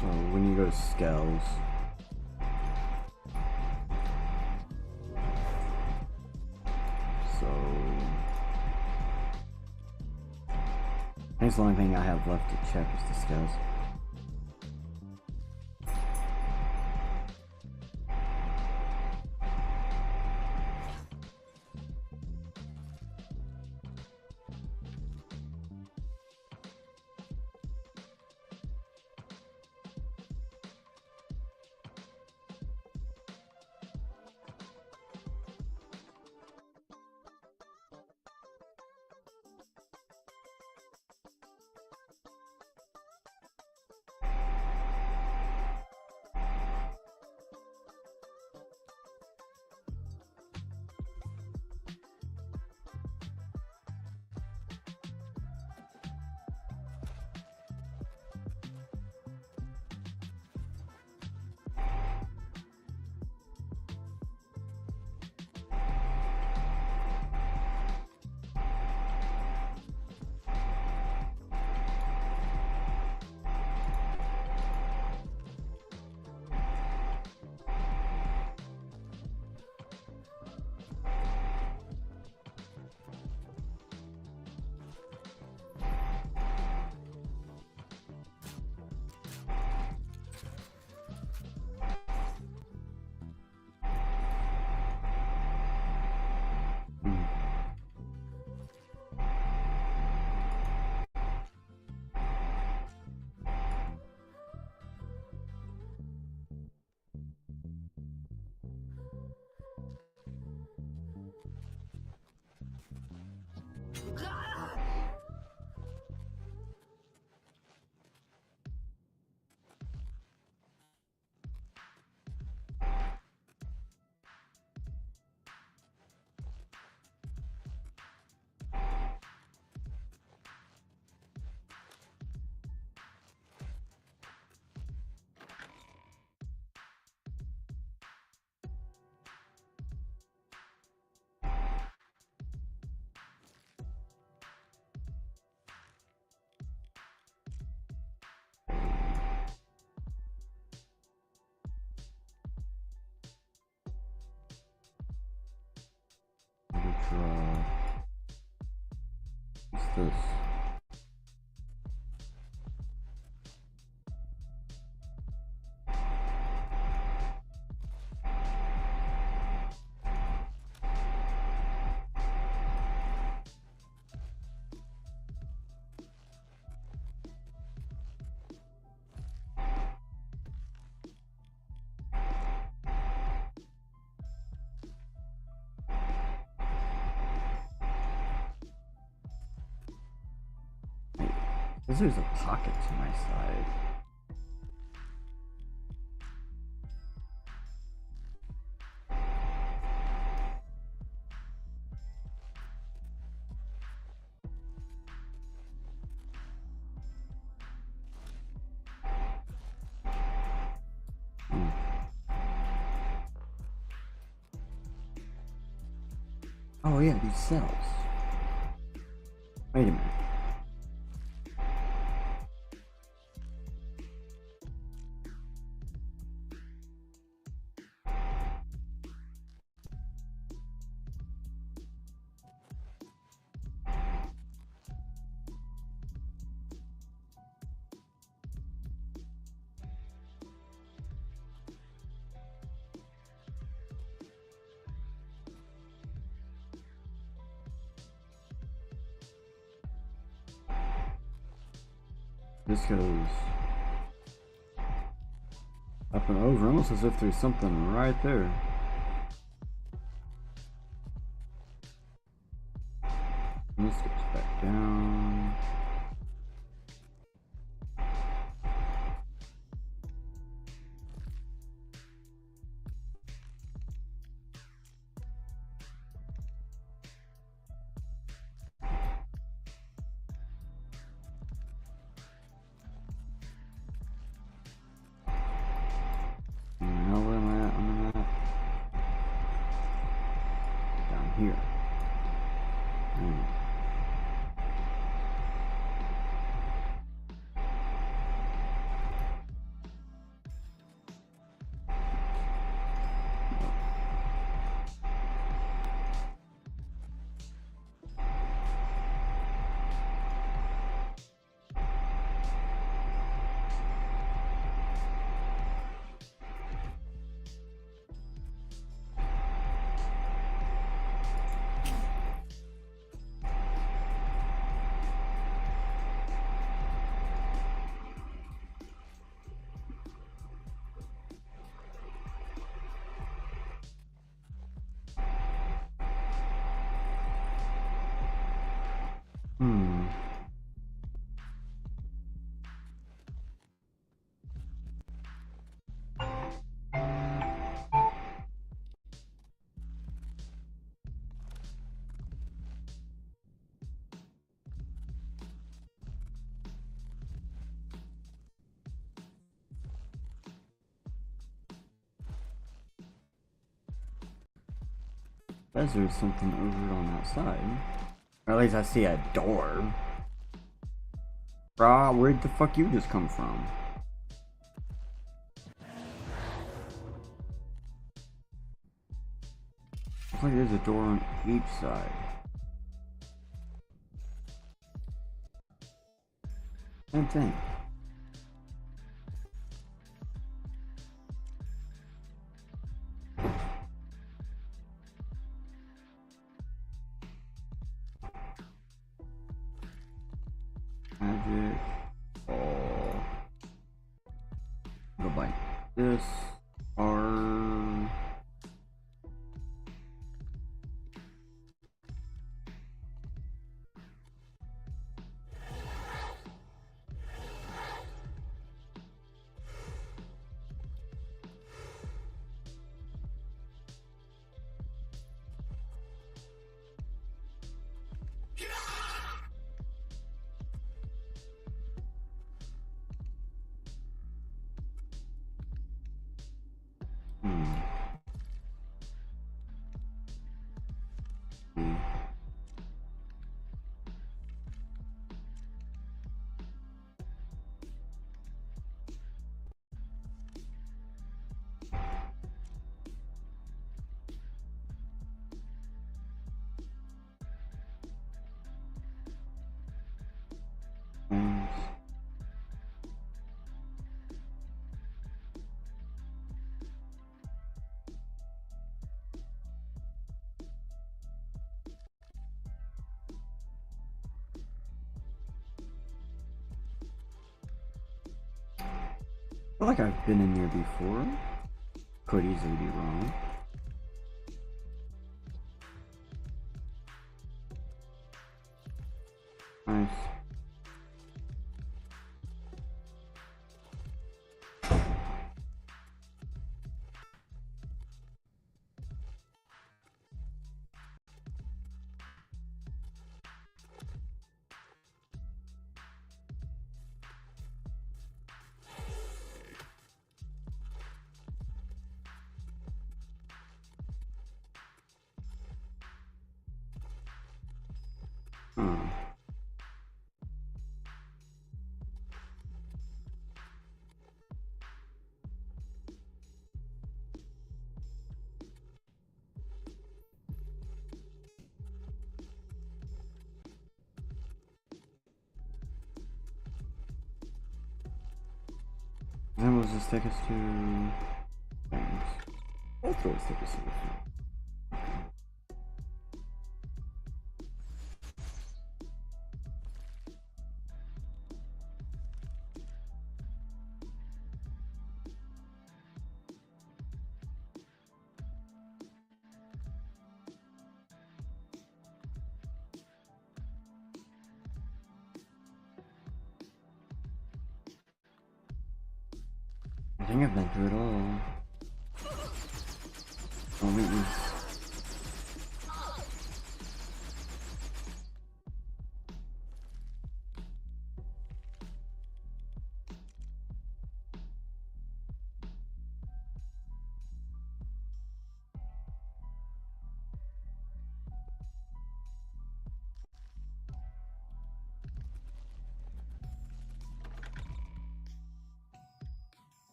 So when you go to scales, so I think the only thing I have left to check is the scales. What's this? There's a pocket to my side. Oh yeah, these cells. Wait a minute. This goes up and over, almost as if there's something right there. And this goes back down. Now where am I at on the map? says there's something over on that side. Or at least I see a door. Brah, where'd the fuck you just come from? Looks like there's a door on each side. Same thing. Magic. Oh. Go by this. R. I feel like I've been in there before. Could easily be wrong. Nice. Then will just take us to things. Both roads take us to the thing. I think I've been through it all. Oh, wait, wait.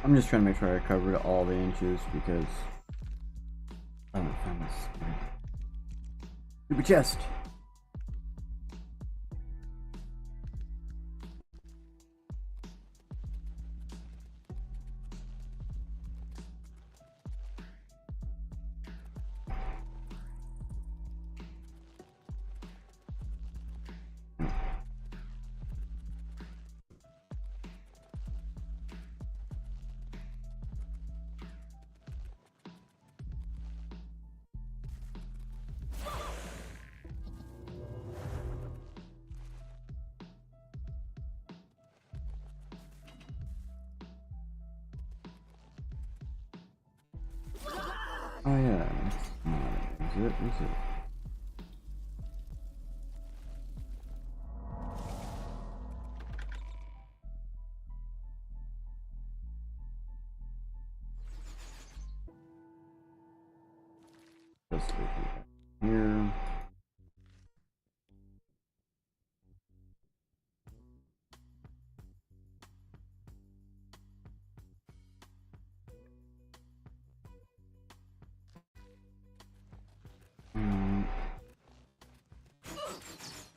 I'm just trying to make sure I covered all the inches because I don't know if I found this stupid chest. Oh yeah, that's not it, is it?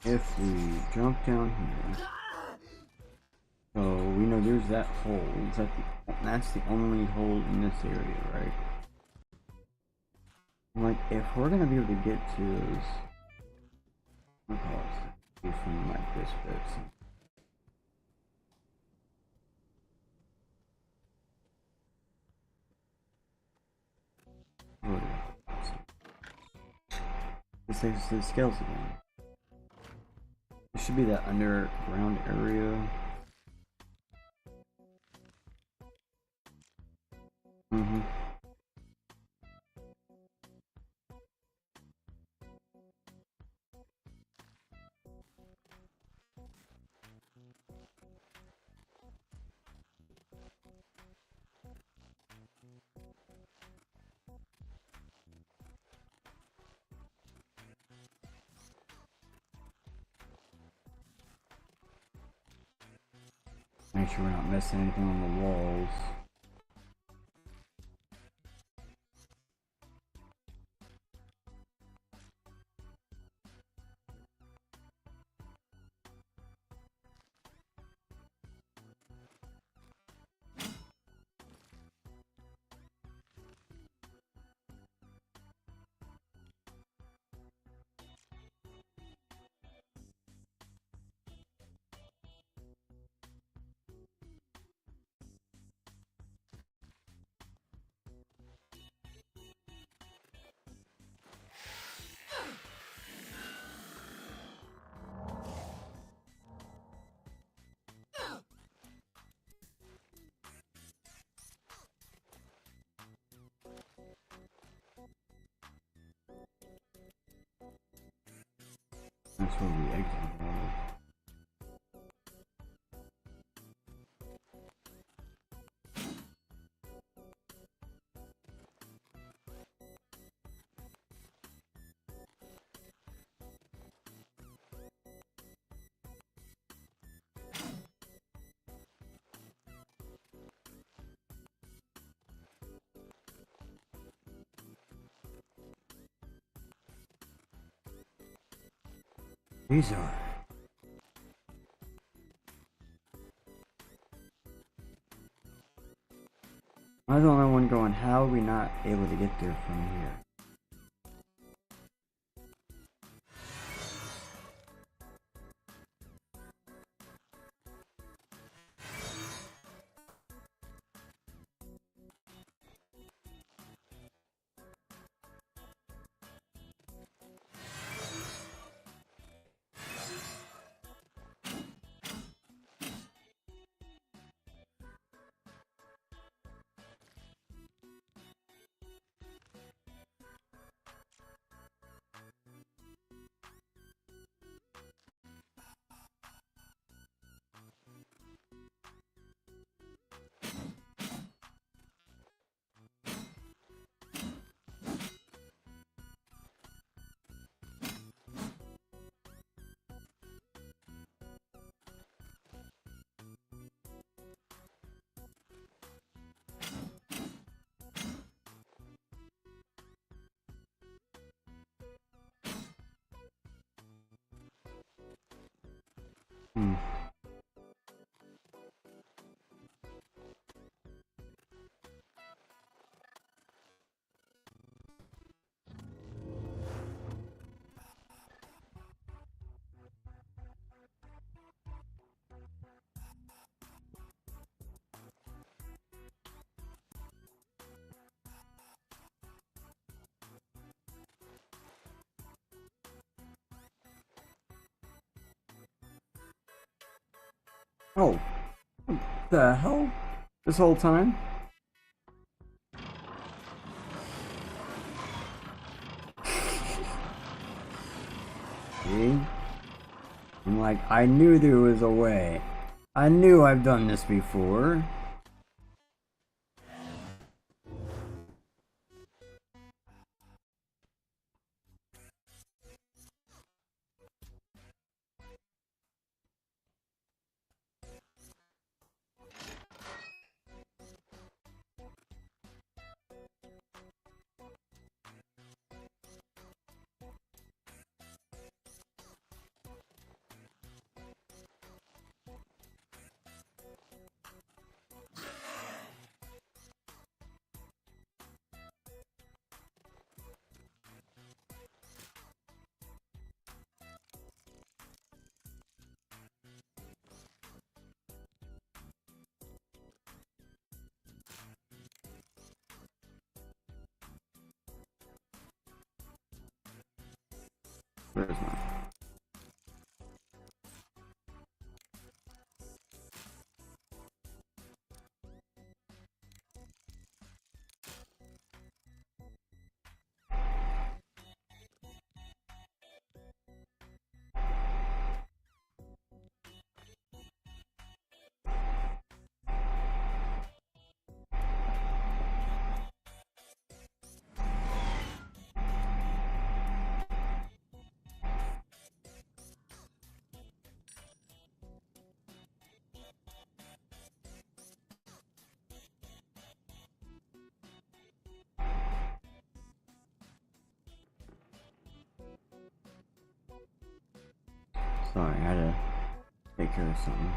if we jump down here, so we know there's that hole. That's the only hole in this area, right? I'm like, if we're gonna be able to get to those, I'll call it something like this bit. This takes us to the scales again. There should be that underground area. Mm-hmm. Make sure we're not missing anything on the walls. That's where we exited out of. These are. I was the only one going, how are we not able to get there from here? Oh, what the hell? This whole time? See? I'm like, I knew there was a way. I knew I've done this before. Where is mine? Sorry, I had to take care of something.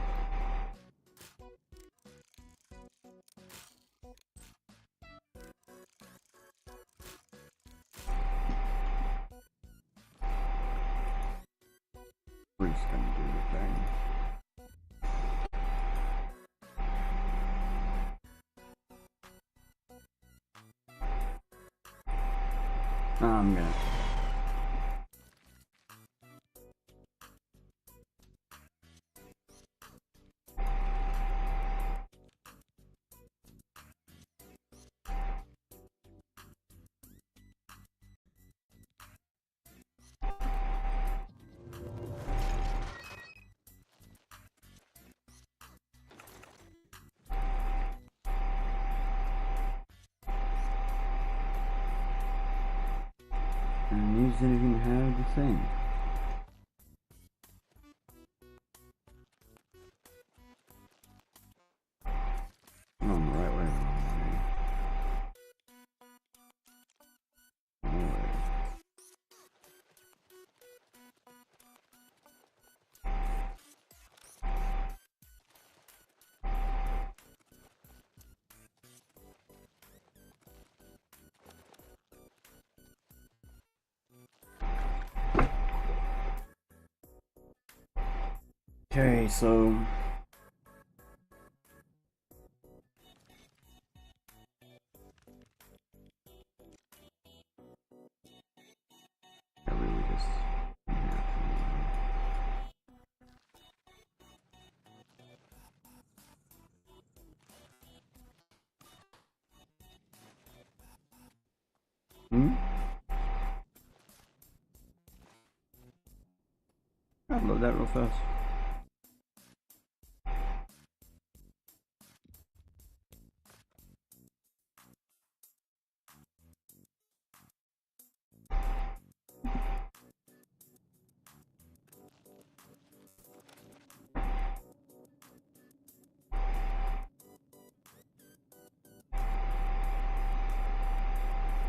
We're just gonna do the thing. I'm gonna. And these didn't even have the thing. I'm on the right way or the wrong way? Wrong way. Okay, so I really just I love that real fast.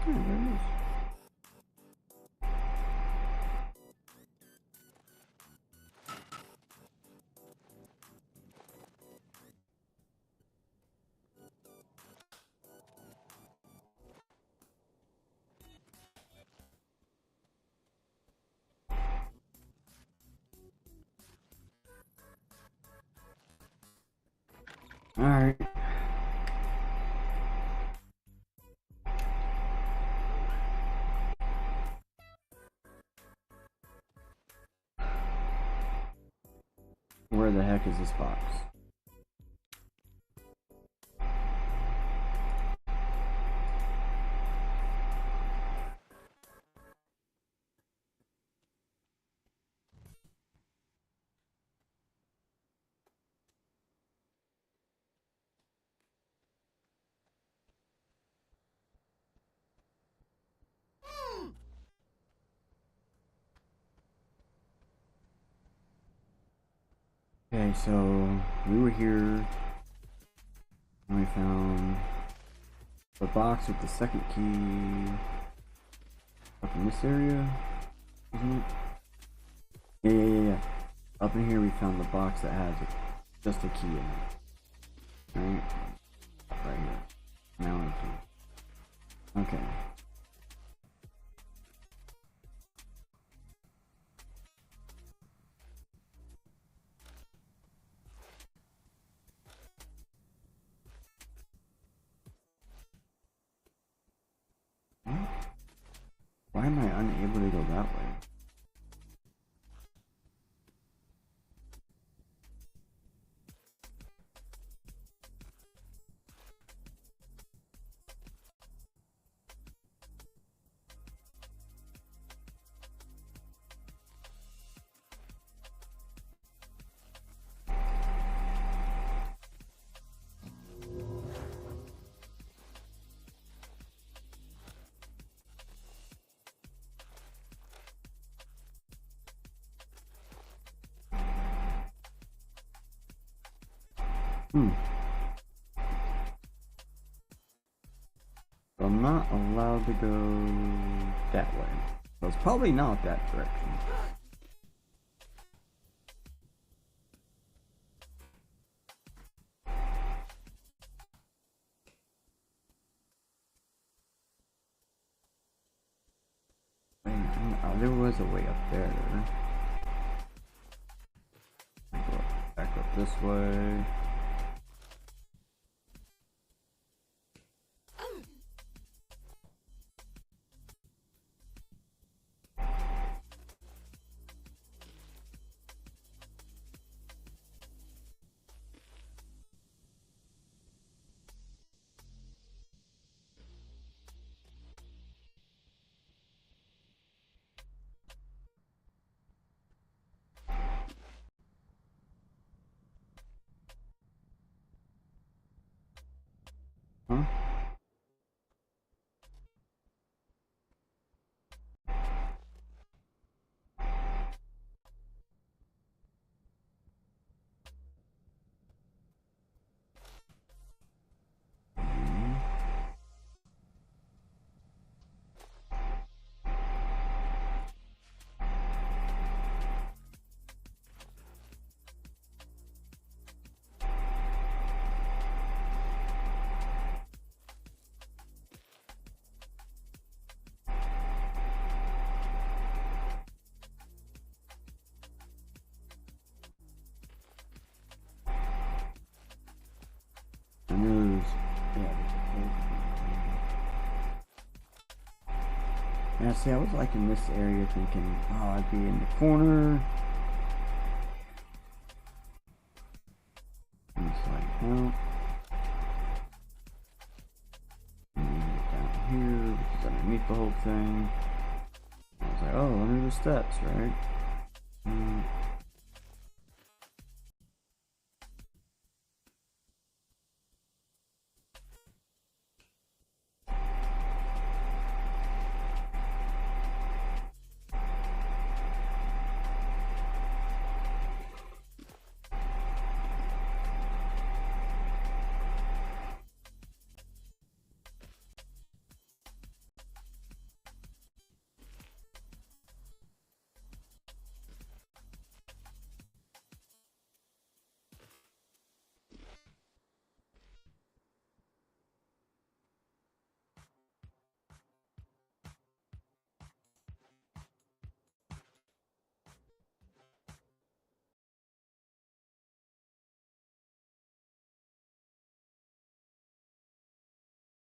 Yeah, there it is. All right. Where the heck is this box? Okay, so we were here and we found the box with the second key up in this area, isn't it? Yeah. Up in here we found the box that has just a key in it. Right here. Now in key. Okay. Why am I unable to go that way? So I'm not allowed to go that way. So it's probably not that direction. Oh, there was a way up there. Go back up this way. Huh? Yeah, see, I was like in this area thinking, oh, I'd be in the corner. And it's like, no. Down here, which is underneath the whole thing. I was like, oh, under the steps, right?